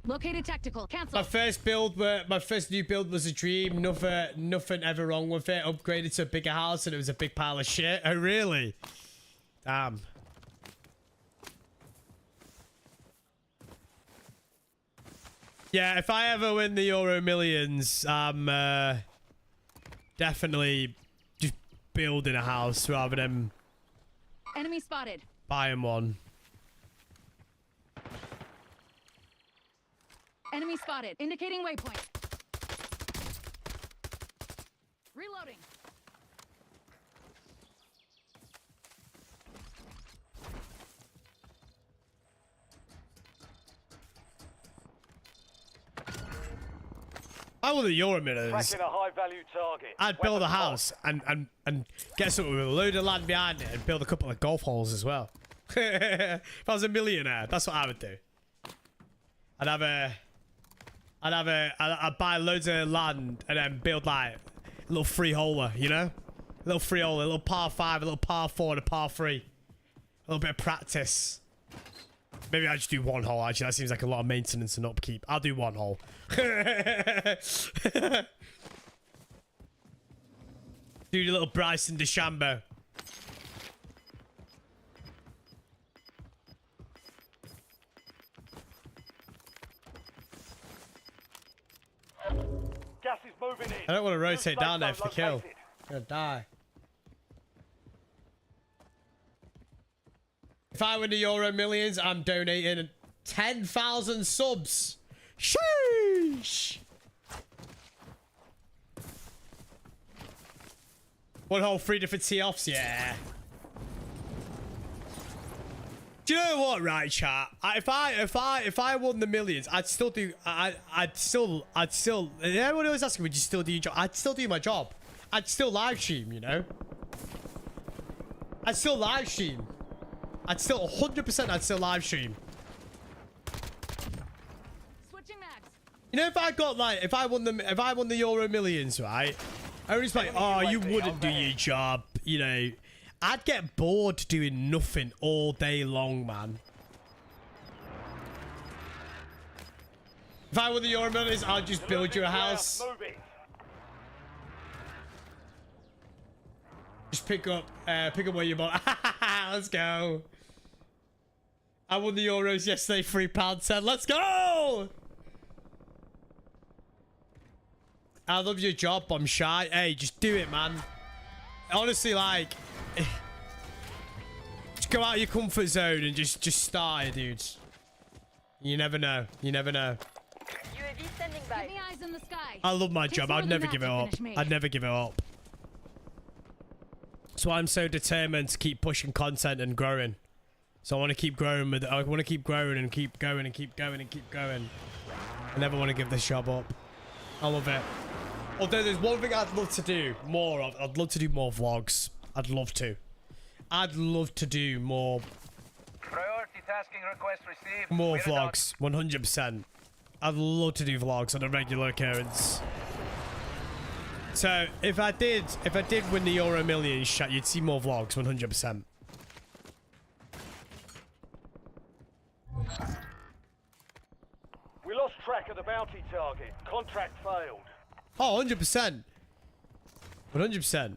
Located tactical. Cancel. My first new build was a dream. Nothing ever wrong with it. Upgraded to a bigger house and it was a big pile of shit. Oh, really? Damn. Yeah, if I ever win the Euro Millions, I'm definitely just building a house rather than Enemy spotted. buying one. Enemy spotted. Indicating waypoint. Reloading. I want the Euro Millions. Tracking a high-value target. I'd build a Weapons house and get something with a load of land behind it and build a couple of golf holes as well. If I was a millionaire, that's what I would do. I'd buy loads of land and then build like a little freeholder, you know? A little freeholder, a little par 5, a little par 4, and a par 3. A little bit of practice. Maybe I just do one hole, actually. That seems like a lot of maintenance and upkeep. I'll do one hole. Do the little Bryson DeChambeau. Gas is moving in. I don't want to rotate New down there safe for the zone kill. located. I'm gonna die. If I win the Euro Millions, I'm donating 10,000 subs. Sheesh. One whole 3 different tee-offs, yeah. Do you know what, right, chat? If I won the millions, I'd still do. I'd still. Everyone always asking, would you still do your job? I'd still do my job. I'd still live stream, you know. I'd still live stream. I'd still 100%. I'd still live stream. Switching mags. You know, if I got like, if I won the Euro Millions, right? I was like, oh, you wouldn't do your job, you know. I'd get bored doing nothing all day long, man. If I won the Euro Millions, I'd just build you a house. Just pick up where you bought. Let's go. I won the Euros yesterday, £3.10. Let's go. I love your job, but I'm shy. Hey, just do it, man. Honestly, like, just go out of your comfort zone and just start it, dudes. You never know. You never know. UAV standing by. Give me eyes in the sky. I love my job. more I'd than never that give it to up. finish me. I'd never give it up. So I'm so determined to keep pushing content and growing. So I want to keep growing with it. I want to keep growing and keep going and keep going and keep going. I never want to give this job up. I love it. Although there's one thing I'd love to do more of. I'd love to do more vlogs. I'd love to. I'd love to do more. Priority tasking request received. More We're out. vlogs. 100%. I'd love to do vlogs on a regular occurrence. So if I did win the Euro Millions, chat, you'd see more vlogs. 100%. We lost track of the bounty target. Contract failed. Oh, 100%. 100%.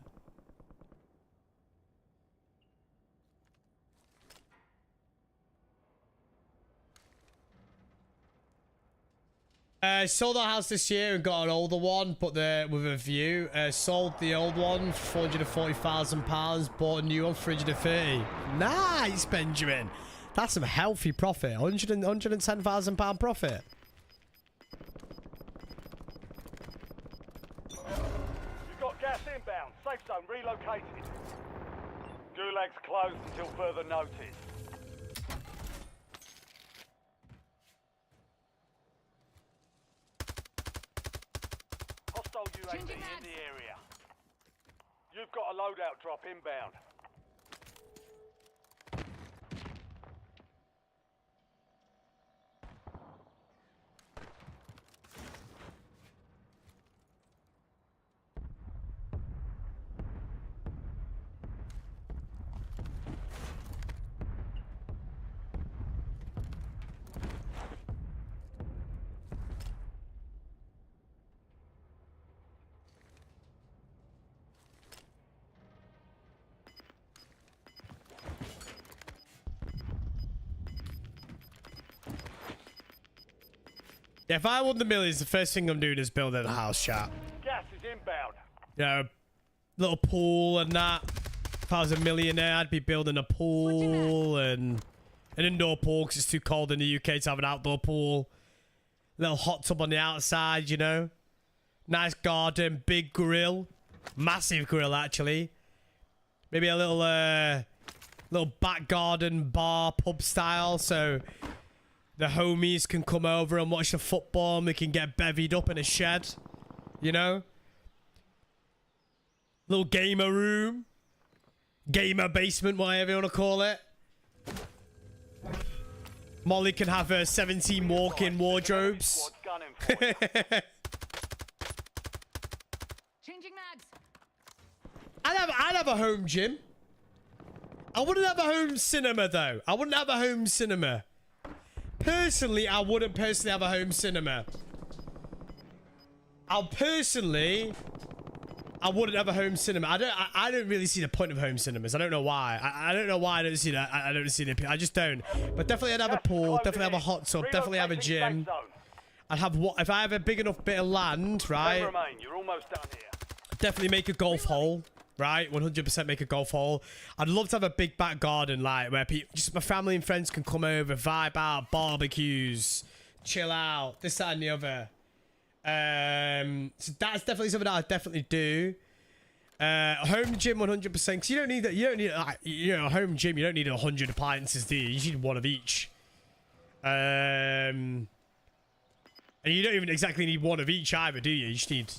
Sold our house this year and got an older one, but with a view. Sold the old one for £440,000. Bought a new one for 330. Nice, Benjamin. That's some healthy profit. £110,000 profit. You've got gas inbound. Safe zone relocated. Gulag's closed until further notice. Hostile UAV in the area. You've got a loadout drop inbound. Yeah, if I won the millions, the first thing I'm doing is building a house, chat. Gas is inbound. Yeah, little pool and that. If I was a millionaire, I'd be building a pool and an indoor pool because it's too cold in the UK to have an outdoor pool. Little hot tub on the outside, you know. Nice garden, big grill. Massive grill, actually. Maybe a little back garden bar pub style, so the homies can come over and watch the football and we can get bevied up in a shed. You know? Little gamer room. Gamer basement, whatever you want to call it. Molly can have her 17 walk-in wardrobes. Changing mags. I'd have a home gym. I wouldn't have a home cinema, though. I wouldn't have a home cinema. Personally, I wouldn't personally have a home cinema. I wouldn't have a home cinema. I don't really see the point of home cinemas. I don't know why. I don't know why I don't see that. I don't see the. I just don't. But definitely I'd have a pool. Definitely have a hot tub. Definitely have a gym. I'd have what if I have a big enough bit of land, right? You're almost done here. Definitely make a golf hole. Right, 100% make a golf hole. I'd love to have a big back garden, like where just my family and friends can come over, vibe out, barbecues, chill out, this, that, and the other. So that's definitely something that I'd definitely do. Home gym, 100%. Because you don't need that. You don't need like, a home gym. You don't need 100 appliances, do you? You need one of each. And you don't even exactly need one of each either, do you? You just need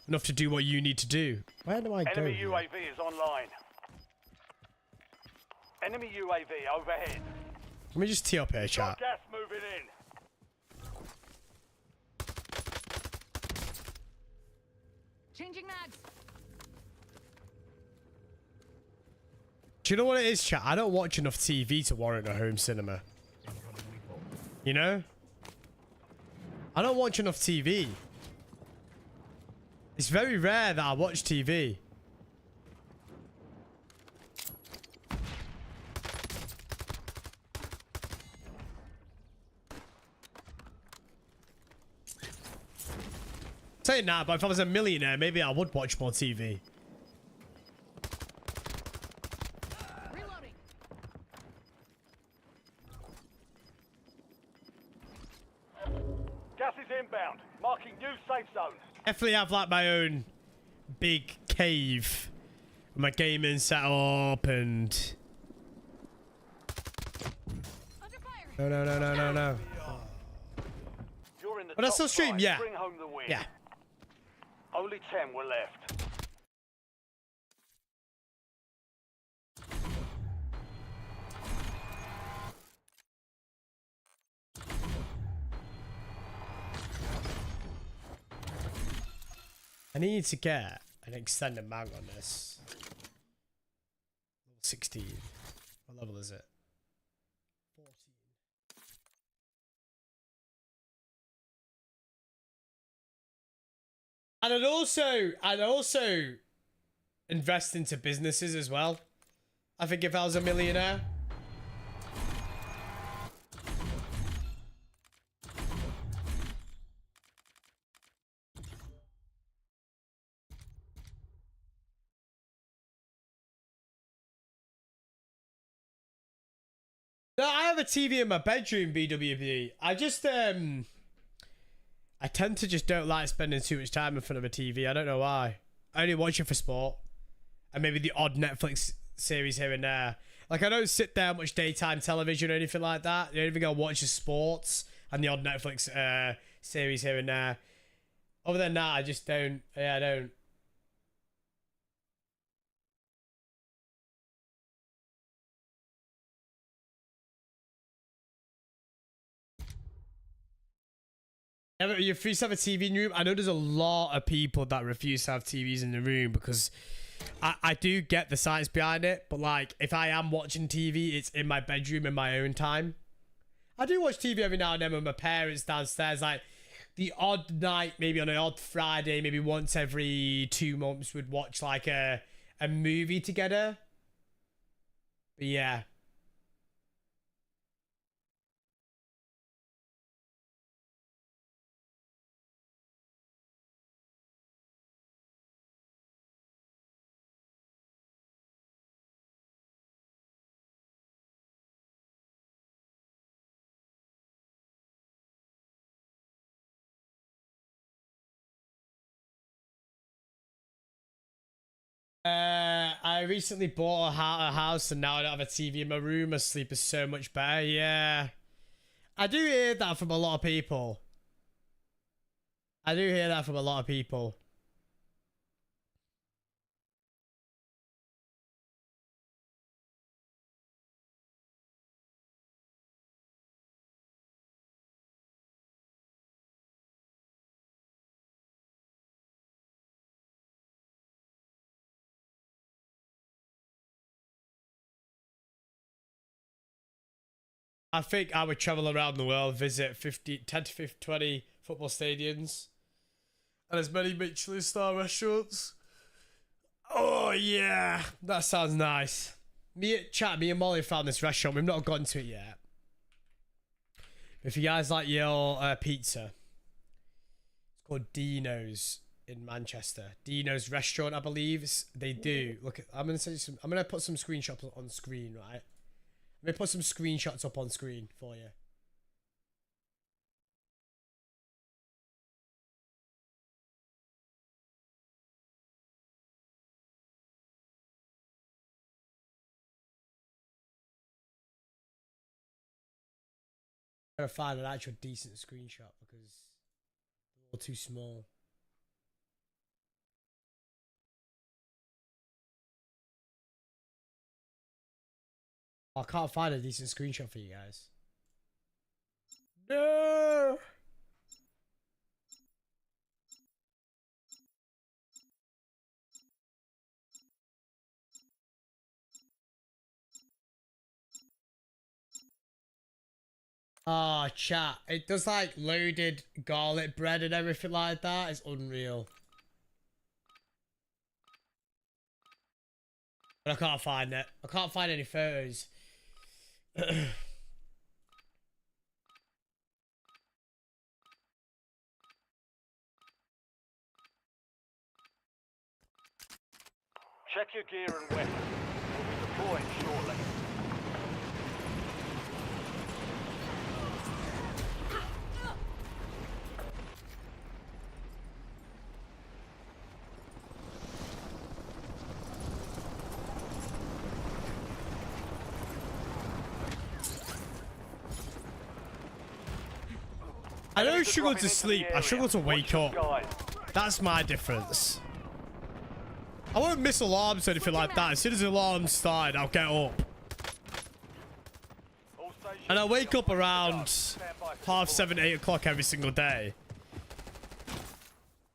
enough to do what you need to do. Where do I go? Enemy UAV is online. Enemy UAV overhead. Let me just tee up here, chat. Gas moving in. Changing mags. Do you know what it is, chat? I don't watch enough TV to warrant a home cinema. You know? I don't watch enough TV. It's very rare that I watch TV. Saying that, but if I was a millionaire, maybe I would watch more TV. Reloading. Gas is inbound. Marking new safe zone. Definitely have like my own big cave with my gaming setup and no. You're in the But I top still stream, five. yeah. Bring home the win. Yeah. Only 10 were left. I need to get an extended mag on this. Level 16. What level is it? 14. And I'd also invest into businesses as well. I think if I was a millionaire. have a TV in my bedroom, BWB. I just, I tend to just don't like spending too much time in front of a TV. I don't know why. I only watch it for sport. And maybe the odd Netflix series here and there. Like, I don't sit there much daytime television or anything like that. The only thing I watch is sports and the odd Netflix series here and there. Other than that, I just don't. Yeah, I don't. You refuse to have a TV in your room? I know there's a lot of people that refuse to have TVs in the room because I do get the science behind it, but like if I am watching TV, it's in my bedroom in my own time. I do watch TV every now and then with my parents downstairs, like the odd night, maybe on an odd Friday, maybe once every 2 months, we'd watch like a movie together. But yeah. I recently bought a house and now I don't have a TV in my room. My sleep is so much better. Yeah. I do hear that from a lot of people. I do hear that from a lot of people. I think I would travel around the world, visit 10 to 20 football stadiums, and as many Michelin star restaurants. Oh yeah, that sounds nice. Me and Molly found this restaurant. We've not gone to it yet. If you guys like your pizza, it's called Dino's in Manchester. Dino's restaurant, I believe. They do. Look, I'm gonna send you some. I'm gonna put some screenshots on screen, right? Let me put some screenshots up on screen for you. I'm trying to find an actual decent screenshot because they're all too small. I can't find a decent screenshot for you guys. No! Oh, chat. It does like loaded garlic bread and everything like that. It's unreal. But I can't find it. I can't find any photos. Check your gear and weapons. We'll be deploying shortly. I don't struggle to sleep. I struggle to wake up. That's my difference. I won't miss alarms or anything like that. As soon as the alarm started, I'll get up. And I wake up around 7:30, 8 o'clock every single day.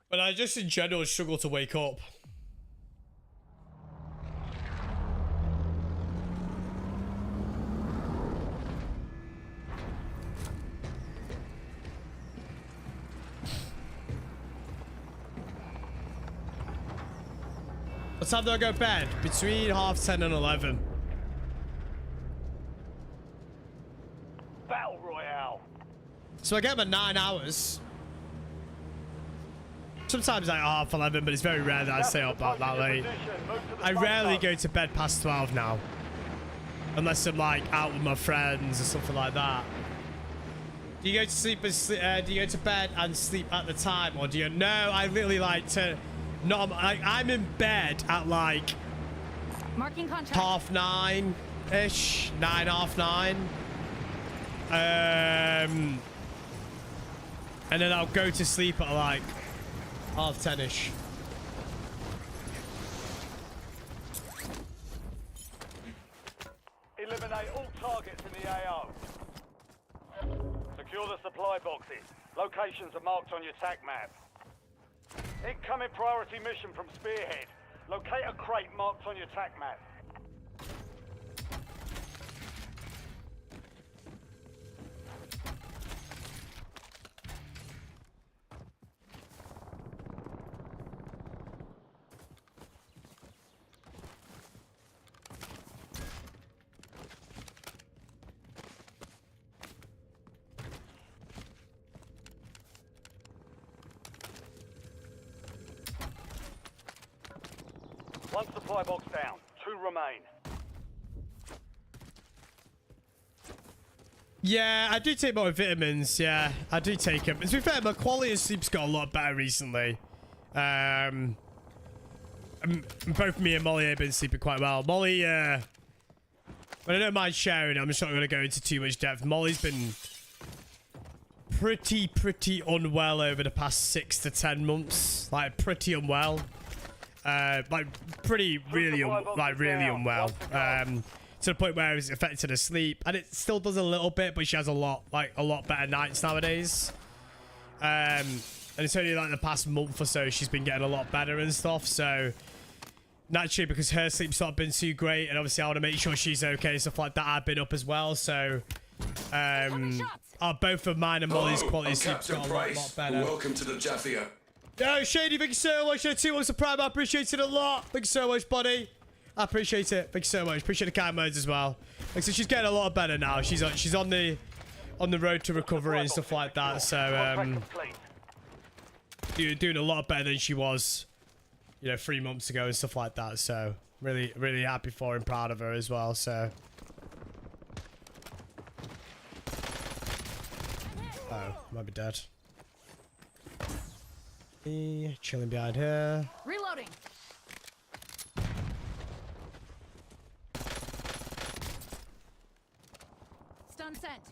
But I just in general struggle to wake up. What time do I go to bed? Between 10:30 and 11. Battle Royale. So I get about 9 hours. Sometimes like 11:30, but it's very rare that I stay up that late. I rarely go to bed past 12 now. Unless I'm like out with my friends or something like that. Do you go to sleep and do you go to bed and sleep at the time, or do you? No, I literally like to. Not like I'm in bed at like Marking contract. 9:30ish, 9, 9:30. And then I'll go to sleep at like 10:30ish. Eliminate all targets in the AO. Secure the supply boxes. Locations are marked on your TAC map. Incoming priority mission from Spearhead. Locate a crate marked on your TAC map. One supply box down. 2 remain. Yeah, I do take my vitamins. Yeah, I do take them. To be fair, my quality of sleep's got a lot better recently. Both me and Molly have been sleeping quite well. Molly, but I don't mind sharing. I'm just not going to go into too much depth. Molly's been pretty unwell over the past 6 to 10 months. Like, pretty unwell. Like really unwell. To the point where it's affected her sleep, and it still does a little bit, but she has a lot better nights nowadays. And it's only like the past month or so she's been getting a lot better and stuff. So naturally, because her sleep's not been too great, and obviously I want to make sure she's okay and stuff like that, I've been up as well. So both of mine and Molly's quality of sleep's got a lot better. Welcome to the Jaffia. Yo, Shady, thank you so much for the 2 months of Prime. I appreciate it a lot. Thank you so much, buddy. I appreciate it. Thank you so much. Appreciate the kind words as well. Like, so she's getting a lot better now. She's on the road to recovery and stuff like that. So doing a lot better than she was, 3 months ago and stuff like that. So really happy for her and proud of her as well. So. Oh, might be dead. Chilling behind her. Reloading. Stun sent.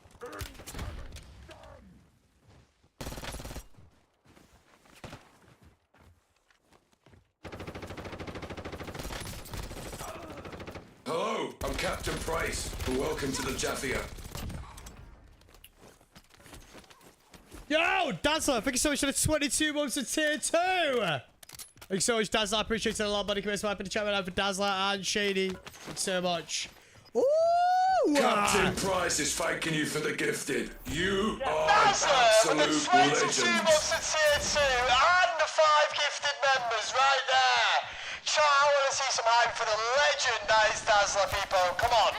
Hello, I'm Captain Price, and welcome to the Jaffia. Yo, Dazzler, thank you so much for the 22 months of tier 2. Thank you so much, Dazzler. I appreciate it a lot, buddy. Come here, swipe in the chat right now for Dazzler and Shady. Thank you so much. Ooh! Captain Price is thanking you for the gifted. You are Dazzler an for the absolute 22 legend. months of tier 2 and the 5 gifted members right there. Chat, I want to see some hype for the legend that is Dazzler, people. Come on.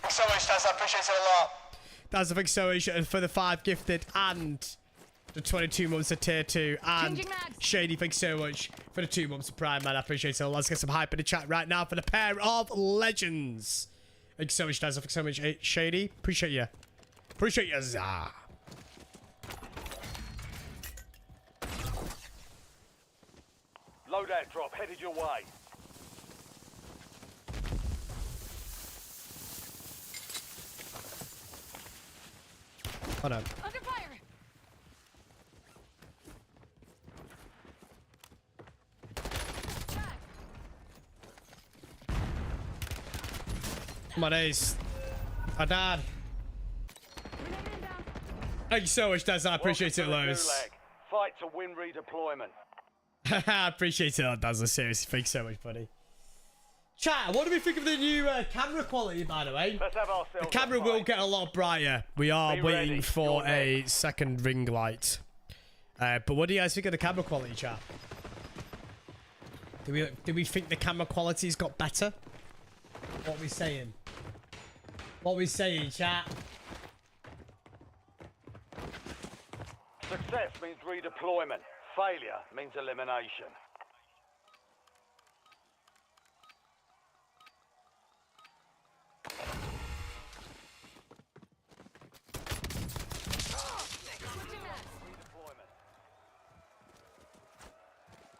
Thanks so much, Dazzler. I appreciate it a lot. Dazzler, thank you so much for the 5 gifted and the 22 months of tier 2. And Shady, thank you so much for the 2 months of Prime, man. I appreciate it. Let's get some hype in the chat right now for the pair of legends. Thank you so much, Dazzler. Thank you so much, Shady. Appreciate you. Appreciate you, Zah. Loadout drop headed your way. Hold on. Under fire. Come on, Ace. I died. Thank you so much, Dazzler. I appreciate it, loads. Fight to win redeployment. I appreciate it, Dazzler. Seriously, thank you so much, buddy. Chat, what do we think of the new camera quality, by the way? Let's have ourselves the camera will get a lot brighter. We are waiting for a second ring light. But what do you guys think of the camera quality, chat? Do we think the camera quality's got better? What are we saying? What are we saying, chat? Success means redeployment. Failure means elimination.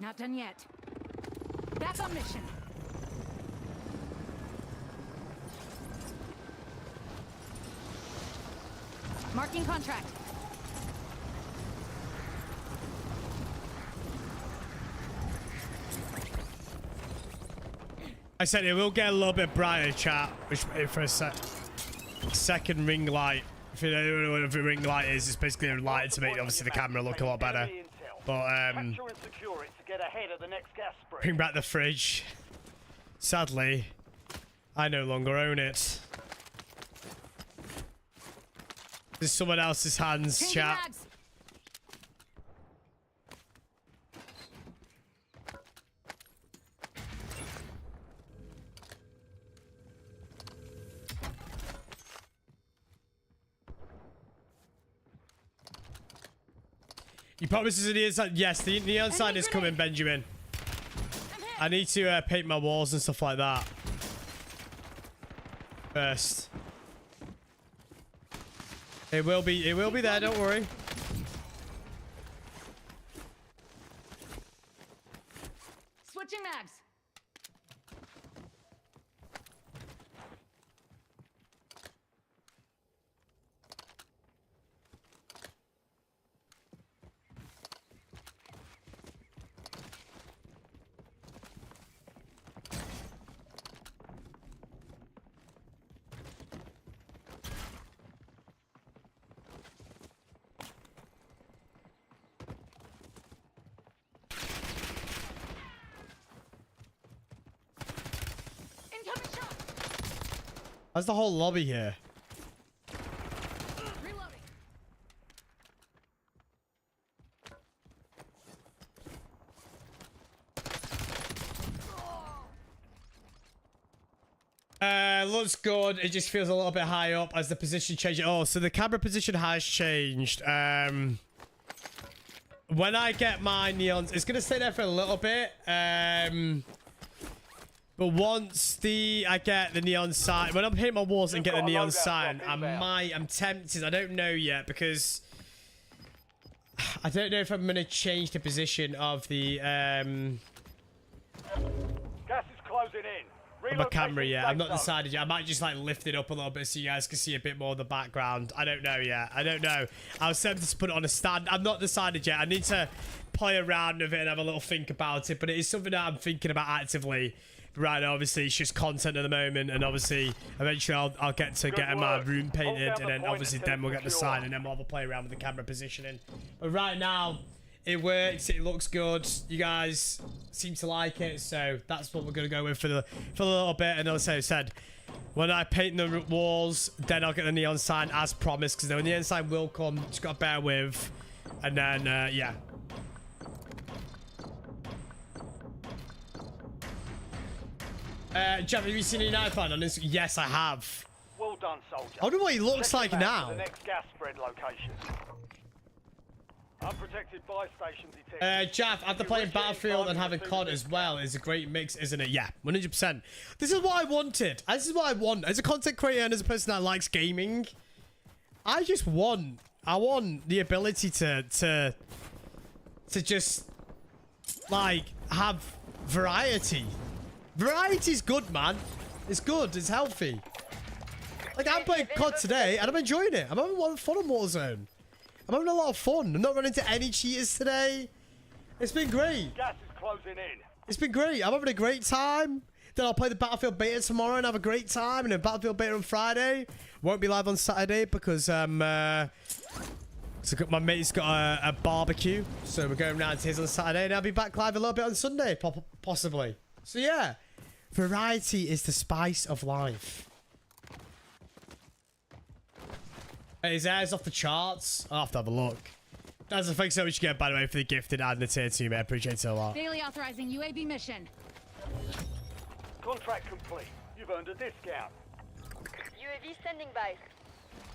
Not done yet. Back on mission. Marking contract. I said it will get a little bit brighter, chat. Which for a second ring light. If you don't know what a ring light is, it's basically a light to make obviously the camera look a lot better. But Capture and secure it to get ahead of the next gas spread. bring back the fridge. Sadly, I no longer own it. This is someone else's hands, Changing chat. mags. You promise us a neon sign? Yes, the neon sign is coming, Benjamin. I need to paint my walls and stuff like that first. It will be there, don't worry. Switching mags. Incoming shot. How's the whole lobby here? Reloading. Looks good. It just feels a little bit high up as the position changes. Oh, so the camera position has changed. When I get my neons, it's gonna stay there for a little bit. But once I get the neon sign, when I'm hitting my walls and get the neon sign, I'm tempted. I don't know yet because I don't know if I'm gonna change the position of the Gas is closing in. my camera yet. I'm not decided yet. I might just like lift it up a little bit so you guys can see a bit more of the background. I don't know yet. I don't know. I was tempted to put it on a stand. I'm not decided yet. I need to play around with it and have a little think about it. But it is something that I'm thinking about actively. Right now, obviously, it's just content at the moment. And obviously, eventually I'll get to getting my room painted. And then obviously then we'll get the sign. And then we'll have a play around with the camera positioning. But right now, it works. It looks good. You guys seem to like it, so that's what we're gonna go with for a little bit. And as I said, when I paint the walls, then I'll get the neon sign as promised. Because then the neon sign will come. Just gotta bear with, and then yeah. Jaff, have you seen any night fan on this? Yes, I have. Well done, soldier. I wonder what he looks Check like him out now. for the next gas spread location. Unprotected buy station detected. Jaff, after playing Battlefield and having COD as well is a great mix, isn't it? Yeah, 100%. This is what I wanted. This is what I want. As a content creator and as a person that likes gaming, I want the ability to just, like, have variety. Variety's good, man. It's good. It's healthy. Like, I'm playing COD today, and I'm enjoying it. I'm having a lot of fun on Warzone. I'm having a lot of fun. I'm not running into any cheaters today. It's been great. Gas is closing in. It's been great. I'm having a great time. Then I'll play the Battlefield beta tomorrow and have a great time. And then Battlefield beta on Friday. Won't be live on Saturday because my mate's got a barbecue. So we're going round to his on Saturday. And I'll be back live a little bit on Sunday, possibly. So yeah, variety is the spice of life. His hair's off the charts. I'll have to have a look. That's the thanks so much again, by the way, for the gifted and the tier 2, mate. I appreciate it a lot. Daily authorizing UAV mission. Contract complete. You've earned a discount. UAV standing by.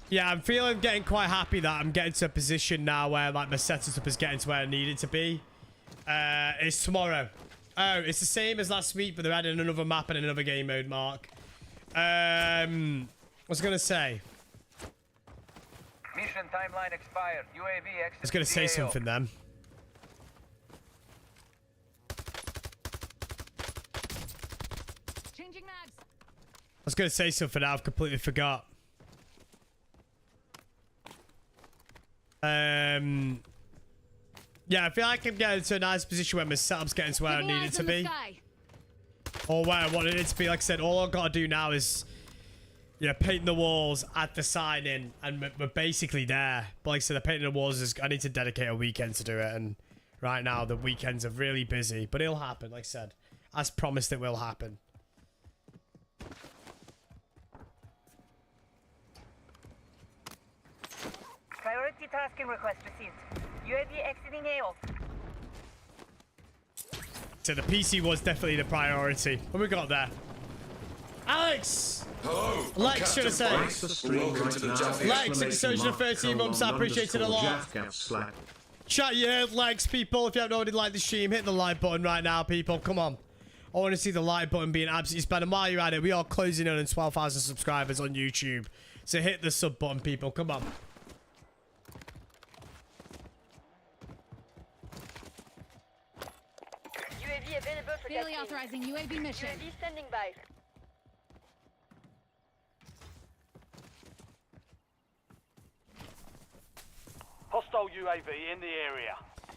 Yeah, I'm getting quite happy that I'm getting to a position now where like my setup is getting to where I need it to be. It's tomorrow. Oh, it's the same as last week, but they're adding another map and another game mode, Mark. I was going to say... Mission timeline expired. UAV exit. I was going to say GAO. something then. Changing mags. I was going to say something now. I've completely forgot. Yeah, I feel like I'm getting to a nice position where my setup's getting to where I need it to be. Or where I wanted it to be. Like I said, all I've got to do now is, you know, paint the walls, add the sign in, and we're basically there. But like I said, the painting the walls is, I need to dedicate a weekend to do it. And right now, the weekends are really busy. But it'll happen, like I said. As promised, it will happen. Priority tasking request received. UAV exiting AO. So the PC was definitely the priority. What we got there? Alex! Hello, Lex, should I say? Likes the stream Welcome right to the now. Jaff. Lex, extension of 13 months. I appreciate it a lot. _Jaff. Chat your likes, people. If you haven't already liked the stream, hit the like button right now, people. Come on. I want to see the like button being absolutely spammed. And while you're at it, we are closing in on 12,000 subscribers on YouTube. So hit the sub button, people. Come on. UAV available for Daily testing. authorizing UAV mission. UAV standing by. Hostile UAV in the area.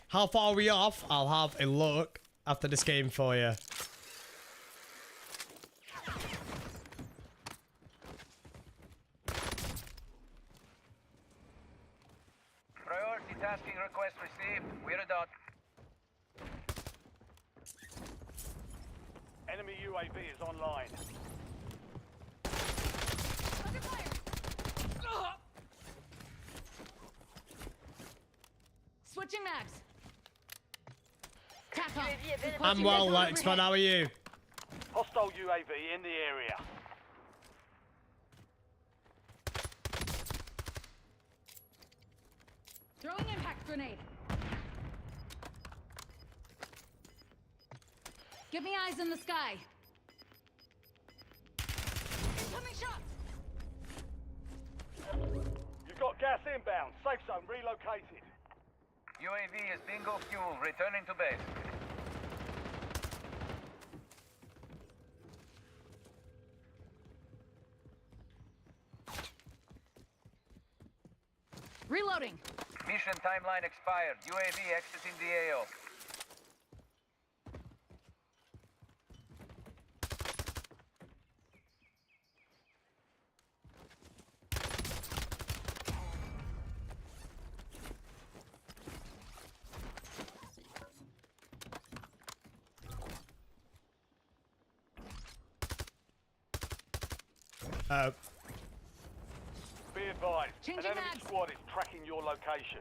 How far are we off? I'll have a look after this game for you. Priority tasking request received. We're a dot. Enemy UAV is online. Under fire. Switching mags. Tack on. UAV available. I'm well, Lex, man. How are you? Hostile UAV in the area. Throwing impact grenade. Give me eyes in the sky. Incoming shots. You've got gas inbound. Safe zone relocated. UAV is bingo fuel. Returning to base. Reloading. Mission timeline expired. UAV exiting the AO. Be advised, Changing an enemy mags. squad is tracking your location.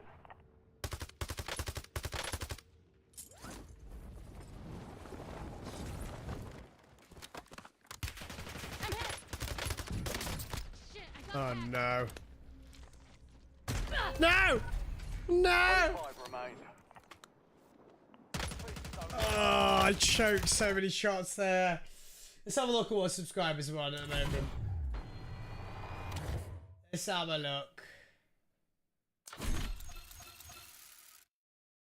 I'm hit. Shit, I got Oh, that. no. No! No! 5 remain. Oh, I choked so many shots there. Let's have a look at what subscribers are on at the moment. Let's have a look.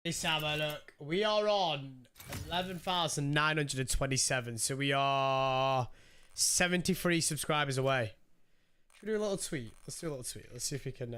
Let's have a look. We are on 11,927. So we are 73 subscribers away. Should we do a little tweet? Let's do a little tweet. Let's see if we can...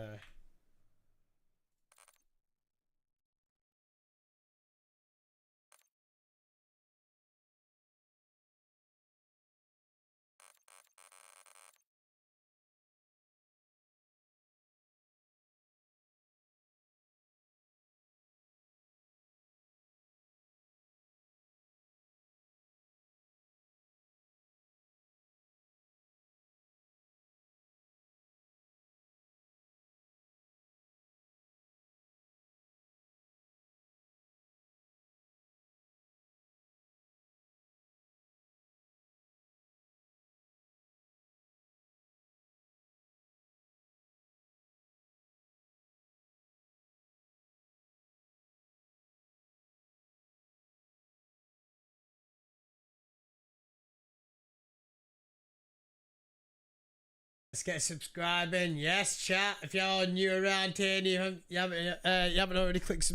Let's get subscribing. Yes, chat. If you're new around here and you haven't already clicked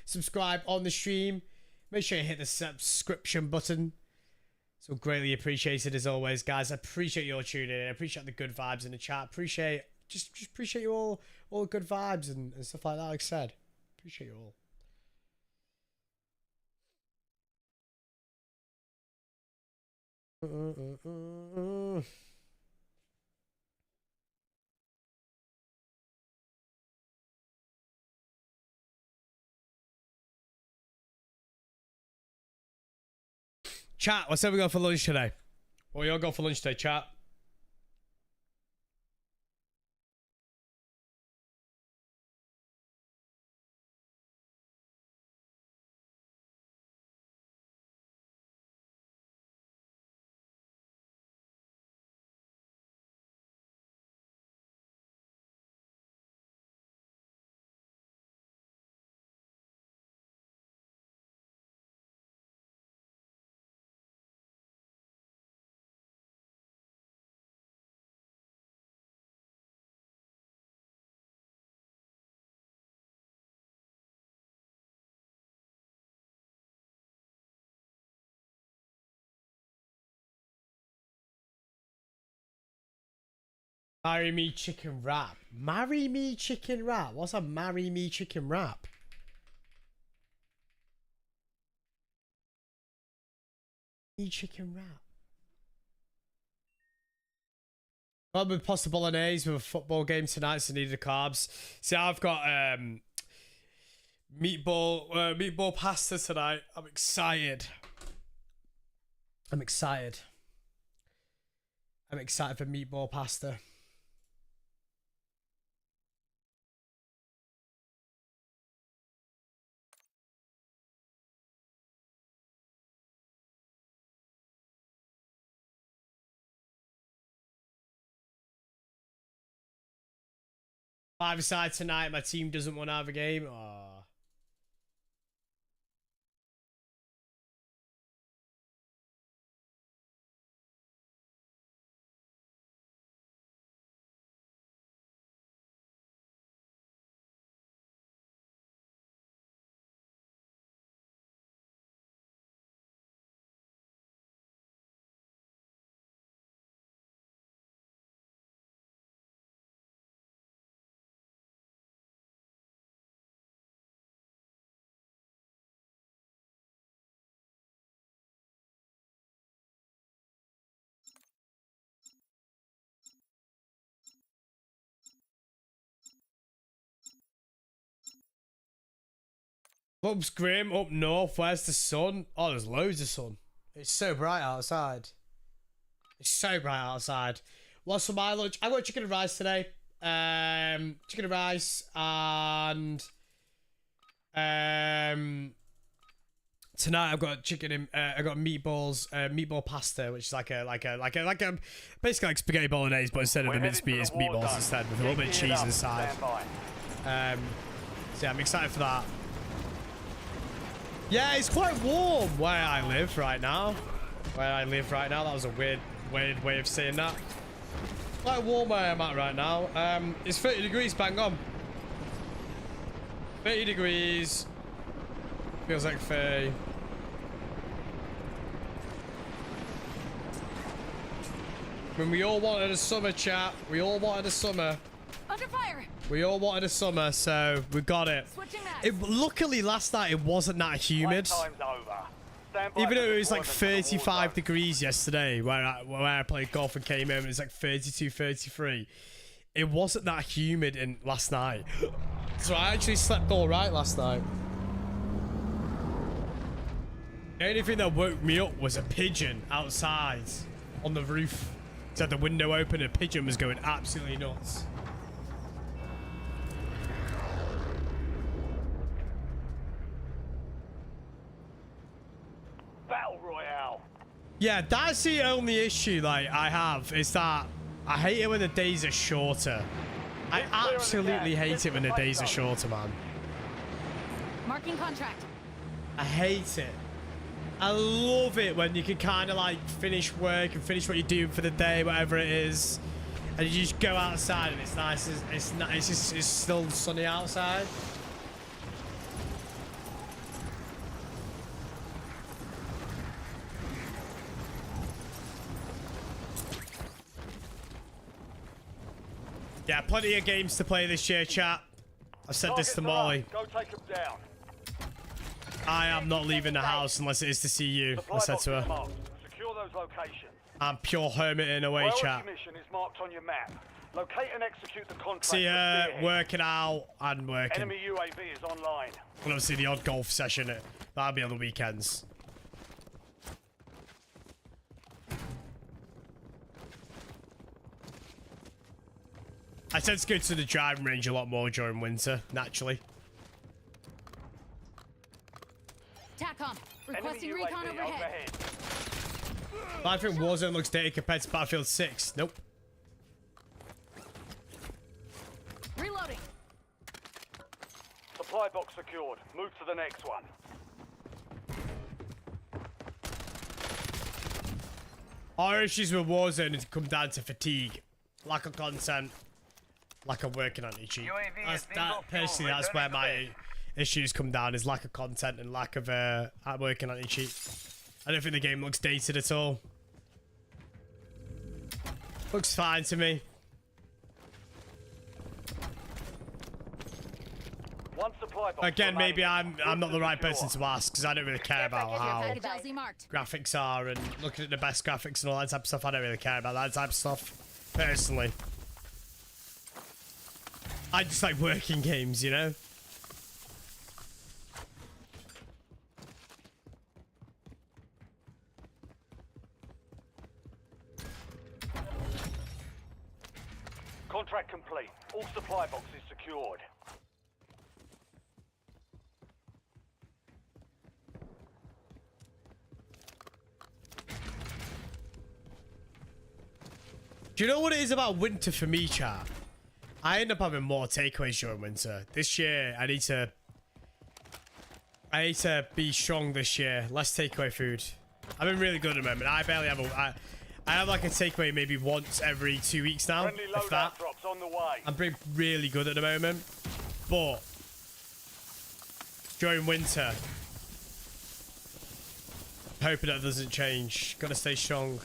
subscribe on the stream, make sure you hit the subscription button. So greatly appreciated as always, guys. I appreciate your tuning in. I appreciate the good vibes in the chat. Appreciate just appreciate you all the good vibes and stuff like that. Like I said, appreciate you all. Chat, what's we going for lunch today? What you all go for lunch today, chat? Marry me chicken wrap. Marry me chicken wrap. What's a marry me chicken wrap? Me chicken wrap. Probably pasta bolognese with a football game tonight, so needed the carbs. See, I've got meatball pasta tonight. I'm excited. I'm excited for meatball pasta. Five-a-side tonight. My team doesn't want to have a game. Aww. Bubs Grim up north. Where's the sun? Oh, there's loads of sun. It's so bright outside. It's so bright outside. What's for my lunch? I got chicken and rice today. Chicken and rice and tonight I've got chicken and I got meatballs, meatball pasta, which is like a basically like spaghetti bolognese, but instead of the minced meat, it's meatballs instead with a little bit of cheese inside. So yeah, I'm excited for that. Yeah, it's quite warm where I live right now. That was a weird way of saying that. Quite warm where I'm at right now. It's 30 degrees, bang on. 30 degrees. Feels like 30. When we all wanted a summer, chat. We all wanted a summer. Under fire. We all wanted a summer, so we got it. Luckily, last night it wasn't that humid. Even though it was like 35 degrees yesterday, where I played golf and came home, and it was like 32, 33. It wasn't that humid in last night, so I actually slept all right last night. The only thing that woke me up was a pigeon outside on the roof. It had the window open, and a pigeon was going absolutely nuts. Battle Royale. Yeah, that's the only issue like I have is that I hate it when the days are shorter. I absolutely hate it when the days are shorter, man. Marking contract. I hate it. I love it when you can kind of like finish work and finish what you're doing for the day, whatever it is, and you just go outside and it's nice. It's still sunny outside. Yeah, plenty of games to play this year, chat. I've said this to Molly. Go take them down. I am not leaving the house unless it is to see you. I said to her. Marked. Secure those locations. I'm pure hermiting away, chat. Mission is marked on your map. Locate and execute the contract. See her working out and working. Enemy UAV is online. And obviously the odd golf session. That'll be on the weekends. I tend to go to the driving range a lot more during winter, naturally. TACOM, requesting recon overhead. I think Warzone looks dated compared to Battlefield 6. Nope. Reloading. Supply box secured. Move to the next one. Our issues with Warzone has come down to fatigue, lack of content, lack of working on each cheat. Personally, that's where my issues come down, is lack of content and lack of working on each cheat. I don't think the game looks dated at all. Looks fine to me. One supply box. Again, maybe I'm not the right person to ask, because I don't really care about how graphics are and looking at the best graphics and all that type of stuff. I don't really care about that type of stuff, personally. I just like working games, you know? Contract complete. All supply boxes secured. Do you know what it is about winter for me, chat? I end up having more takeaways during winter. This year, I need to be strong this year. Less takeaway food. I've been really good at the moment. I barely have I have like a takeaway maybe once every 2 weeks now, if that. Drops on the way. I'm being really good at the moment, but during winter, hoping that doesn't change. Gotta stay strong.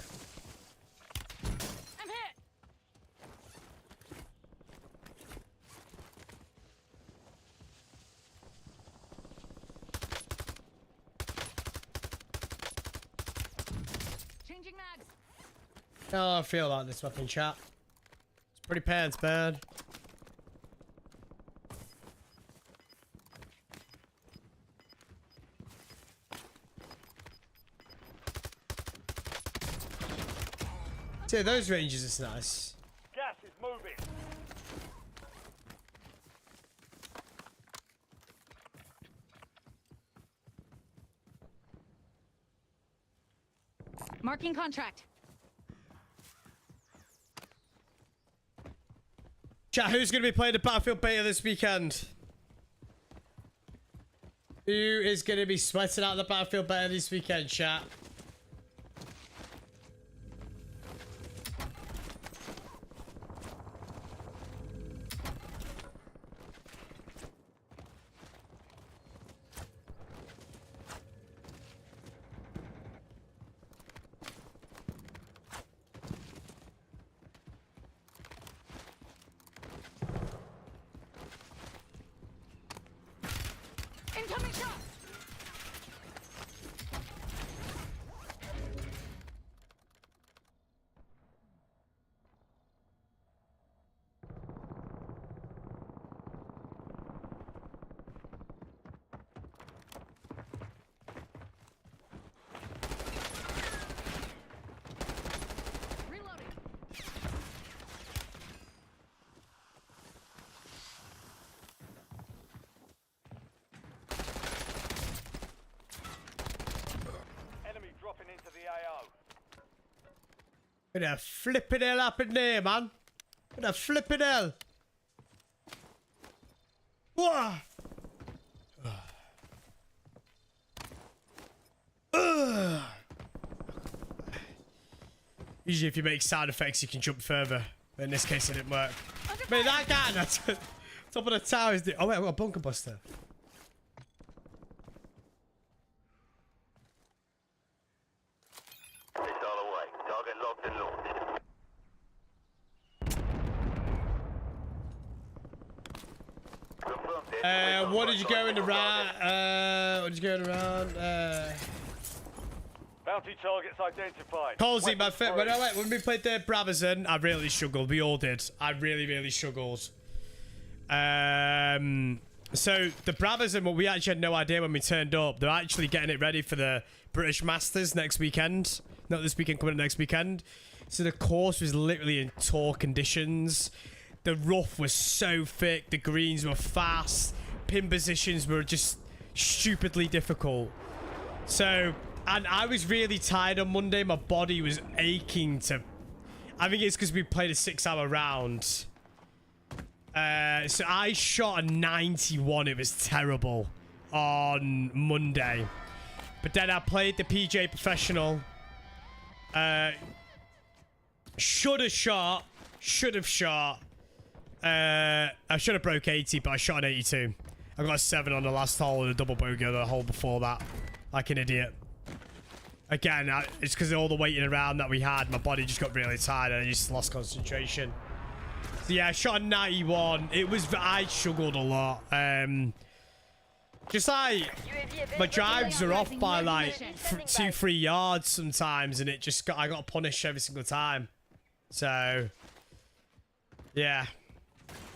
I'm hit. Changing mags. Oh, I feel like this weapon, chat. It's pretty pants, man. See, those ranges is nice. Gas is moving. Marking contract. Chat, who's going to be playing the Battlefield beta this weekend? Who is going to be sweating out the Battlefield beta this weekend, chat? Incoming shot. Reloading. Enemy dropping into the AO. What the flipping hell happened there, man? What the flipping hell? Whoa! Usually if you make sound effects you can jump further, but in this case it didn't work. But that guy that's top of the tower is the... Oh wait, I've got a bunker buster. What did you go in the round? What did you go in the round? Bounty targets identified. Colsey, my fit. When we played the 𝗝𝗙𝗙, I really struggled. We all did. I really struggled. So the 𝗝𝗙𝗙, what we actually had no idea when we turned up. They're actually getting it ready for the British Masters next weekend. Not this weekend, coming up next weekend. So the course was literally in tour conditions. The rough was so thick. The greens were fast. Pin positions were just stupidly difficult. So, and I was really tired on Monday. My body was aching to... I think it's because we played a 6-hour round. So I shot a 91. It was terrible on Monday. But then I played the PJ Professional. Should have shot. I should have broke 80, but I shot an 82. I got a 7 on the last hole and a double bogey on the hole before that. Like an idiot. Again, it's because of all the waiting around that we had. My body just got really tired and I just lost concentration. So yeah, I shot a 91. I struggled a lot. Just like, my drives are off by like 2-3 yards sometimes, and I got punished every single time. So, yeah.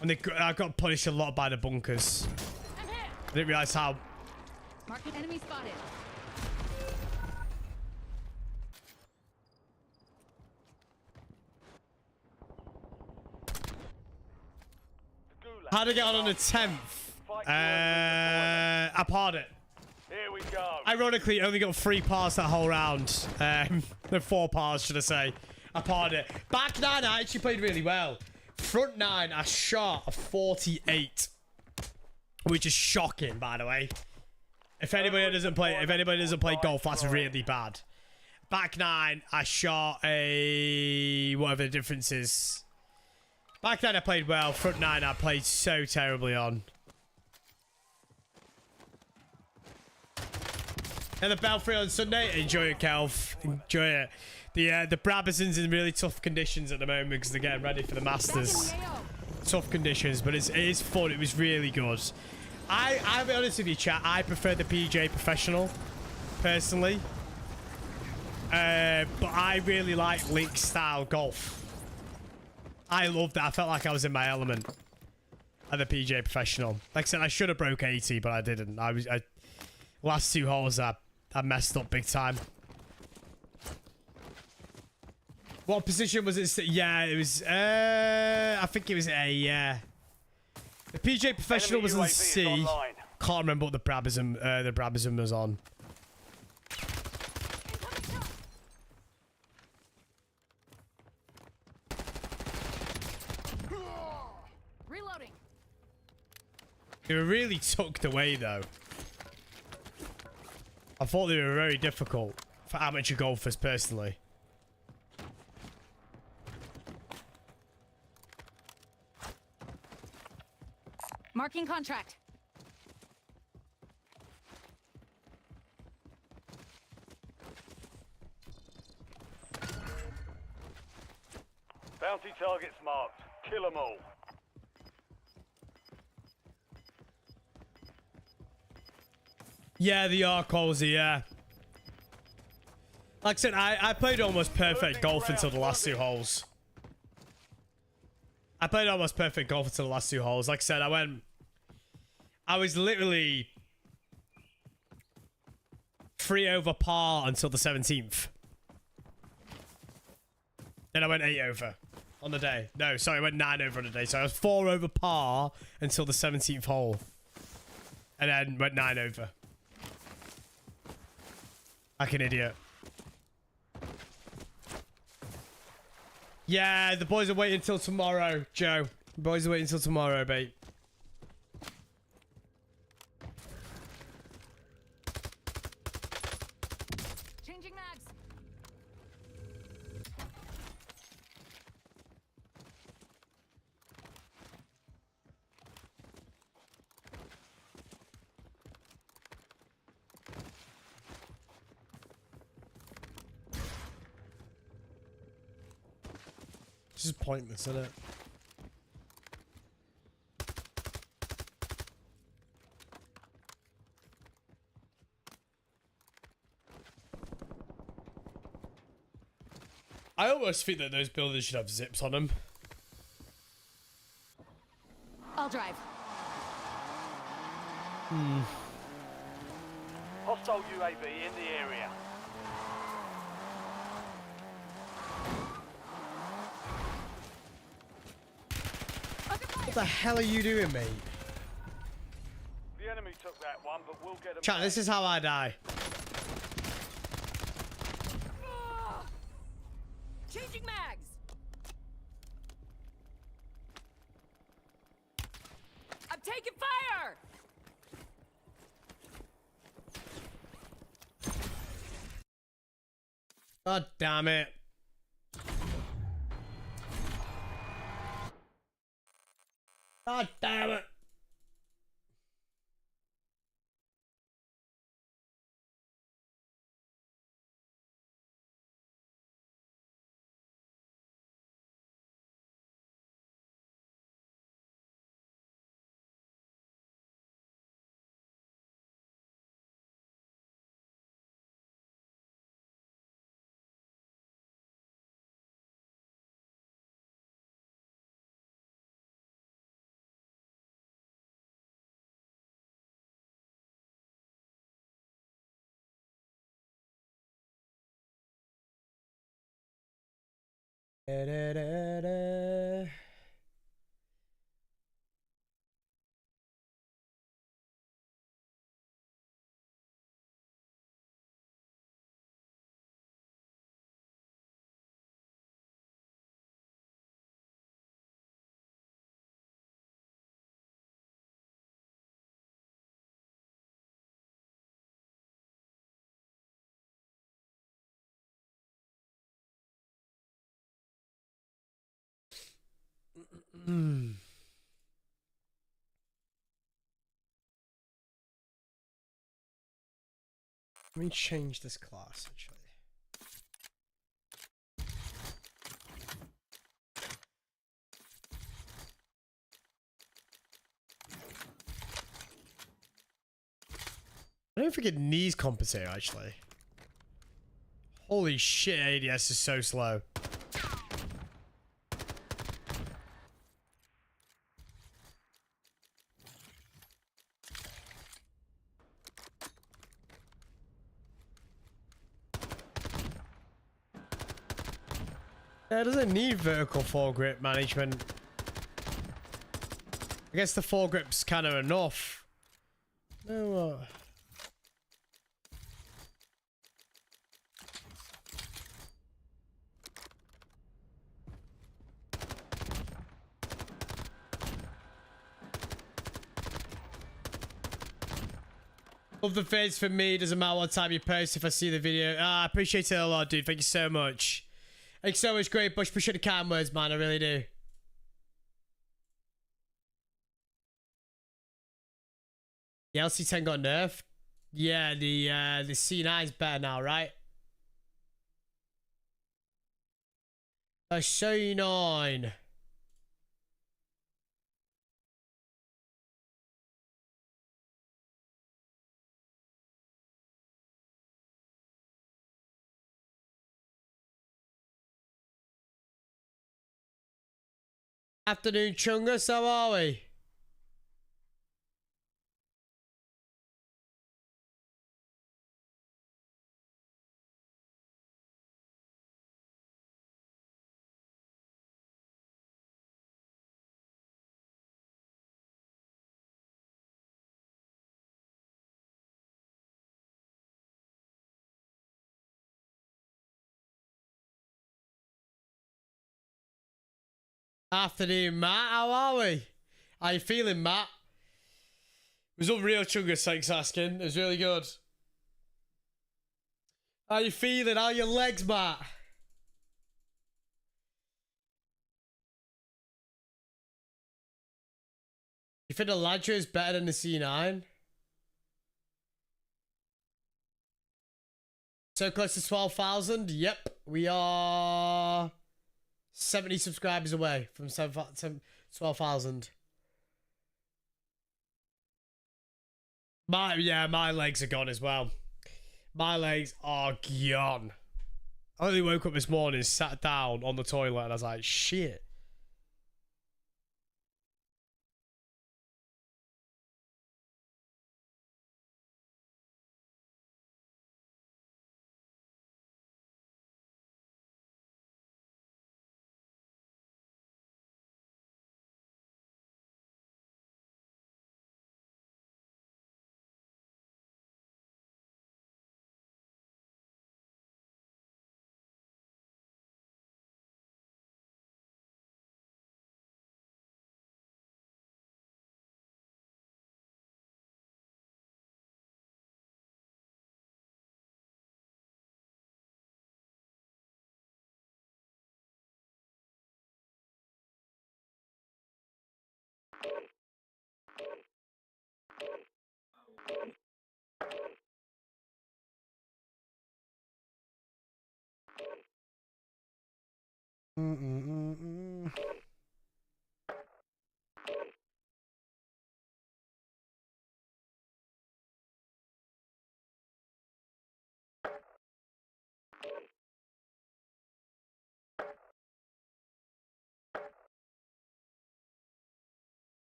And I got punished a lot by the bunkers. I didn't realize how. Marking enemy spotted. How'd I get on the 10th? I parred it. Here we go. Ironically, only got 3 pars that whole round. No, 4 pars, should I say. I parred it. Back 9, I actually played really well. Front 9, I shot a 48. Which is shocking, by the way. If anybody doesn't play golf, that's really bad. Back 9, I shot a... whatever the difference is. Back 9, I played well. Front 9, I played so terribly on. And the Belfry on Sunday, enjoy it, Kelf. Enjoy it. The 𝗝𝗙𝗙's in really tough conditions at the moment because they're getting ready for the Masters. Tough conditions, but it is fun. It was really good. I'll be honest with you, chat. I prefer the PJ Professional, personally. But I really like link style golf. I loved that. I felt like I was in my element at the PJ Professional. Like I said, I should have broke 80, but I didn't. Last 2 holes, I messed up big time. What position was it? Yeah, it was... I think it was A, yeah. The PJ Professional was in C. Can't remember what the 𝗝𝗙𝗙 was on. Reloading. They were really tucked away, though. I thought they were very difficult for amateur golfers, personally. Marking contract. Bounty targets marked. Kill them all. Yeah, they are, Colsey, yeah. Like I said, I played almost perfect golf until the last 2 holes. Like I said, I was literally 3 over par until the 17th. Then I went 8 over on the day. No, sorry, I went 9 over on the day. So I was 4 over par until the 17th hole. And then went 9 over. Like an idiot. Yeah, the boys are waiting until tomorrow, Joe. The boys are waiting until tomorrow, mate. Changing mags. This is pointless, isn't it? always think that those buildings should have zips on them. I'll drive. Hostile UAV in the area. What the hell are you doing, mate? The enemy took that one, but we'll get them. Chat, this is how I die. Changing mags. I'm taking fire. God damn it. God damn it. Da-da-da-da. Let me change this class, actually. I don't think it needs compensator, actually. Holy shit, ADS is so slow. Yeah, it doesn't need vertical foregrip management. I guess the foregrip's kind of enough. No, Love the face for me. Doesn't matter what time you post if I see the video. I appreciate it a lot, dude. Thank you so much. Thanks so much, Great Bush. Appreciate the kind words, man. I really do. The LC10 got nerfed. Yeah, the C9's better now, right? The C9. Afternoon, Chungus. How are we? Afternoon, Matt. How are we? How you feeling, Matt? It was unreal, Chungus. Thanks for asking. It was really good. How you feeling? How are your legs, Matt? You think the Ladra is better than the C9? So close to 12,000? Yep. We are 70 subscribers away from 12,000. My legs are gone as well. My legs are gone. I only woke up this morning, sat down on the toilet, and I was like, shit.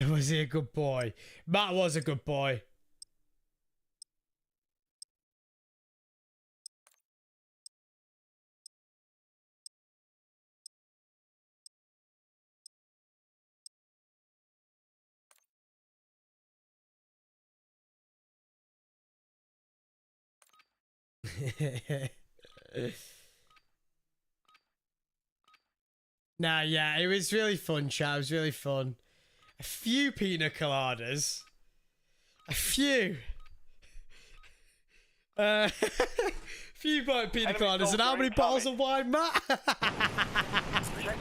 Was he a good boy? Matt was a good boy. Nah, yeah, it was really fun, chat. It was really fun. A few pina coladas. A few. Few pina coladas. And how many bottles of wine, Matt? Check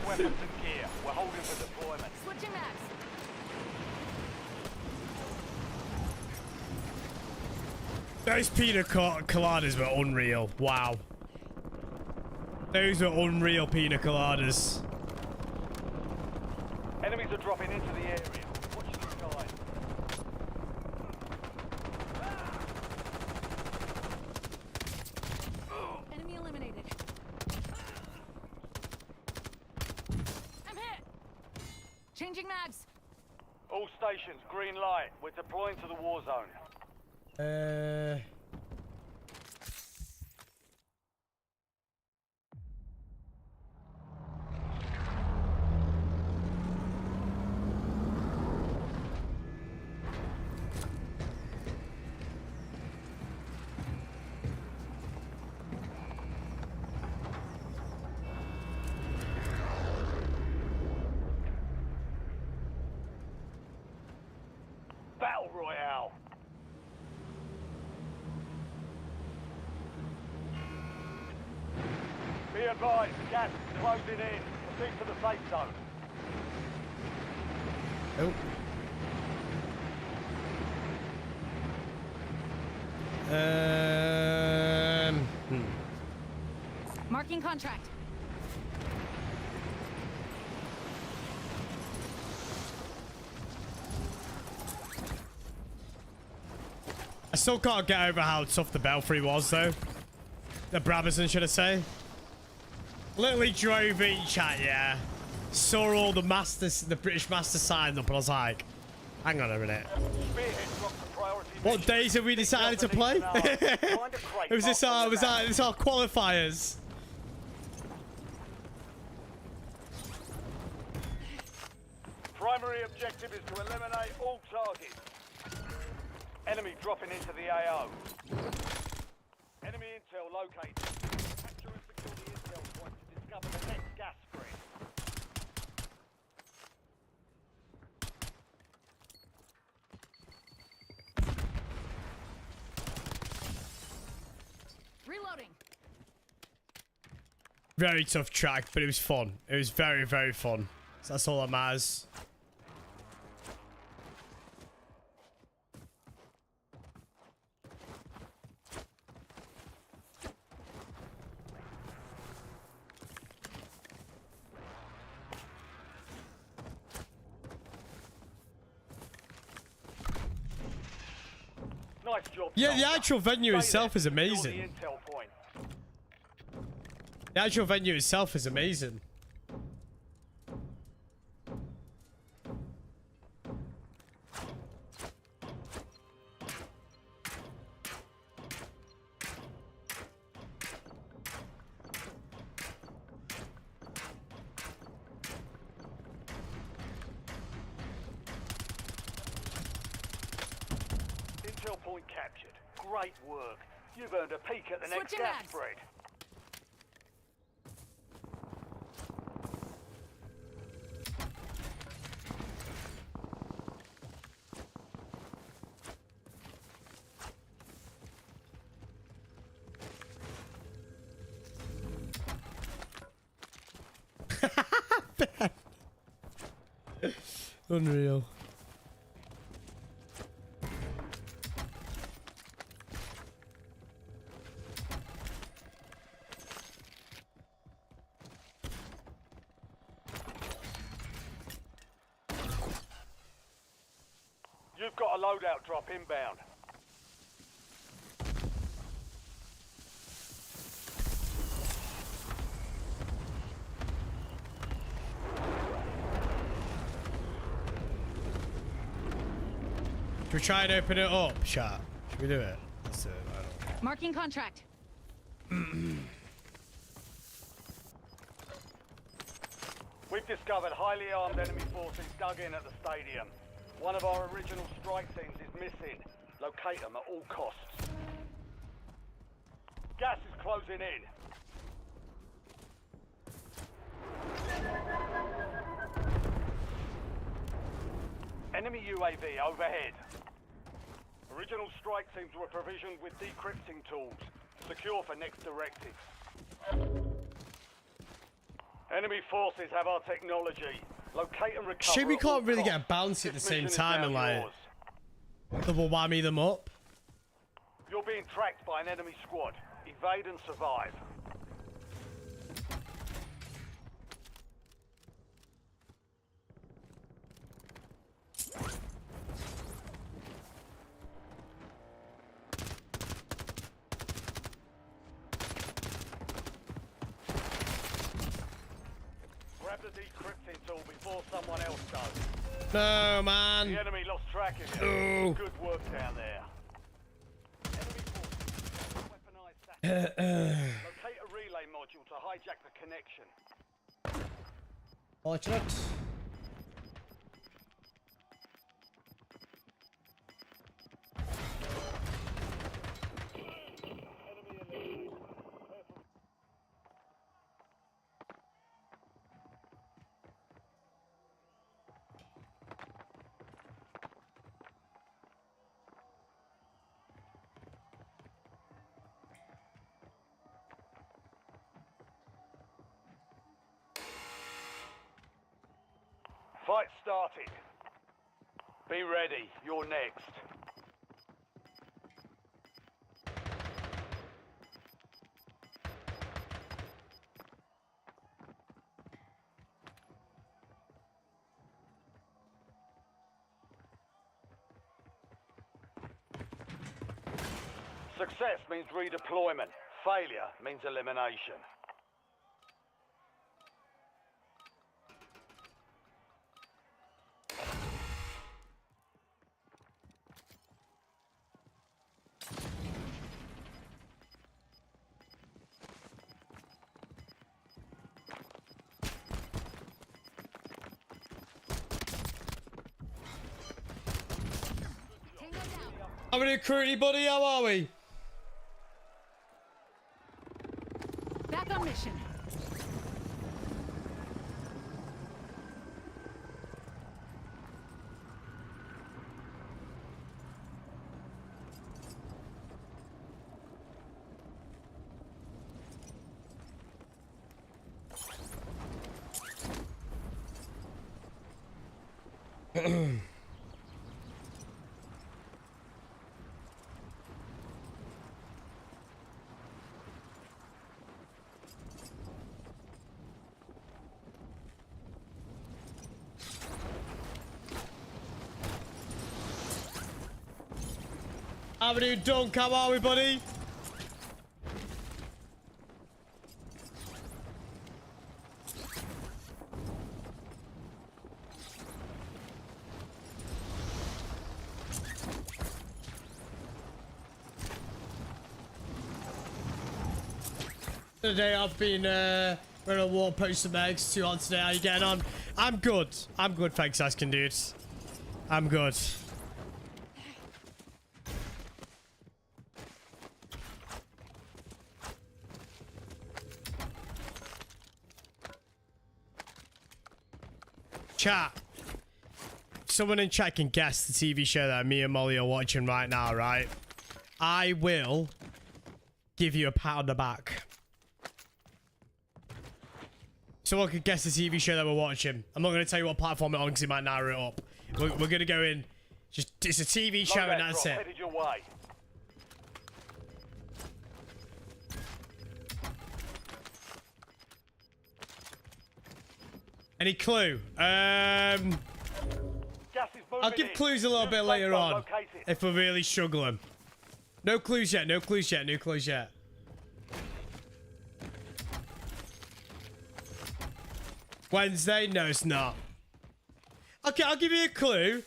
weapons and gear. We're holding for deployment. Switching mags. Those pina coladas were unreal. Wow. Those were unreal pina coladas. Enemies are dropping into the area. Watch the sky. Enemy eliminated. I'm hit. Changing mags. All stations, green light. We're deploying to the war zone. Battle Royale. Be advised, gas is closing in. Proceed to the safe zone. Oh. Marking contract. I still can't get over how tough the Belfry was, though. The Brabazon, should I say? Literally drove each at yeah. Saw all the masters, the British master signed up, and I was like, hang on a minute. What days have we decided to play? was this our qualifiers? Primary objective is to eliminate all targets. Enemy dropping into the AO. Enemy intel located. Capture and secure the intel point to discover the next gas spread. Reloading. Very tough track, but it was fun. It was very, very fun. So that's all that matters. Nice job. Yeah, the soldier. actual venue Stay itself there is to secure amazing. the intel point. The actual venue itself is amazing. Intel point captured. Great work. You've earned a peek at the next Switching gas mags. spread. Unreal. You've got a loadout drop inbound. Should we try and open it up, chat? Should we do it? Let's do it. I don't know. Marking contract. We've discovered highly armed enemy forces dug in at the stadium. One of our original strike teams is missing. Locate them at all costs. Gas is closing in. Enemy UAV overhead. Original strike teams were provisioned with decrypting tools. Secure for next directives. Enemy forces have our technology. Locate and recover. Shame we at all can't really get a costs. bouncy at the This same mission is time now and like yours. double whammy them up. You're being tracked by an enemy squad. Evade and survive. Grab the decrypting tool before someone else does. No, The man. enemy lost track of you. Oh. Good work down there. Enemy forces weaponized satellites. Locate a relay module to hijack the connection. Watch it. Fight started. Be ready. You're next. Success means redeployment. Failure means elimination. Tango down. How many recruiting, buddy? How are we? Back on mission. How we doing, Dunk? How are we, buddy? Today I've been running a war post some eggs. 2 on today. How you getting on? I'm good. I'm good, thanks asking, dude. I'm good. Chat. Someone in chat can guess the TV show that me and Molly are watching right now, right? I will give you a pat on the back. Someone could guess the TV show that we're watching. I'm not going to tell you what platform it on because it might narrow it up. We're going to go in. Just it's a TV show and that's it. Headed your way. Any clue? Gas is moving I'll give in. clues a little bit later Safe zone on located. if we're really struggling. No clues yet. No clues yet. No clues yet. Wednesday? No, it's not. Okay, I'll give you a clue.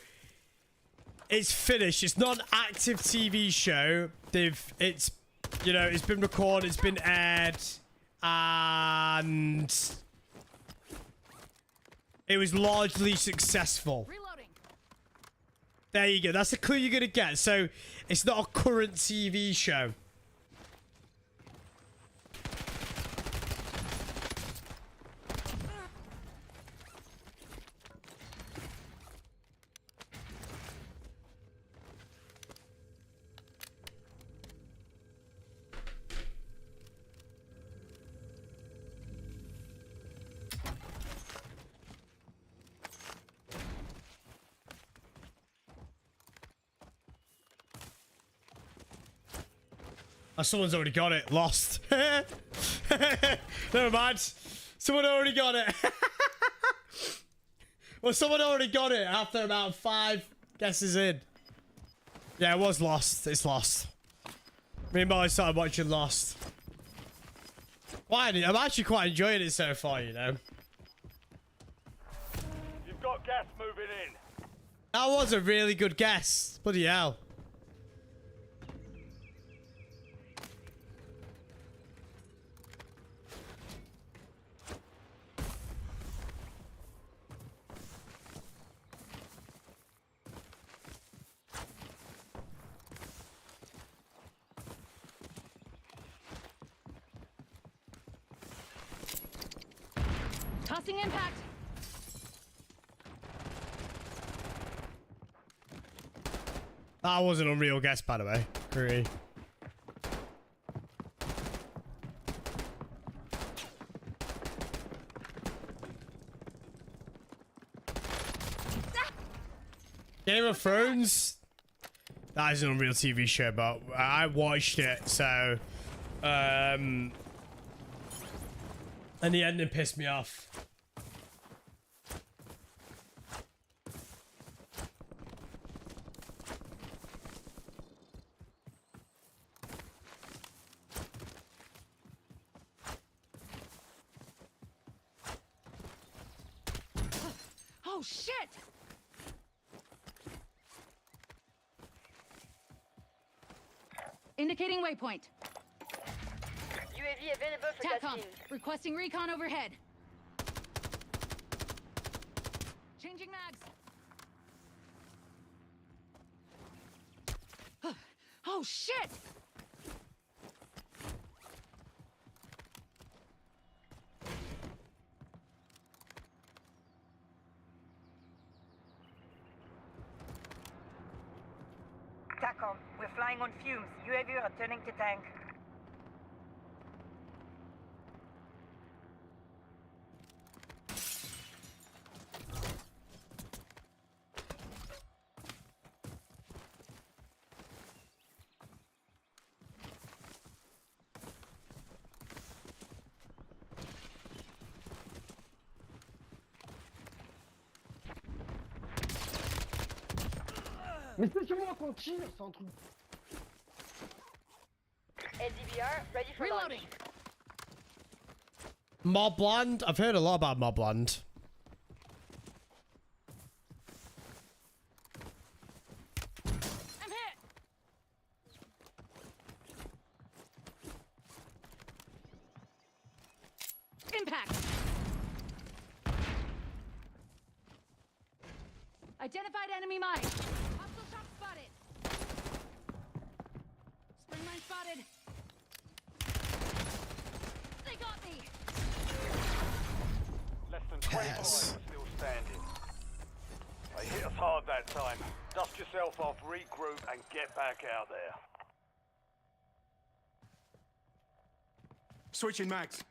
It's finished. It's not an active TV show. It's been recorded, it's been aired, and it was largely successful. Reloading. There you go. That's the clue you're gonna get. So it's not a current TV show. Oh, someone's already got it. Lost. Never mind. Someone already got it. Well, someone already got it after about 5 guesses in. Yeah, it was Lost. It's Lost. Me and Molly started watching Lost. Why? I'm actually quite enjoying it so far, you know. You've got gas moving in. That was a really good guess. Bloody hell. Tossing impact. That was an unreal guess, by the way. Agree. Game of Thrones? That is an unreal TV show, but I watched it, so... and the ending pissed me off. Oh shit! Indicating waypoint. UAV available for TACOM. testing. Requesting recon overhead. Changing mags. Oh shit! TACOM, we're flying on fumes. UAV returning to tank. Mais c'est sur moi qu'on tire, c'est un truc. LDBR ready for Reloading. Mobland? I've heard a lot about Mobland. I'm hit. Impact. Identified enemy mine. Hostile shot spotted. Spring mine spotted. They got me. Less than 25 are still standing. They hit us hard that time. Dust yourself off, regroup, and get back out there. Switching mags.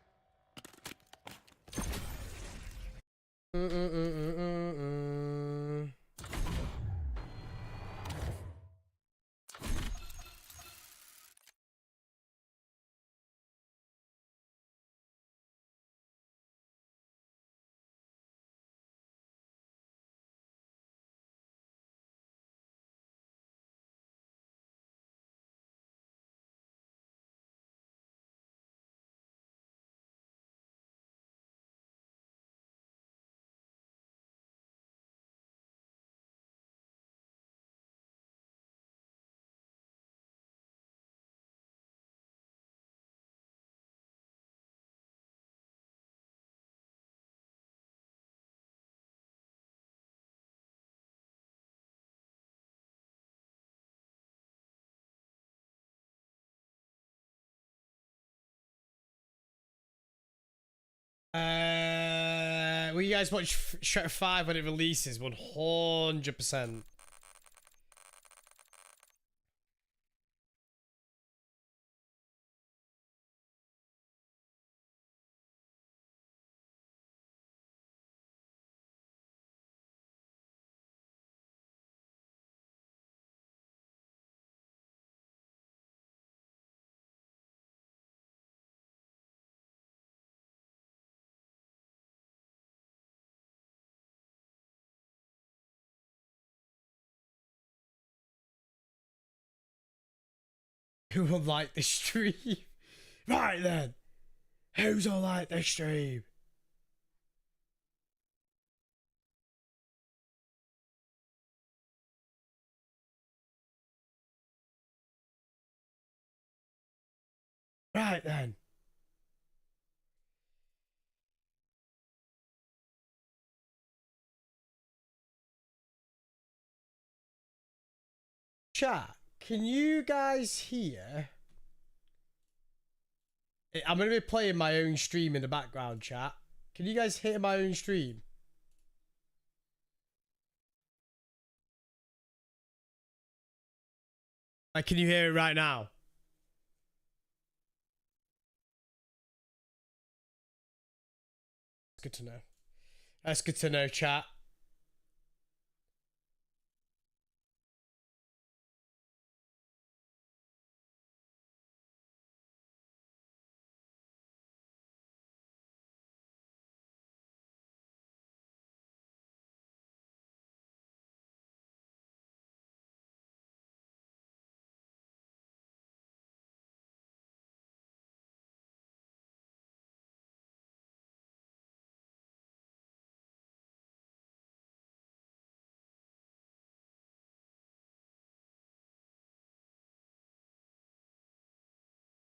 Will you guys watch Shrek 5 when it releases? 100%. Who will like the stream? Right then. Who's will like the stream? Right then. Chat, can you guys hear? I'm going to be playing my own stream in the background, chat. Can you guys hear my own stream? Like, can you hear it right now? That's good to know. That's good to know, chat.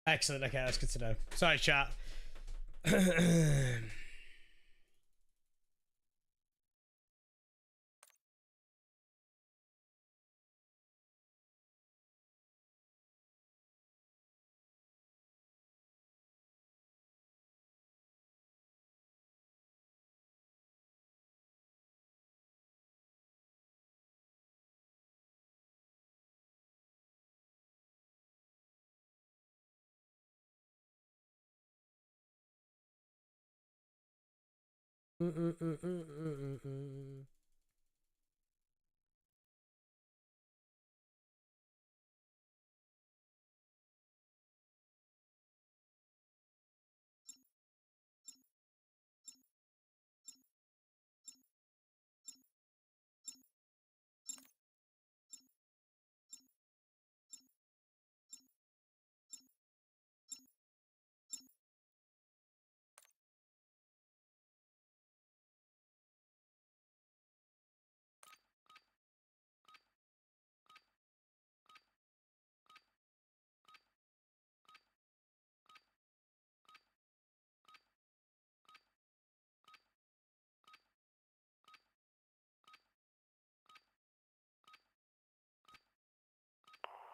Excellent. Okay, that's good to know. Sorry, chat.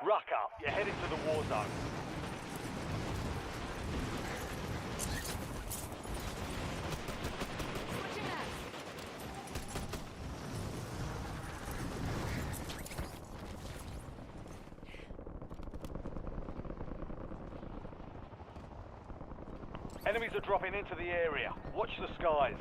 Ruck up. You're headed to the war zone. Switching mags. Enemies are dropping into the area. Watch the skies.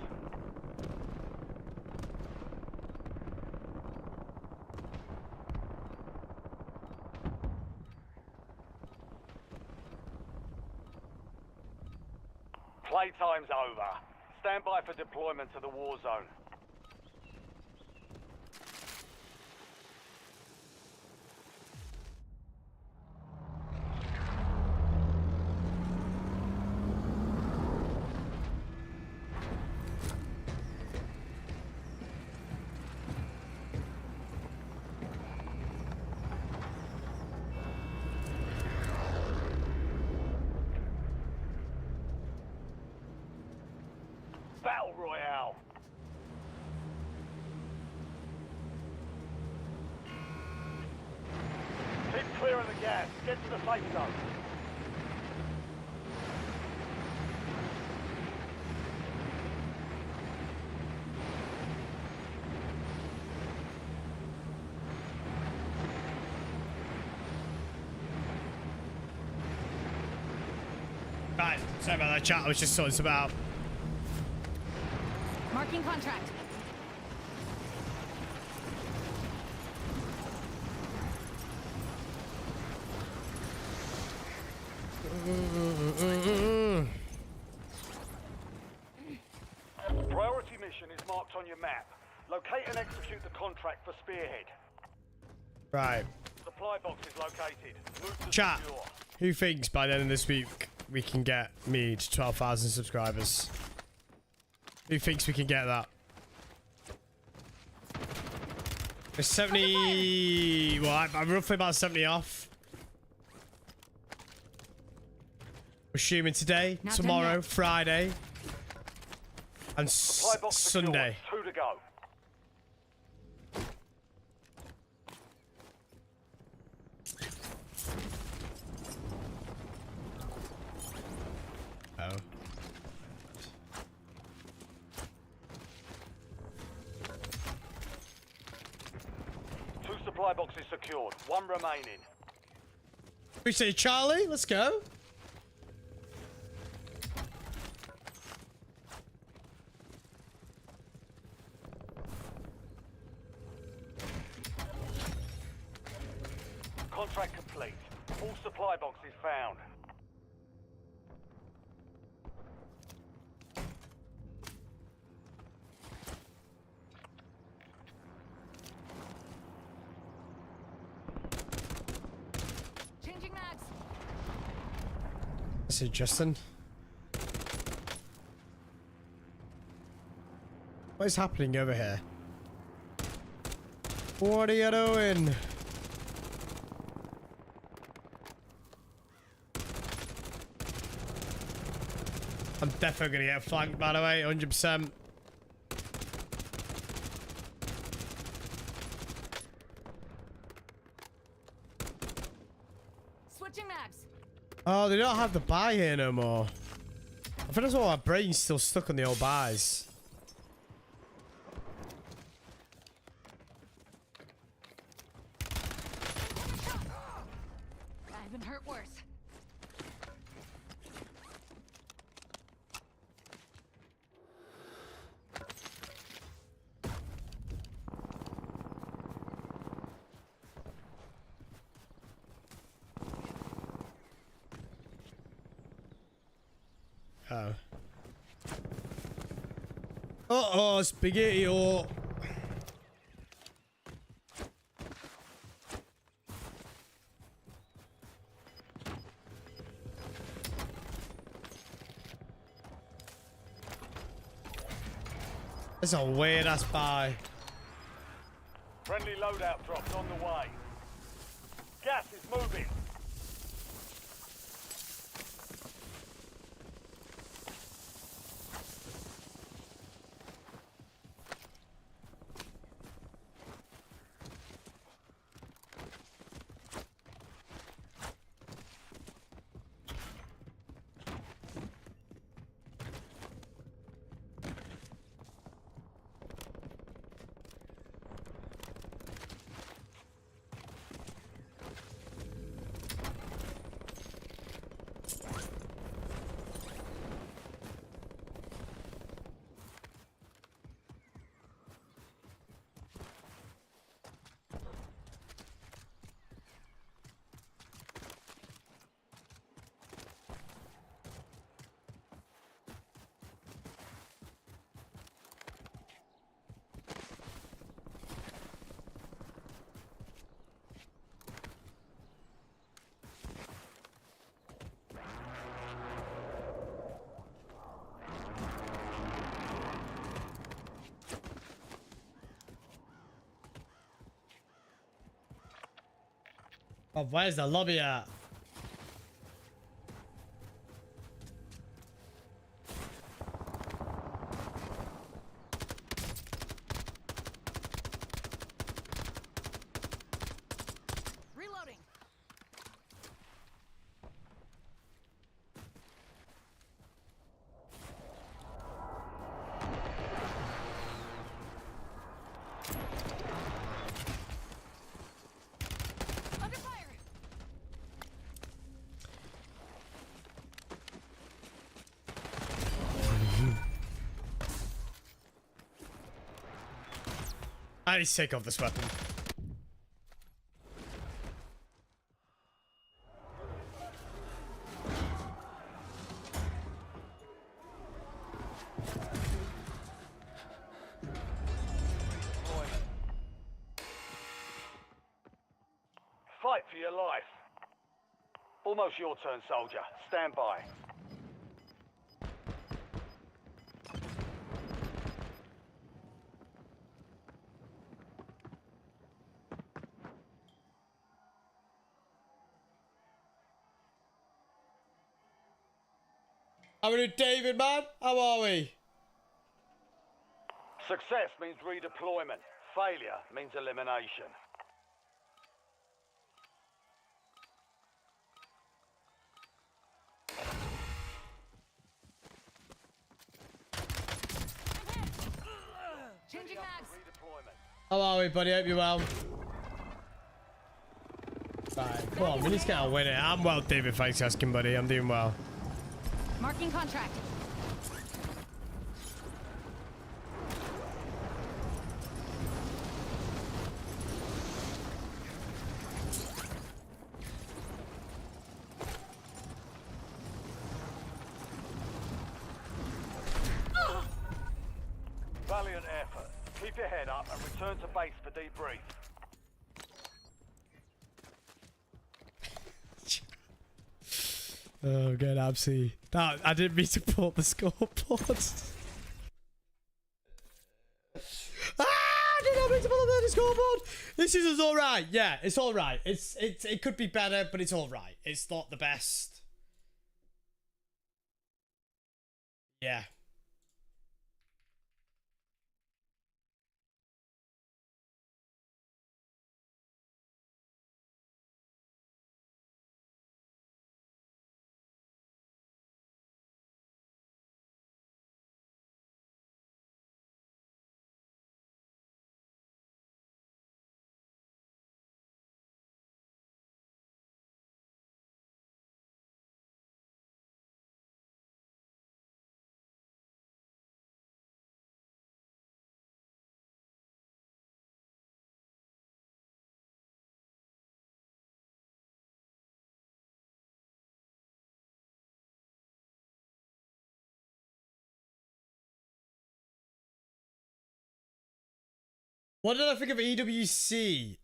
Playtime's over. Stand by for deployment to the war zone. Battle Royale. Keep clear of the gas. Get to the safe zone. Right, sorry about that chat. I was just sorting some out. Marking contract. Priority mission is marked on your map. Locate and execute the contract for Spearhead. Right. Supply box is located. Move to Chat. secure. Who thinks by the end of this week we can get me to 12,000 subscribers? Who thinks we can get that? We're 70... Well, I'm roughly about 70 off. We're streaming today, Not done tomorrow, yet. Friday, and Supply box secure. Sunday. 2 to go. Oh. Two supply boxes secured. 1 remaining. Appreciate it, Charlie. Let's go. Contract complete. All supply boxes found. Changing mags. This is Justin. What is happening over here? What are you doing? I'm definitely gonna get flanked, by the way, 100%. Switching mags. Oh, they don't have the buy here no more. I think that's why my brain's still stuck on the old buys. I've been hurt worse. Oh. Uh-oh, spaghetti. Oh. That's a weird ass buy. Friendly loadout drops on the way. Gas is moving. Oh, where's the lobby at? Reloading. Under fire. I need to take off this weapon. Fight for your life. Almost your turn, soldier. Stand by. How are we doing, David, man? How are we? Success means redeployment. Failure means elimination. Changing mags. Redeployment. How are we, buddy? Hope you're well. Right, come on, we need to get a winner. I'm well, David. Thanks for asking, buddy. I'm doing well. Marking contract. Valiant effort. Keep your head up and return to base for debrief. Oh, good, Absy. That I didn't mean to pull up the scoreboard. I did not mean to pull up the scoreboard. This is all right. Yeah, it's all right. It could be better, but it's all right. It's not the best. Yeah. What did I think of EWC?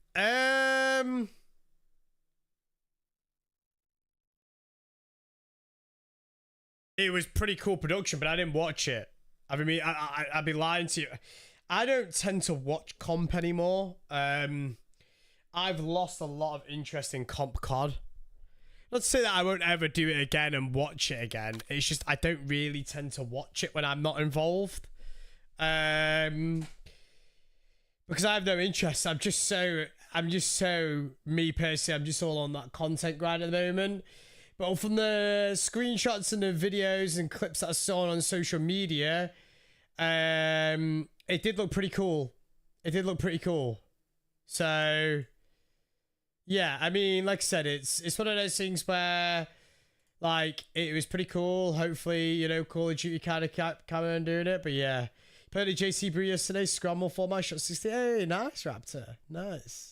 It was pretty cool production, but I didn't watch it. I'd be lying to you. I don't tend to watch comp anymore. I've lost a lot of interest in comp COD. Not to say that I won't ever do it again and watch it again. It's just I don't really tend to watch it when I'm not involved. Because I have no interest. I'm just so me personally. I'm just all on that content grind at the moment. But from the screenshots and the videos and clips that I saw on social media, it did look pretty cool. It did look pretty cool. So yeah, I mean, like I said, it's one of those things where like it was pretty cool. Hopefully, you know, Call of Duty kind of carry on doing it. But yeah. Played a 𝗖cie𝗱𝗲 yesterday, scramble for my shot 60. Hey, nice, Raptor. Nice.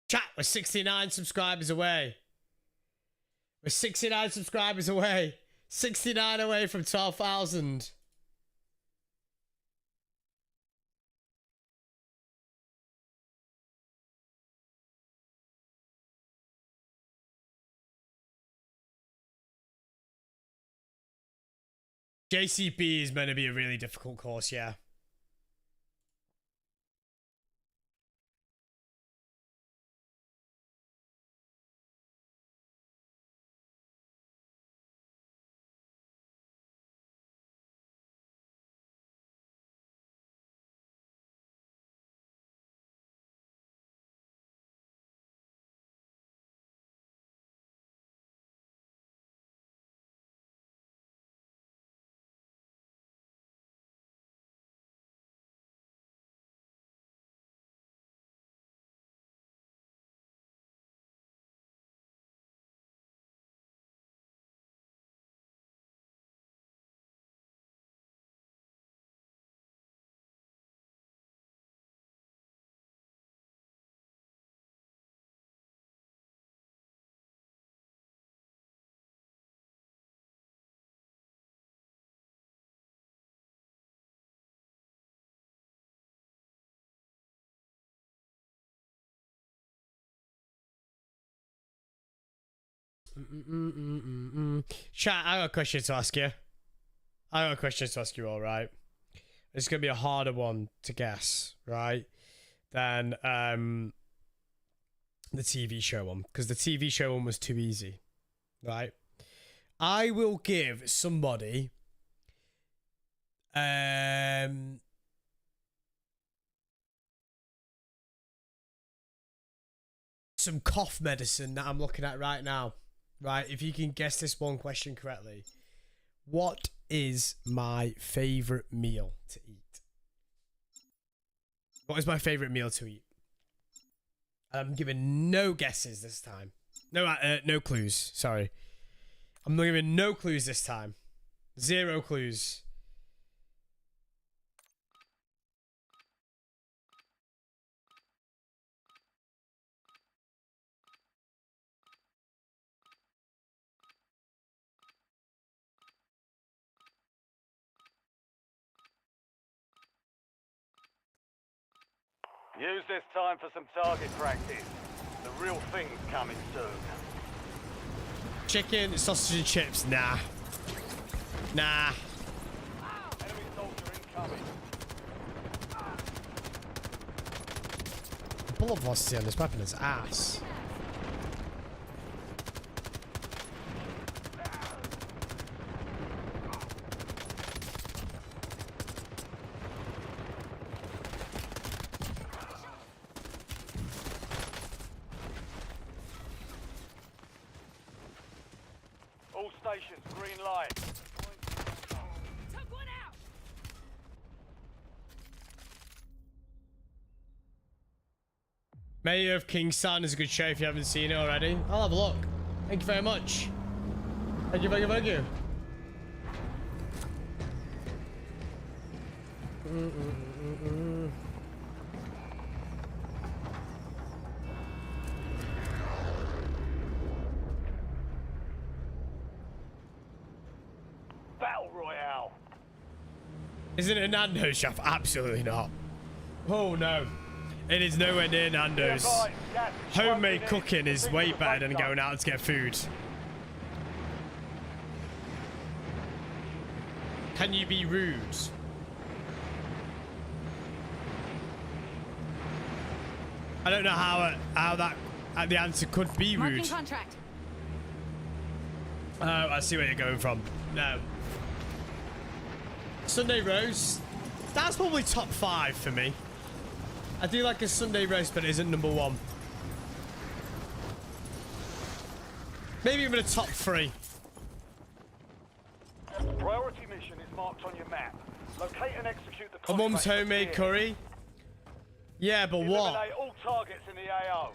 Chat, we're 69 subscribers away. We're 69 subscribers away. 69 away from 12,000. JCB is meant to be a really difficult course, yeah. Chat, I got a question to ask you. I got a question to ask you all, right? It's going to be a harder one to guess, right? Than the TV show one. Because the TV show one was too easy, right? I will give somebody some cough medicine that I'm looking at right now. Right, if you can guess this one question correctly. What is my favourite meal to eat? What is my favourite meal to eat? I'm giving no guesses this time. No clues, sorry. I'm not giving no clues this time. 0 clues. Use this time for some target practice. The real thing's coming soon. Chicken, sausage and chips, nah. Nah. Enemy soldier incoming. The bullet velocity on this weapon is ass. All stations, green light. Took one out. Mayor of Kingston is a good show if you haven't seen it already. I'll have a look. Thank you very much. Thank you, thank you, thank you. Battle Royale. Isn't it Nando's, Jaff? Absolutely not. Oh no. It is nowhere near Nando's. Homemade cooking is way better than going out to get food. Can you be rude? I don't know how that the answer could be rude. Marking contract. Oh, I see where you're going from. No. Sunday roast. That's probably top 5 for me. I do like a Sunday roast, but it isn't number 1. Maybe even a top 3. Priority mission is marked on your map. Locate and execute the A mum's contract homemade here. curry. Yeah, but what? Eliminate all targets in the AO.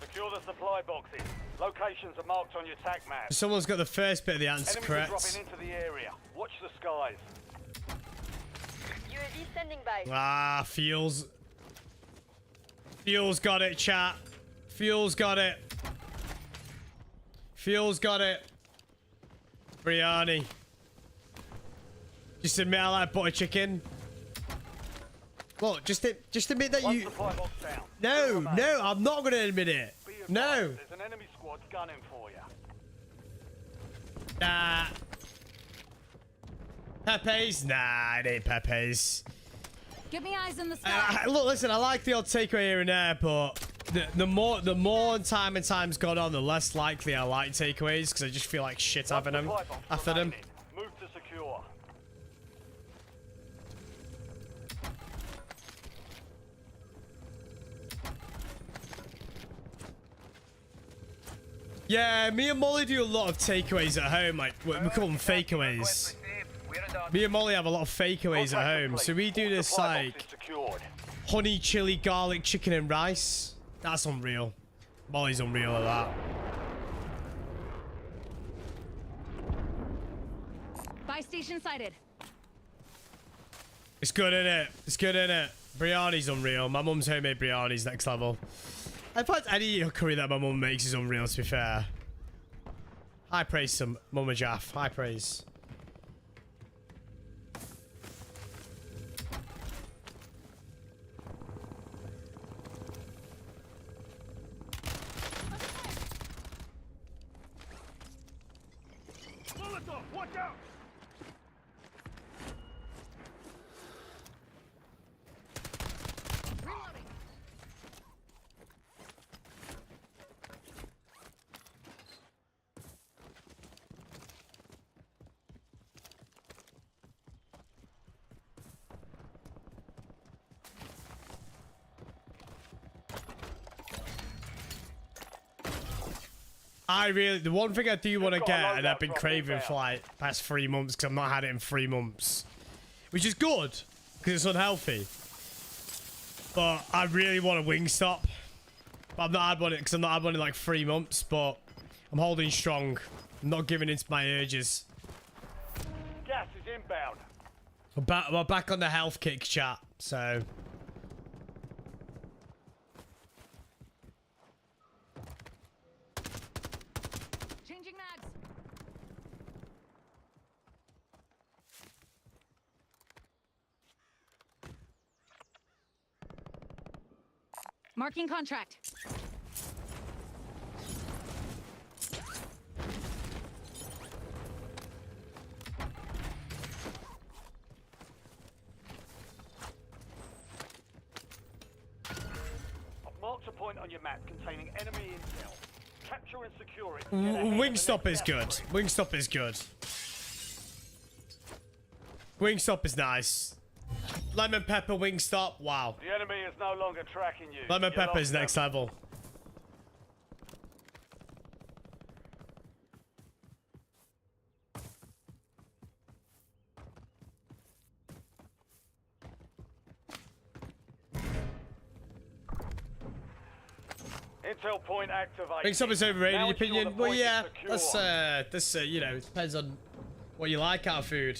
Secure the supply boxes. Locations are marked on your TAC map. Someone's got the first bit of the answer Enemies are correct. dropping into the area. Watch the skies. UAV standing by. Ah, Feels got it, chat. Fuel's got it. Fuel's got it. Biryani. Just admit I like butter chicken. Look, just admit that One you... supply box down. No, no, I'm not going to admit it. Be advised, No. There's an enemy squad gunning for you. Nah. Pepe's? Nah, it ain't Pepe's. Give me eyes in the sky. Look, listen, I like the odd takeaway here and there, but the more time and time's gone on, the less likely I like takeaways because I just feel like shit having them Supply box after them. remaining. Move to secure. Yeah, me and Molly do a lot of takeaways at home. Like we call them fakeaways. Me and Molly have a lot of fakeaways at home, so we do this Supply box like is secured. honey chili garlic chicken and rice. That's unreal. Molly's unreal at that. Buy station sighted. It's good, innit? It's good, innit? Biryani's unreal. My mum's homemade biryani's next level. In fact, any curry that my mum makes is unreal, to be fair. High praise to Mama Jaff. High praise. Molotov, watch out! Reloading. The one thing I do want to got a get, and loadout I've been drop craving inbound. for like past 3 months because I've not had it in 3 months, which is good because it's unhealthy. But I really want a Wingstop. But I've not had one because I've not had one in like 3 months. But I'm holding strong. I'm not giving in to my urges. Gas is inbound. We're back on the health kick chat, so. Changing mags. Marking contract. I've marked a point on your map containing enemy intel. Capture and secure it. Get ahead of the Wingstop next is good. gas spread. Wingstop is good. Wingstop is nice. Lemon pepper Wingstop. Wow. The enemy is no longer tracking you. Lemon You pepper is lost next them. level. Intel point activated. Wingstop is overrated, Now in your ensure the opinion? Well, point is yeah. secure. That's you know, it depends on what you like out of food.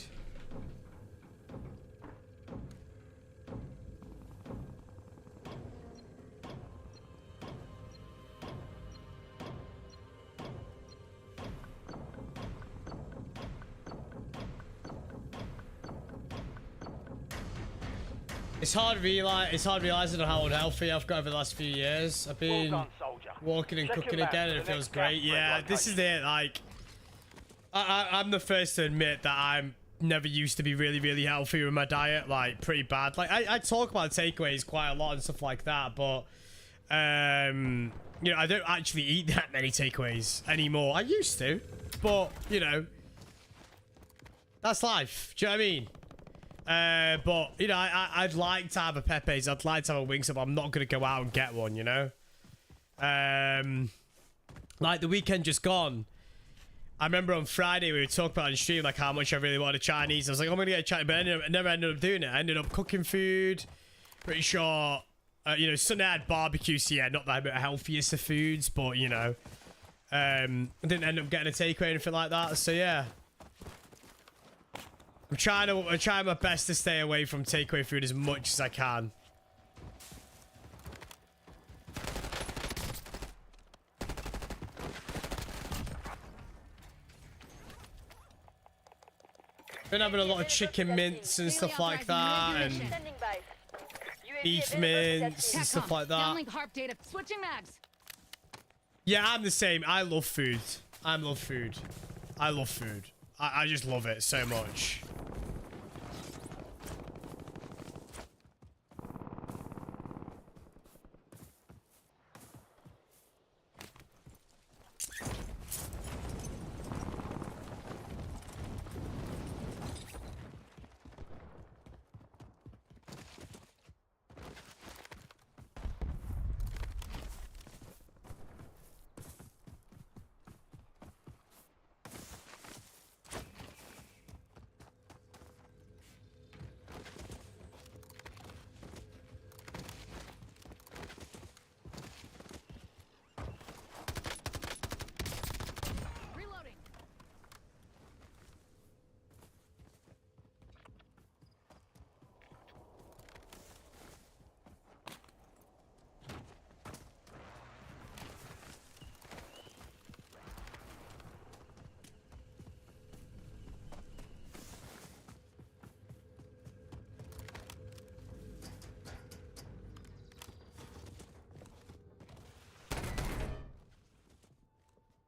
It's hard realizing how unhealthy I've got over the last few years. I've Well been done, soldier. walking and Check your cooking map again, for and it the feels next gas great. spread Yeah, this is location. it. Like, I'm the first to admit that I'm never used to be really healthy with my diet. Like, pretty bad. Like, I talk about takeaways quite a lot and stuff like that, but you know, I don't actually eat that many takeaways anymore. I used to, but you know, that's life. Do you know what I mean? But you know, I'd like to have a Pepe's. I'd like to have a Wingstop. I'm not gonna go out and get one, you know. Like the weekend just gone, I remember on Friday we were talking about on stream like how much I really wanted Chinese. I was like, I'm gonna get a Chinese, but I never ended up doing it. I ended up cooking food. Pretty sure, you know, Sunday I had barbecue, so yeah, not the healthiest of foods, but you know, I didn't end up getting a takeaway or anything like that. So yeah. I'm trying my best to stay away from takeaway food as much as I can. Been having a lot of chicken mince and stuff like that, and beef mince and stuff like that. Downlink harp data. Switching mags. Yeah, I'm the same. I love food. I love food. I love food. I just love it so much.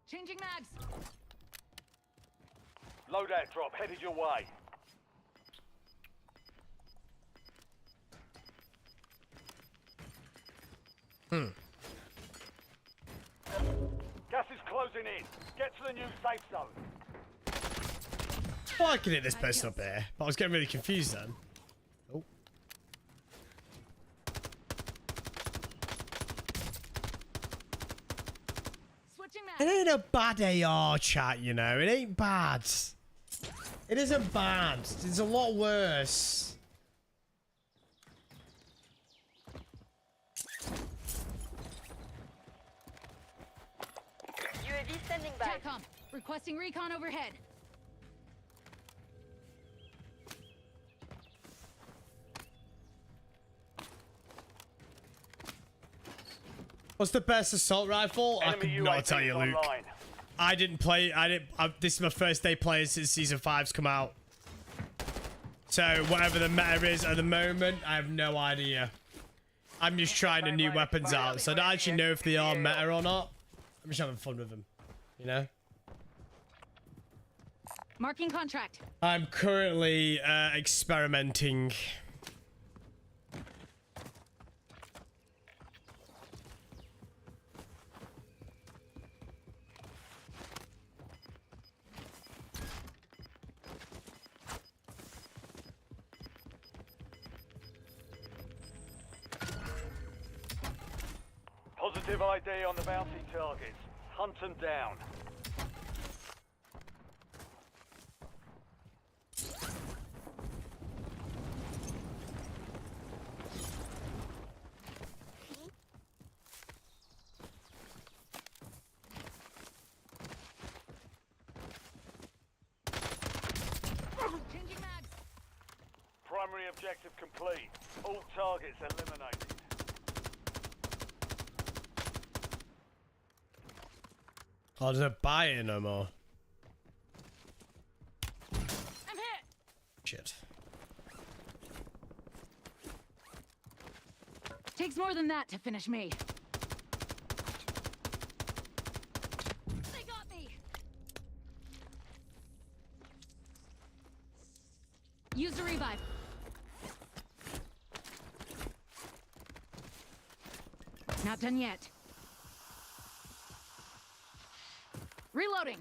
Changing mags. Loadout drop headed your way. Gas is closing in. Get to the new safe zone. Well, I can hit this person up here, but I was getting really confused then. Oh. It ain't a bad AR, chat, you know. It ain't bad. It isn't bad. It's a lot worse. UAV standing by. TACOM. Requesting recon overhead. What's the best assault rifle? I could not tell you, Luke. I didn't play. This is my first day playing since Season 5's come out. So whatever the meta is at the moment, I have no idea. I'm just trying the new weapons out, so I don't actually know if they are meta or not. I'm just having fun with them, you know? Marking contract. I'm currently experimenting. Positive ID on the bounty targets. Hunt them down. Changing mags. Primary objective complete. All targets eliminated. Oh, there's no buy it no more. I'm hit. Shit. Takes more than that to finish me. They got me. Use a revive. Not done yet. Reloading.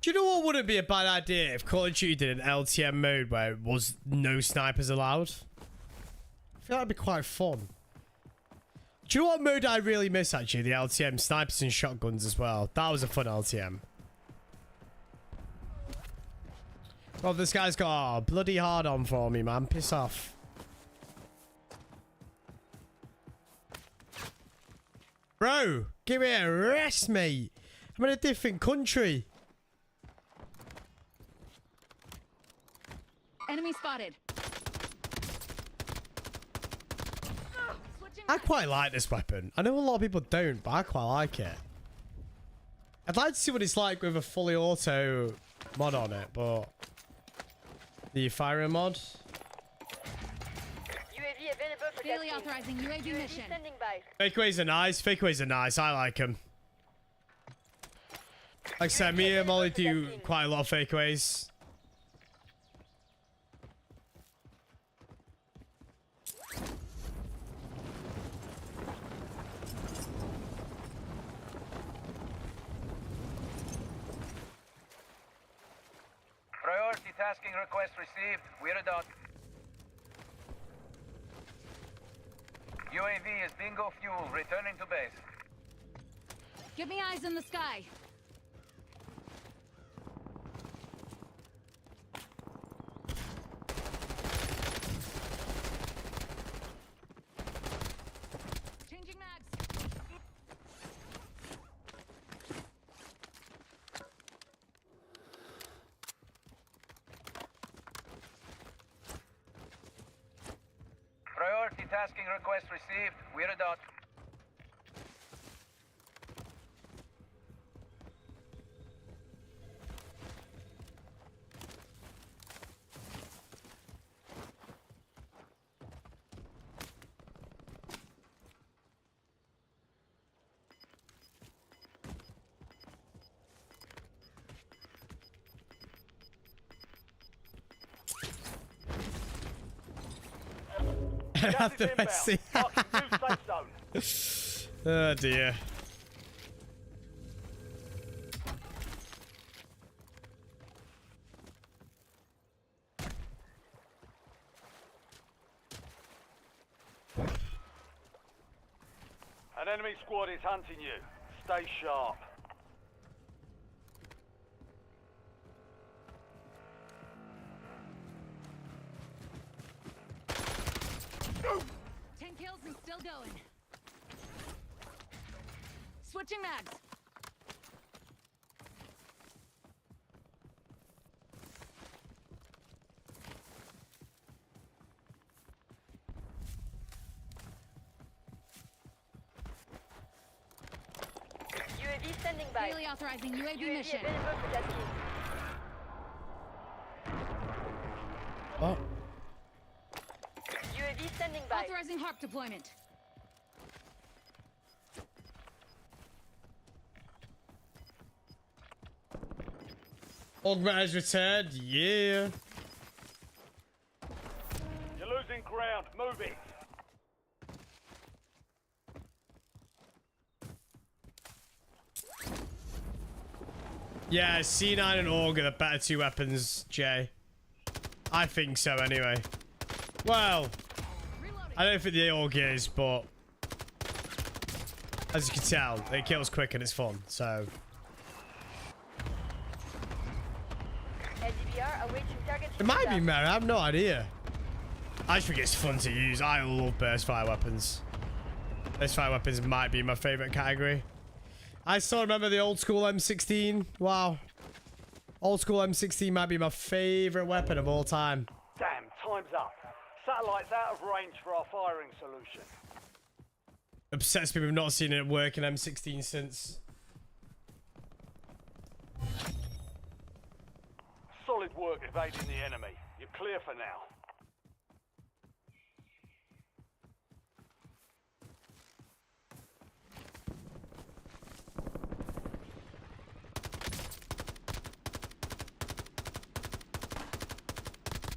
Do you know what wouldn't be a bad idea if Call of Duty did an LTM mode where it was no snipers allowed? I feel that'd be quite fun. Do you know what mode I really miss actually? The LTM snipers and shotguns as well. That was a fun LTM. Oh, this guy's got a bloody hard on for me, man. Piss off. Bro, give me a rest, mate. I'm in a different country. Enemy spotted. I quite like this weapon. I know a lot of people don't, but I quite like it. I'd like to see what it's like with a fully auto mod on it, but The firing mod. UAV available for Daily testing. authorizing UAV mission. standing by. Fakeaways are nice. Fakeaways are nice. I like them. Like I said, me and Molly do quite a lot of fakeaways. Priority tasking request received. We're done. UAV is bingo fuel. Returning to base. Give me eyes in the sky. Changing mags. Priority tasking request received. We're done. Gas is inbound. See. Marking new safe zone. Oh dear. An enemy squad is hunting you. Stay sharp. Go! 10 kills and still going. Switching mags. UAV standing by. Daily authorizing UAV UAV mission. available for testing. Oh. UAV standing by. Authorizing HARP deployment. Augment has returned. Yeah. You're losing ground. Move it. Yeah, C9 and AUG are the better two weapons, Jay. I think so, anyway. Well, I don't think the AUG is, but as you can tell, it kills quick and it's fun, so. LDBR awaiting target. It might be, man. I have no idea. I just think it's fun to use. I love burst fire weapons. Burst fire weapons might be my favorite category. I still remember the old school M16. Wow. Old school M16 might be my favorite weapon of all time. Damn, time's up. Satellite's out of range for our firing solution. Upsets me we've not seen it work in M16 since. Solid work evading the enemy. You're clear for now.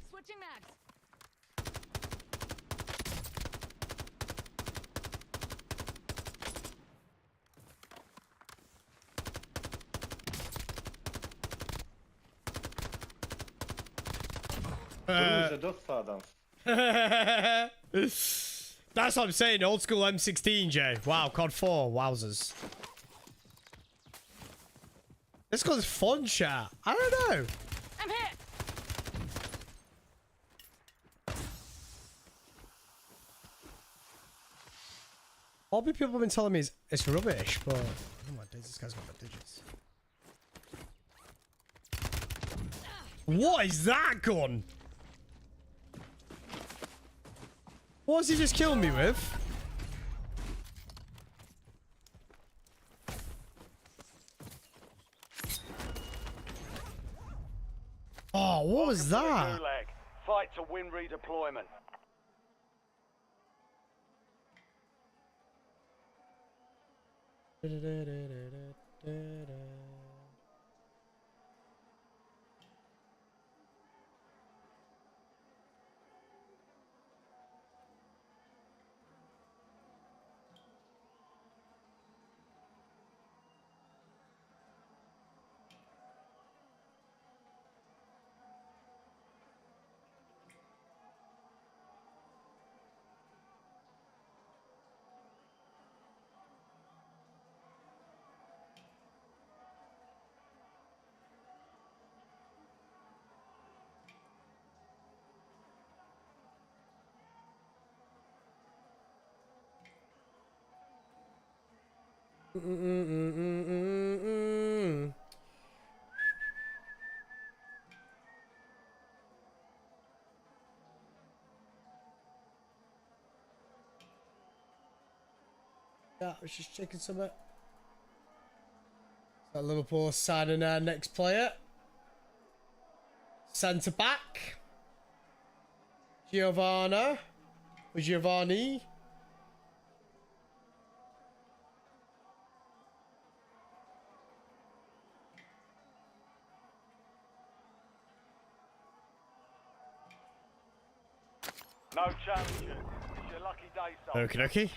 Switching mags. That's what I'm saying. Old school M16, Jay. Wow, COD 4. Wowzers. This goes fun, chat. I don't know. I'm hit. All the people have been telling me it's rubbish, but oh my days, this guy's got the digits. What is that gun? What has he just killed me with? Oh, what was that? Gulag. fight to win redeployment. Yeah, I was just checking something. So Liverpool signing our next player. Centre back. Giovanni. No challenges. It's your lucky day, son. Okie dokie.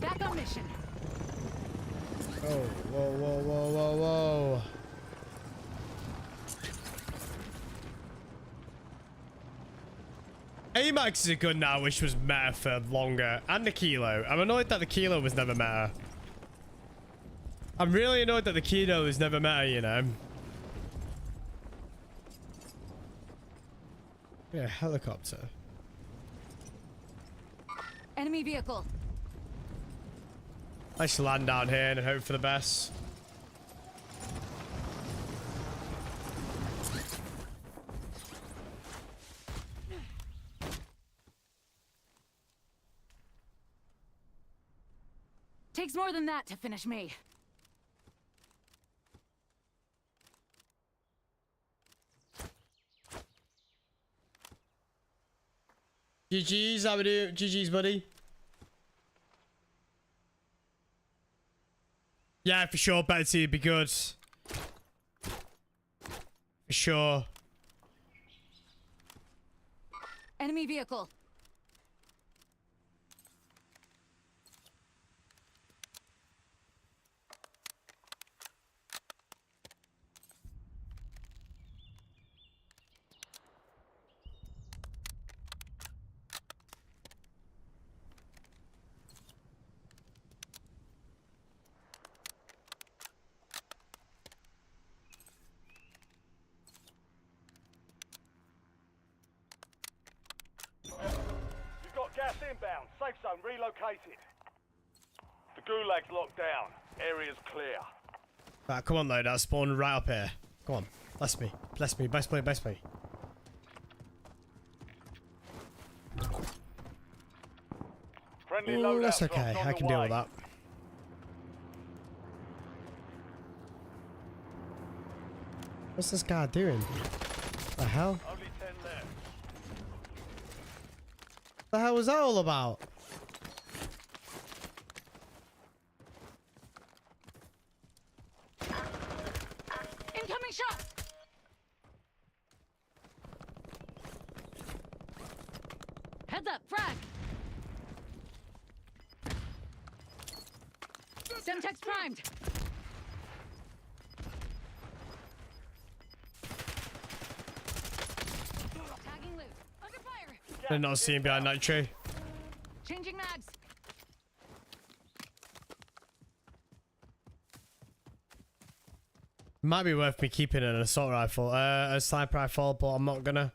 Back on mission. Oh, whoa. AMAX is a gun now, which was meta for longer. And the kilo. I'm annoyed that the kilo was never meta. I'm really annoyed that the kilo was never meta, you know. Yeah, helicopter. Enemy vehicle. I should land down here and hope for the best. Takes more than that to finish me. GG's, how we do? GG's, buddy. Yeah, for sure, Betsy, it'd be good. For sure. Enemy vehicle. You've got gas inbound. Safe zone relocated. The gulag's locked down. Area's clear. Right, come on, though. That's spawned right up here. Come on. Bless me. Bless me. Best play, best play. Friendly Ooh, loadout that's drops okay. on I the can deal way. with that. What's this guy doing? The hell? Only 10 left. The hell was that all about? Incoming shot. Heads up, frag. Semtex primed. Tagging loot. Under fire. They're not seeing behind that tree. Changing mags. Might be worth me keeping an assault rifle, a sniper rifle, but I'm not gonna.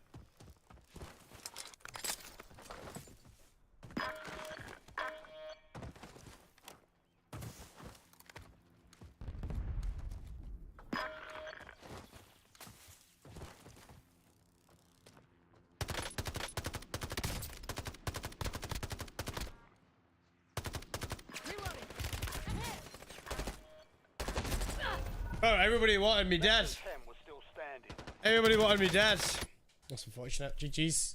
Oh, everybody wanted me dead. 10 was still standing. Everybody wanted me dead. That's unfortunate. GG's.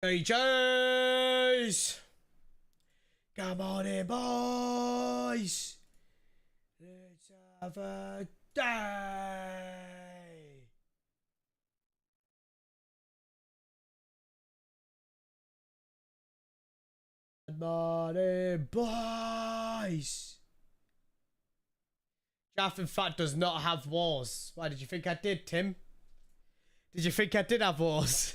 GG's. Come on in, boys. Let's have a day. Good morning, boys. Jaff, in fact, does not have wars. Why did you think I did, Tim? Did you think I did have wars?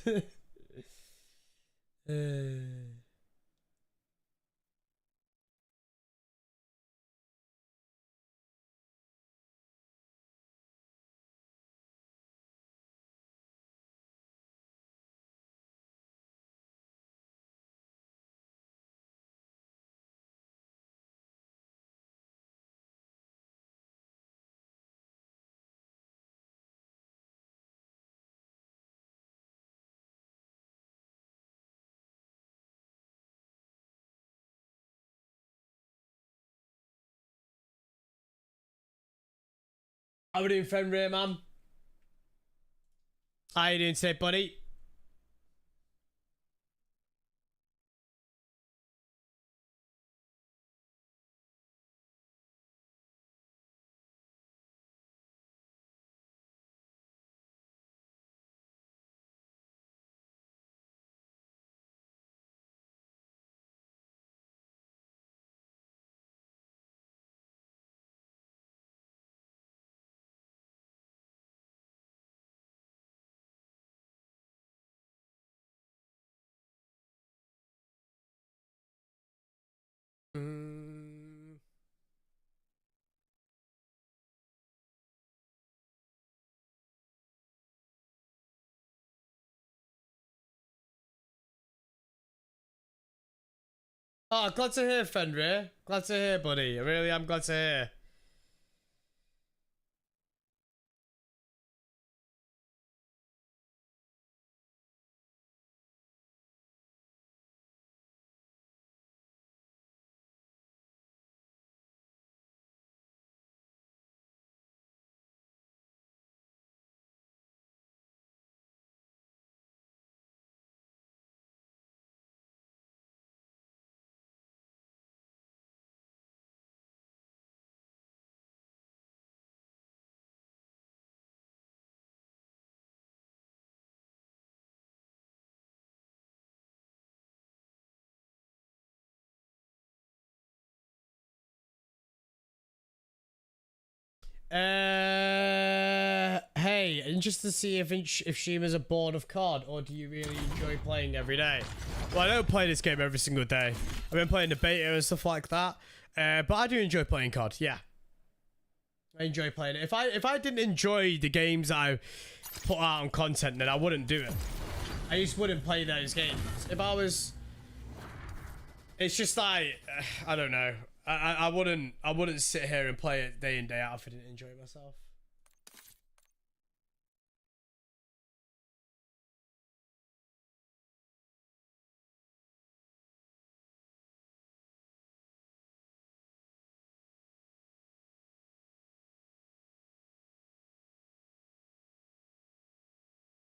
How are we doing, Fenrir, man? How you doing today, buddy? Oh, glad to hear, Fenrir. Glad to hear, buddy. I really am glad to hear. Hey, interested to see if Shima's a bored of COD, or do you really enjoy playing every day? Well, I don't play this game every single day. I've been playing the beta and stuff like that, but I do enjoy playing COD. Yeah, I enjoy playing it. If I didn't enjoy the games I put out on content, then I wouldn't do it. I just wouldn't play those games. If I was, it's just like I don't know. I wouldn't sit here and play it day in day out if I didn't enjoy myself.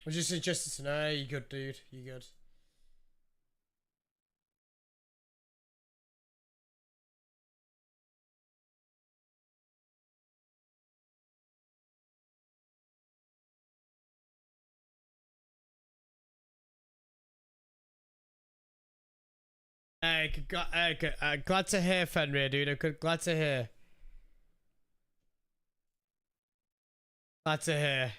I'm just interested to know. You good, dude? You good? Glad to hear, Fenrir, dude. Glad to hear. Glad to hear.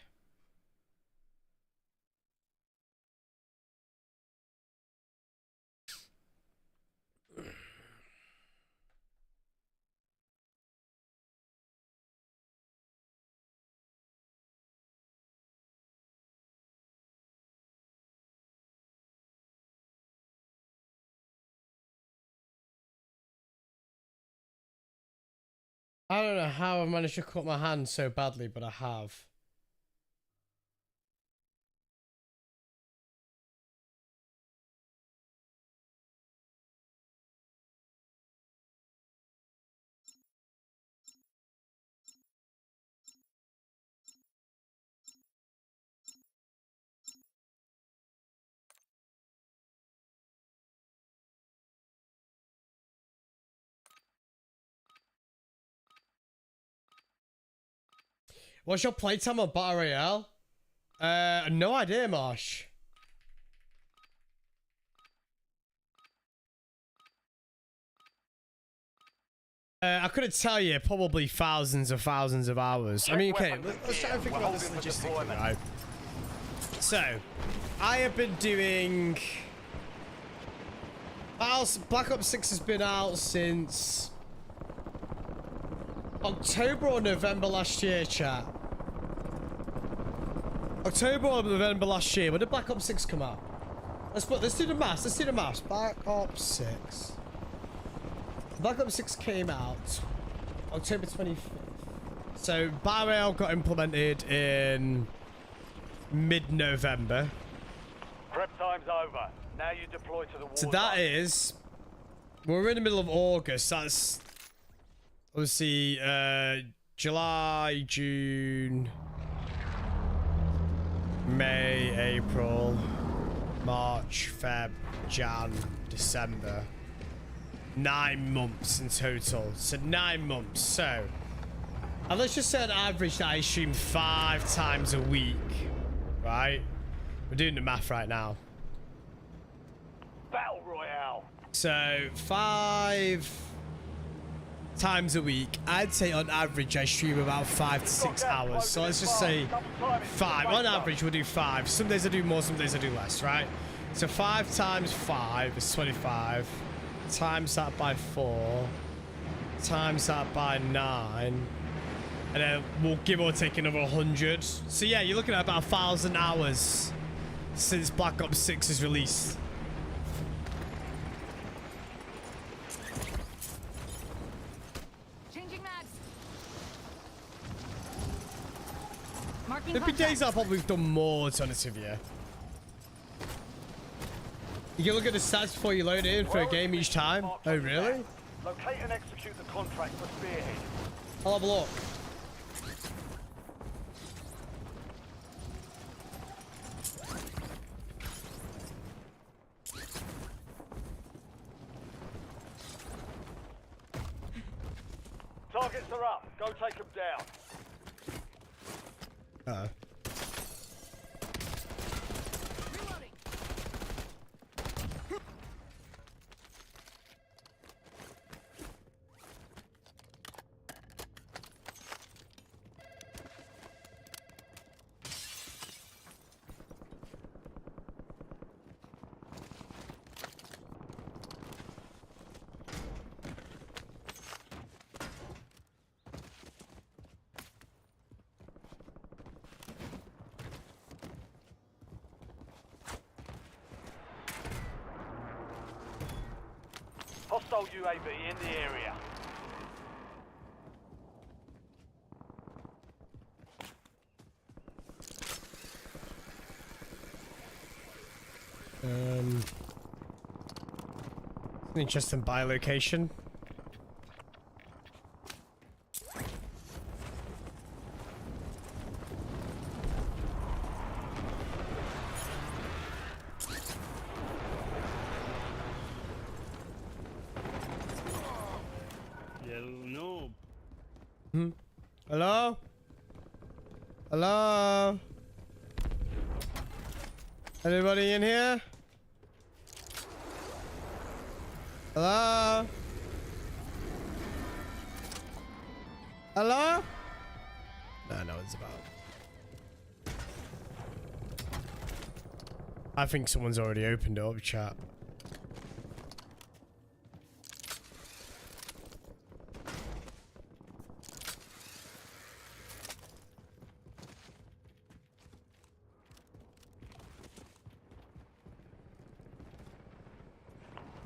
I don't know how I've managed to cut my hand so badly, but I have. What's your playtime on Battle Royale? No idea, Marsh. I couldn't tell you. Probably thousands of hours. I mean, okay, let's try and think about this logistically, right? So, I have been doing... Black Ops 6 has been out since... October or November last year, chat. October or November last year. When did Black Ops 6 come out? Let's do the maths. Let's do the maths. Black Ops 6. Black Ops 6 came out October 25th. So Battle Royale got implemented in mid-November. Prep time's over. Now you deploy to the war. So that is... We're in the middle of August. That's... Obviously, July, June, May, April, March, Feb, Jan, December. 9 months in total. So 9 months. So, and let's just say on average that I stream 5 times a week. Right? We're doing the math right now. Battle Royale. So 5 times a week, I'd say on average I stream about 5 to 6 hours. So let's just say 5. On average we'll do 5. Some days I do more, some days I do less, right? So 5 times 5 is 25. Times that by 4. Times that by 9. And then we'll give or take another 100. So yeah, you're looking at about 1,000 hours since Black Ops 6 is released. There'd be days I've probably done more, to be honest with you. You can look at the stats before you load in for a game each time. Oh, really? Locate and execute the contract for Spearhead. I'll have a look. Targets are up. Go take them down. Uh-oh. Hostile UAV in the area. An interesting buy location. Hello? Hello? Anybody in here? Hello? Hello? No, no one's about. I think someone's already opened up, chat.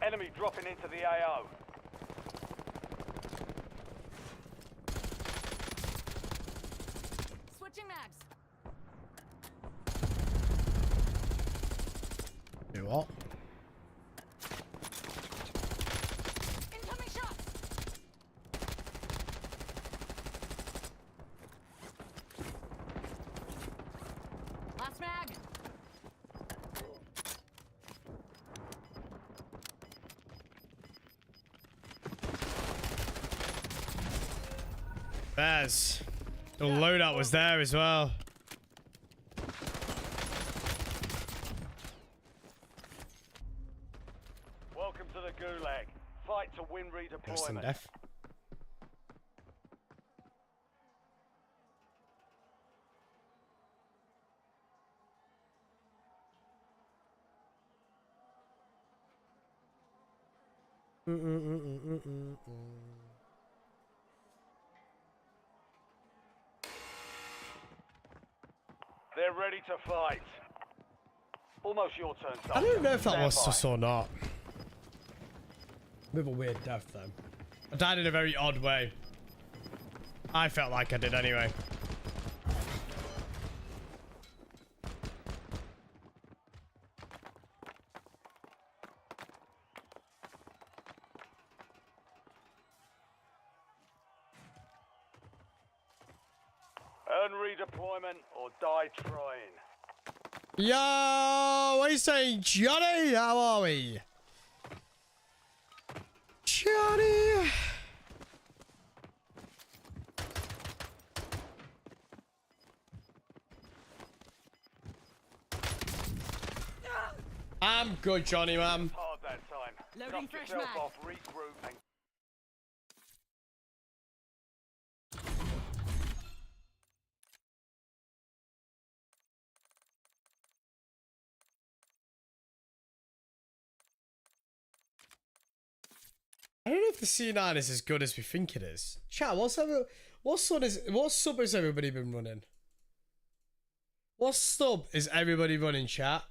Enemy dropping into the AO. Switching mags. Do what? Incoming shots. Last mag. Baz. The loadout was there as well. Welcome to the Gulag. Fight to win redeployment. Death. They're ready to fight. Almost your turn, soldier. I don't know if that Stand was by. sus or not. With a weird death, though. I died in a very odd way. I felt like I did anyway. Earn redeployment or die trying. Yo, what are you saying, Johnny? How are we? Johnny! I'm good, Johnny, man. Hard that time. Loading Dust fresh yourself mag. off, regroup, and I don't know if the C9 is as good as we think it is. Chat, what sub has everybody been running? What sub is everybody running, chat?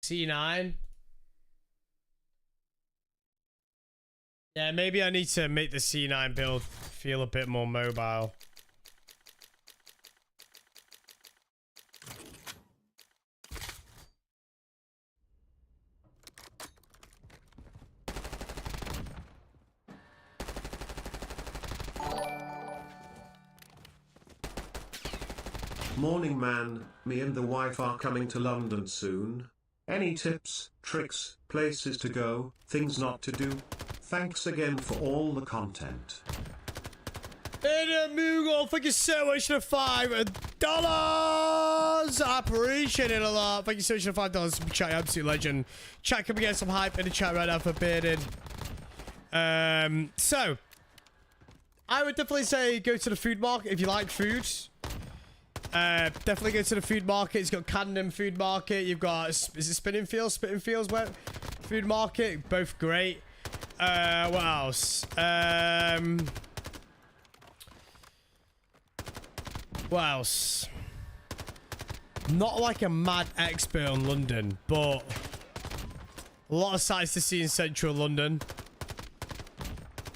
C9. Yeah, maybe I need to make the C9 build feel a bit more mobile. Morning man, me and the wife are coming to London soon. Any tips, tricks, places to go, things not to do? Thanks again for all the content. And Moogle, thank you so much for $5. I appreciate it a lot. Thank you so much for $5. Chat, absolute legend. Chat, can we get some hype in the chat right now for Bearded? So, I would definitely say go to the food market if you like food. Definitely go to the food market. It's got Camden food market. You've got, is it Spitting Fields? Where? Food market, both great. What else? What else? Not like a mad expert on London, but a lot of sights to see in central London.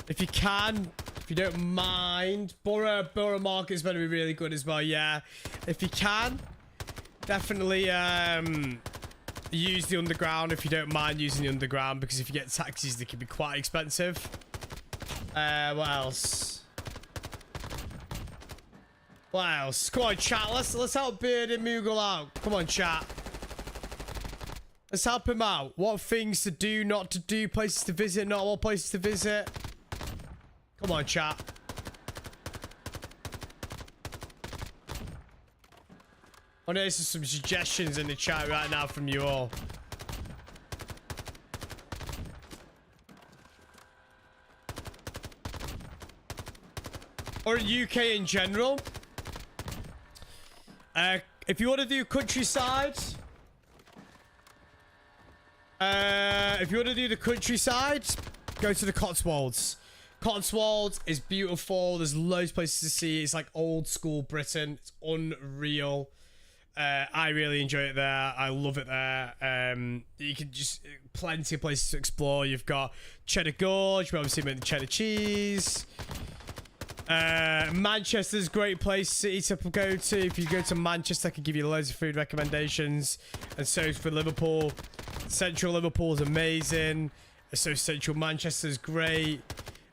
If you can, if you don't mind, Borough Market is going to be really good as well. Yeah, if you can, definitely use the underground if you don't mind using the underground, because if you get taxis, they can be quite expensive. What else? What else? Come on, chat. Let's help Beard and Moogle out. Come on, chat. Let's help him out. What things to do, not to do, places to visit, not what places to visit. Come on, chat. I know there's some suggestions in the chat right now from you all. Or UK in general. If you want to do countryside, if you want to do the countryside, go to the Cotswolds. Cotswolds is beautiful. There's loads of places to see. It's like old school Britain. It's unreal. I really enjoy it there. I love it there. You can just plenty of places to explore. You've got Cheddar Gorge, we obviously made the cheddar cheese. Manchester's a great place, city to go to. If you go to Manchester, I can give you loads of food recommendations. And so for Liverpool. Central Liverpool is amazing. So central Manchester's great.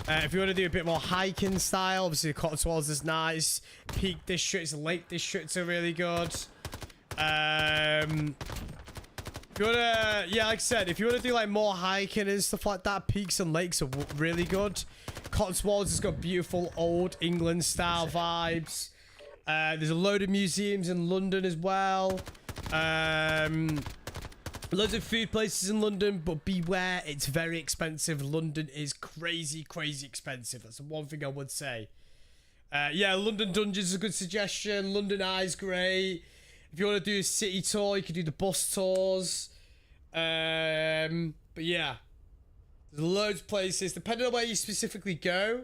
If you want to do a bit more hiking style, obviously the Cotswolds is nice. Peak districts, Lake districts are really good. If you want to, yeah, like I said, if you want to do like more hiking and stuff like that, peaks and lakes are really good. Cotswolds has got beautiful old England style vibes. There's a load of museums in London as well. Loads of food places in London, but beware, it's very expensive. London is crazy, crazy expensive. That's the one thing I would say. Yeah, London Dungeons is a good suggestion. London Eye's great. If you want to do a city tour, you can do the bus tours. But yeah, there's loads of places. Depending on where you specifically go,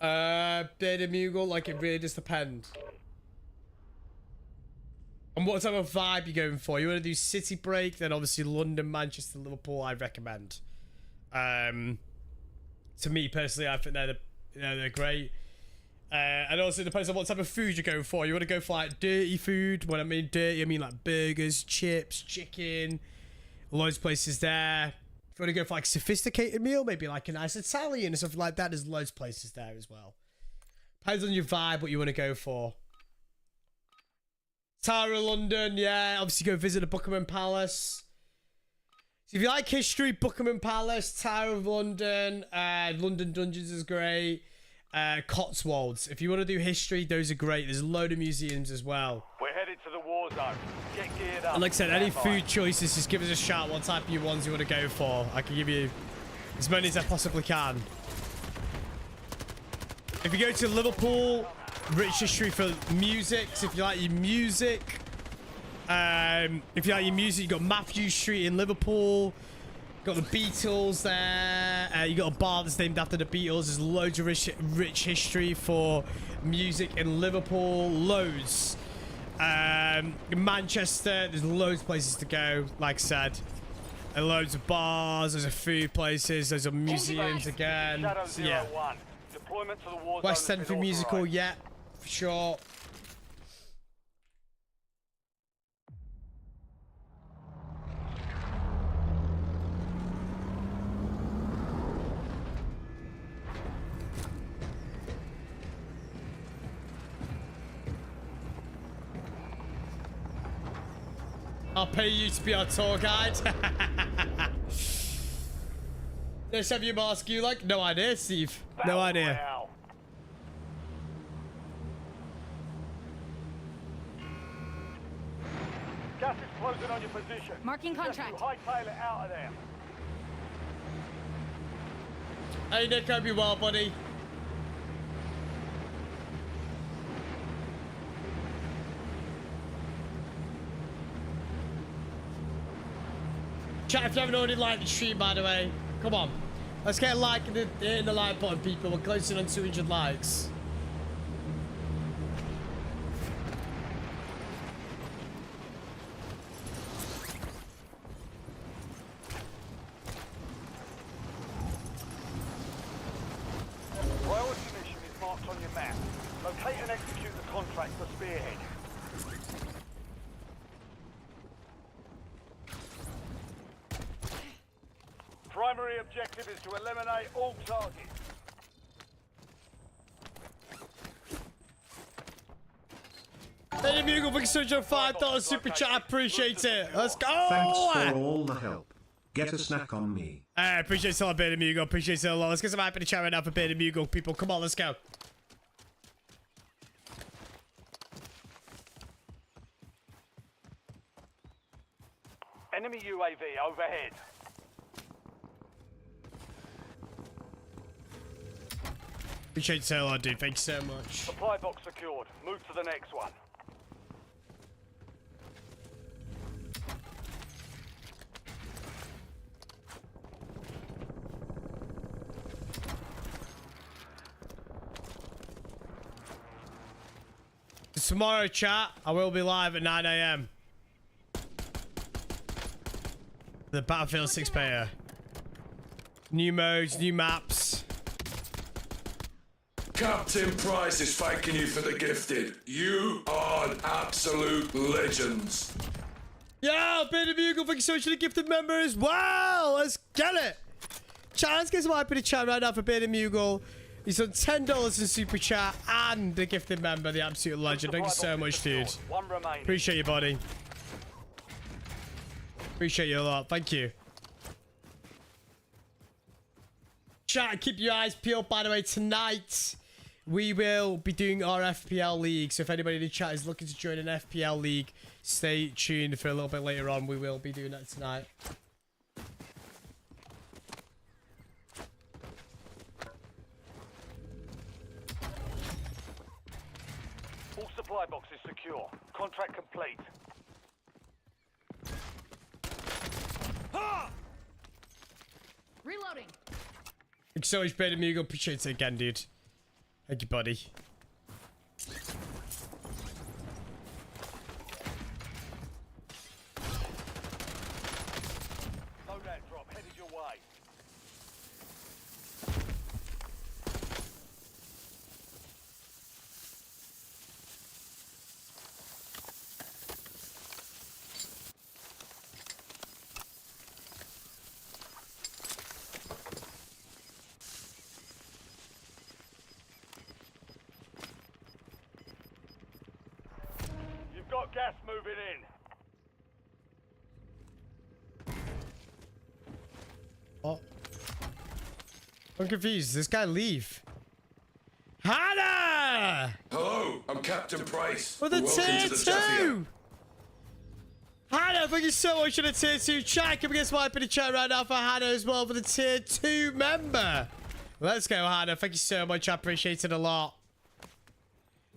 Bugle, like it really does depend. And what type of vibe you're going for. You want to do city break, then obviously London, Manchester, Liverpool, I'd recommend. To me personally, I think they're great. And also it depends on what type of food you're going for. You want to go for like dirty food. When I mean dirty, I mean like burgers, chips, chicken. Loads of places there. If you want to go for like sophisticated meal, maybe like a nice Italian and stuff like that, there's loads of places there as well. Depends on your vibe, what you want to go for. Tower of London, yeah. Obviously go visit the Buckingham Palace. So if you like history, Buckingham Palace, Tower of London, London Dungeons is great. Cotswolds. If you want to do history, those are great. There's a load of museums as well. We're headed to the war zone. Get geared up. And like I said, any food choices, just give us a shout what type of you ones you want to go for. I can give you as many as I possibly can. If you go to Liverpool, rich history for music. So if you like your music, you've got Matthew Street in Liverpool. Got the Beatles there. You got a bar that's named after the Beatles. There's loads of rich history for music in Liverpool. Loads. In Manchester, there's loads of places to go. Like I said, and loads of bars. There's food places. There's museums again. So, yeah. West End for musical, yeah, for sure. I'll pay you to be our tour guide. Let's have you mask you like? No idea, Steve. No idea. Gas is closing on your position. Marking contract. Hightail it out of there. Hey Nick, hope you're well, buddy. Chat if you haven't already liked the stream, by the way. Come on. Let's get a like and hitting the like button, people. We're closing on 200 likes. Priority mission is marked on your map. Locate and execute the contract for Spearhead. Primary objective is to eliminate all targets. Hey, Bugle, thanks so much for $5 super chat. I appreciate it. Let's go. Thanks for all the help. Get a snack on me. I appreciate it a lot, Beta Bugle. Appreciate it a lot. Let's get some hype in the chat right now for Beta Bugle, people. Come on, let's go. Enemy UAV overhead. Appreciate it a lot, dude. Thank you so much. Supply box secured. Move to the next one. Tomorrow, chat, I will be live at 9 AM. The Battlefield 6 player. New modes, new maps. Captain Price is thanking you for the gifted. You are an absolute legends. Yo, Bearded Bugle, thank you so much for the gifted members. Wow, let's get it. Chat, let's get some hype in the chat right now for Bearded Bugle. He's done $10 in super chat and the gifted member, the absolute legend. Thank you so much, dude. One remaining. Appreciate you, buddy. Appreciate you a lot. Thank you. Chat, keep your eyes peeled. By the way, tonight we will be doing our FPL league. So if anybody in the chat is looking to join an FPL league, stay tuned for a little bit later on. We will be doing that tonight. All supply boxes secure. Contract complete. Reloading. Thank you so much, Bearded Bugle. Appreciate it again, dude. Thank you, buddy. Loadout drop headed your way. You've got gas moving in. Oh. I'm confused. This guy leave. Hannah! Hello, I'm Captain Price. For the Welcome tier to the Jaff. 2! Hannah, thank you so much for the tier 2 chat. Can we get some hype in the chat right now for Hannah as well for the tier 2 member? Let's go, Hannah. Thank you so much. I appreciate it a lot.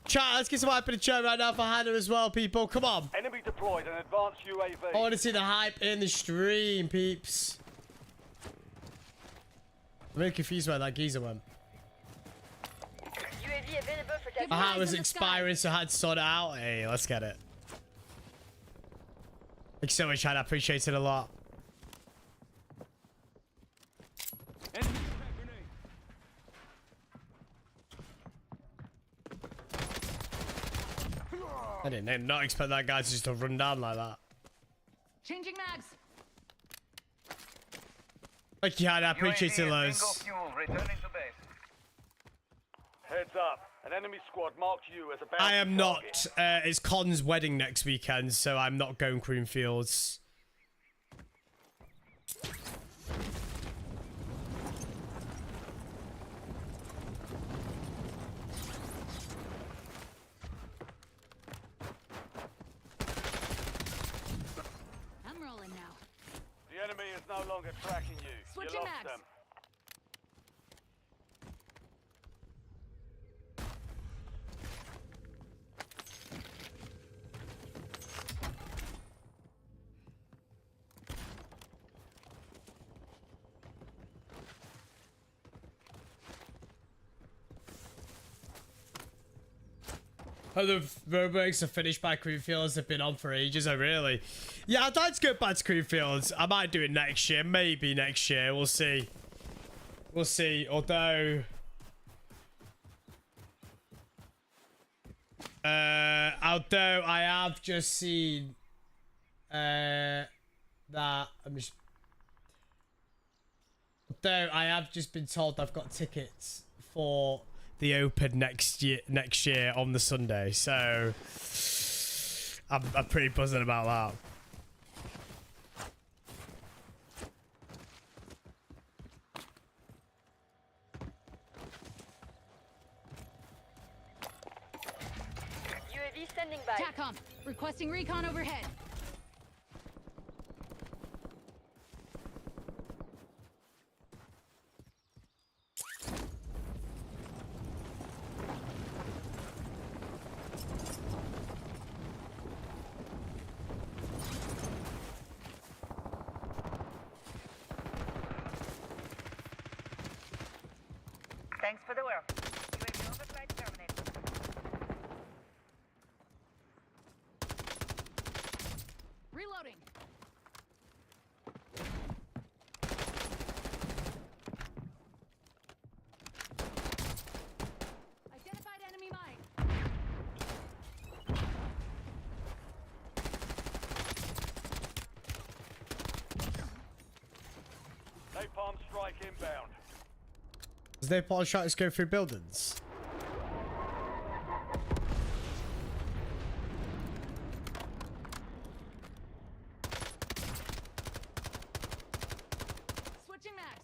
Chat, let's get some hype in the chat right now for Hannah as well, people. Come on. Enemy deployed an advanced UAV. I want to see the hype in the stream, peeps. I'm really confused where that geezer went. UAV available for Keep My your hat eyes was in the sky. expiring, so I had to sort it out. Hey, let's get it. Thank you so much, Hannah. I appreciate it a lot. I did not expect that guy to just to run down like that. Changing mags. Thank you, Hannah. I appreciate it, UAV loads. is bingo fuel, returning to base. Heads up. An enemy squad marked you as a bounty I am target. not. It's Con's wedding next weekend, so I'm not going Creamfields. I'm rolling now. The enemy is no longer tracking you. Switching you lost mags. them. Oh, the roadworks are finished by Creamfields. They've been on for ages. Oh, really? Yeah, I'd like to go back to Creamfields. I might do it next year. Maybe next year. We'll see. We'll see. Although... although I have just seen... that... I'm just... Although I have just been told I've got tickets for... the Open next year on the Sunday, so I'm pretty buzzing about that. UAV standing by. TACOM. Requesting recon overhead. Thanks for the work. UAV overflight terminated. Napalm strike inbound. Does napalm strikes go through buildings? Switching mags.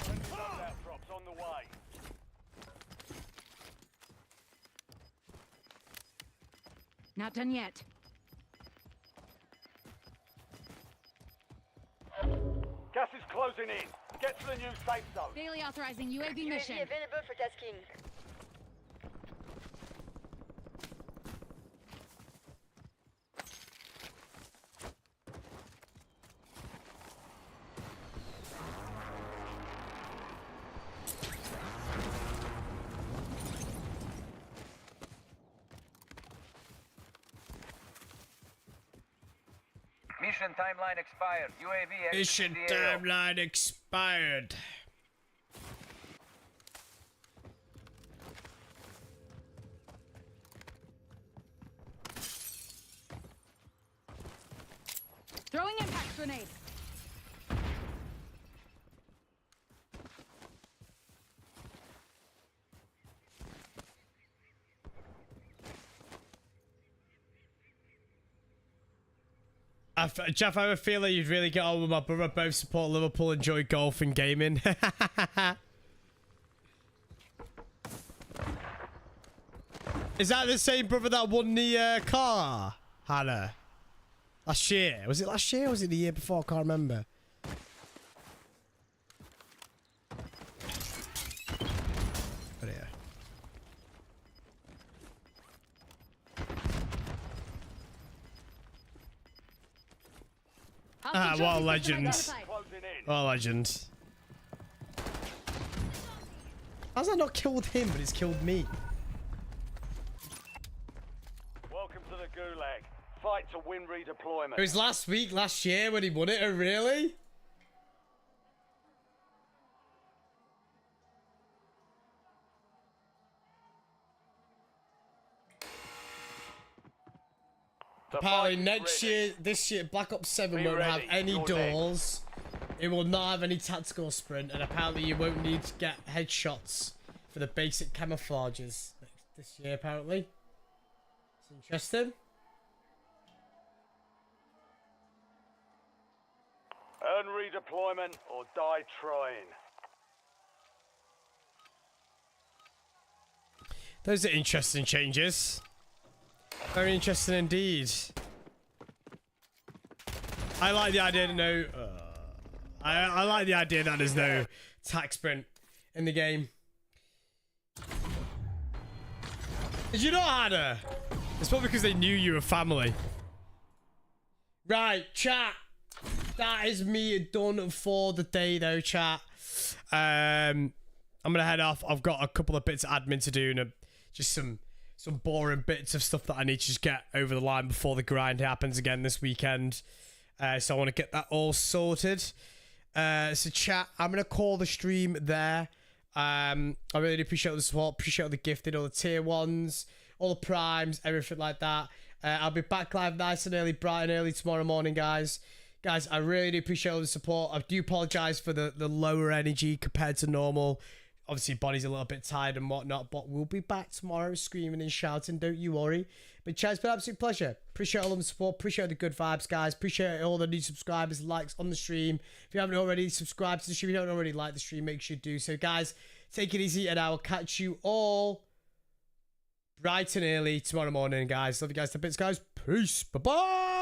Friendly loadout drops on the way. Not done yet. Gas is closing in. Get to the new safe zone. Daily authorizing UAV mission. available for tasking. Mission timeline expired. UAV Mission exiting the AO. timeline expired. Throwing impact grenade. Jaff, I have a feeling you'd really get on with my brother. Both support Liverpool, enjoy golf and gaming. Is that the same brother that won the car, Hannah? Last year? Was it last year or was it the year before? I can't remember. Oh, yeah. Ah, what a legend. Closing in. What a legend. How's that not killed him, but it's killed me? Welcome to the Gulag. Fight to win redeployment. It was last week, last year when he won it. Oh, really? The Apparently fight is next ready. year, this year, Black Ops 7 Be won't have ready. any You're doors. It will not have any tactical sprint, and apparently you won't need to get headshots for the basic camouflages this year, apparently. It's interesting. Earn redeployment or die trying. Those are interesting changes. Very interesting indeed. I like the idea that no... I like the idea that there's no tac sprint in the game. Did you not, Hannah? It's probably because they knew you were family. Right, chat. That is me done for the day, though, chat. I'm gonna head off. I've got a couple of bits of admin to do and just some boring bits of stuff that I need to just get over the line before the grind happens again this weekend. So I want to get that all sorted. So chat, I'm gonna call the stream there. I really appreciate all the support, appreciate all the gifted, all the tier ones, all the primes, everything like that. I'll be back live nice and early, bright and early tomorrow morning, guys. Guys, I really do appreciate all the support. I do apologise for the lower energy compared to normal. Obviously, body's a little bit tired and whatnot, but we'll be back tomorrow screaming and shouting, don't you worry. But chat, it's been an absolute pleasure. Appreciate all the support, appreciate the good vibes, guys. Appreciate all the new subscribers, likes on the stream. If you haven't already subscribed to the stream, if you don't already like the stream, make sure you do so. Guys, take it easy, and I will catch you all bright and early tomorrow morning, guys. Love you guys to bits, guys. Peace. Bye-bye.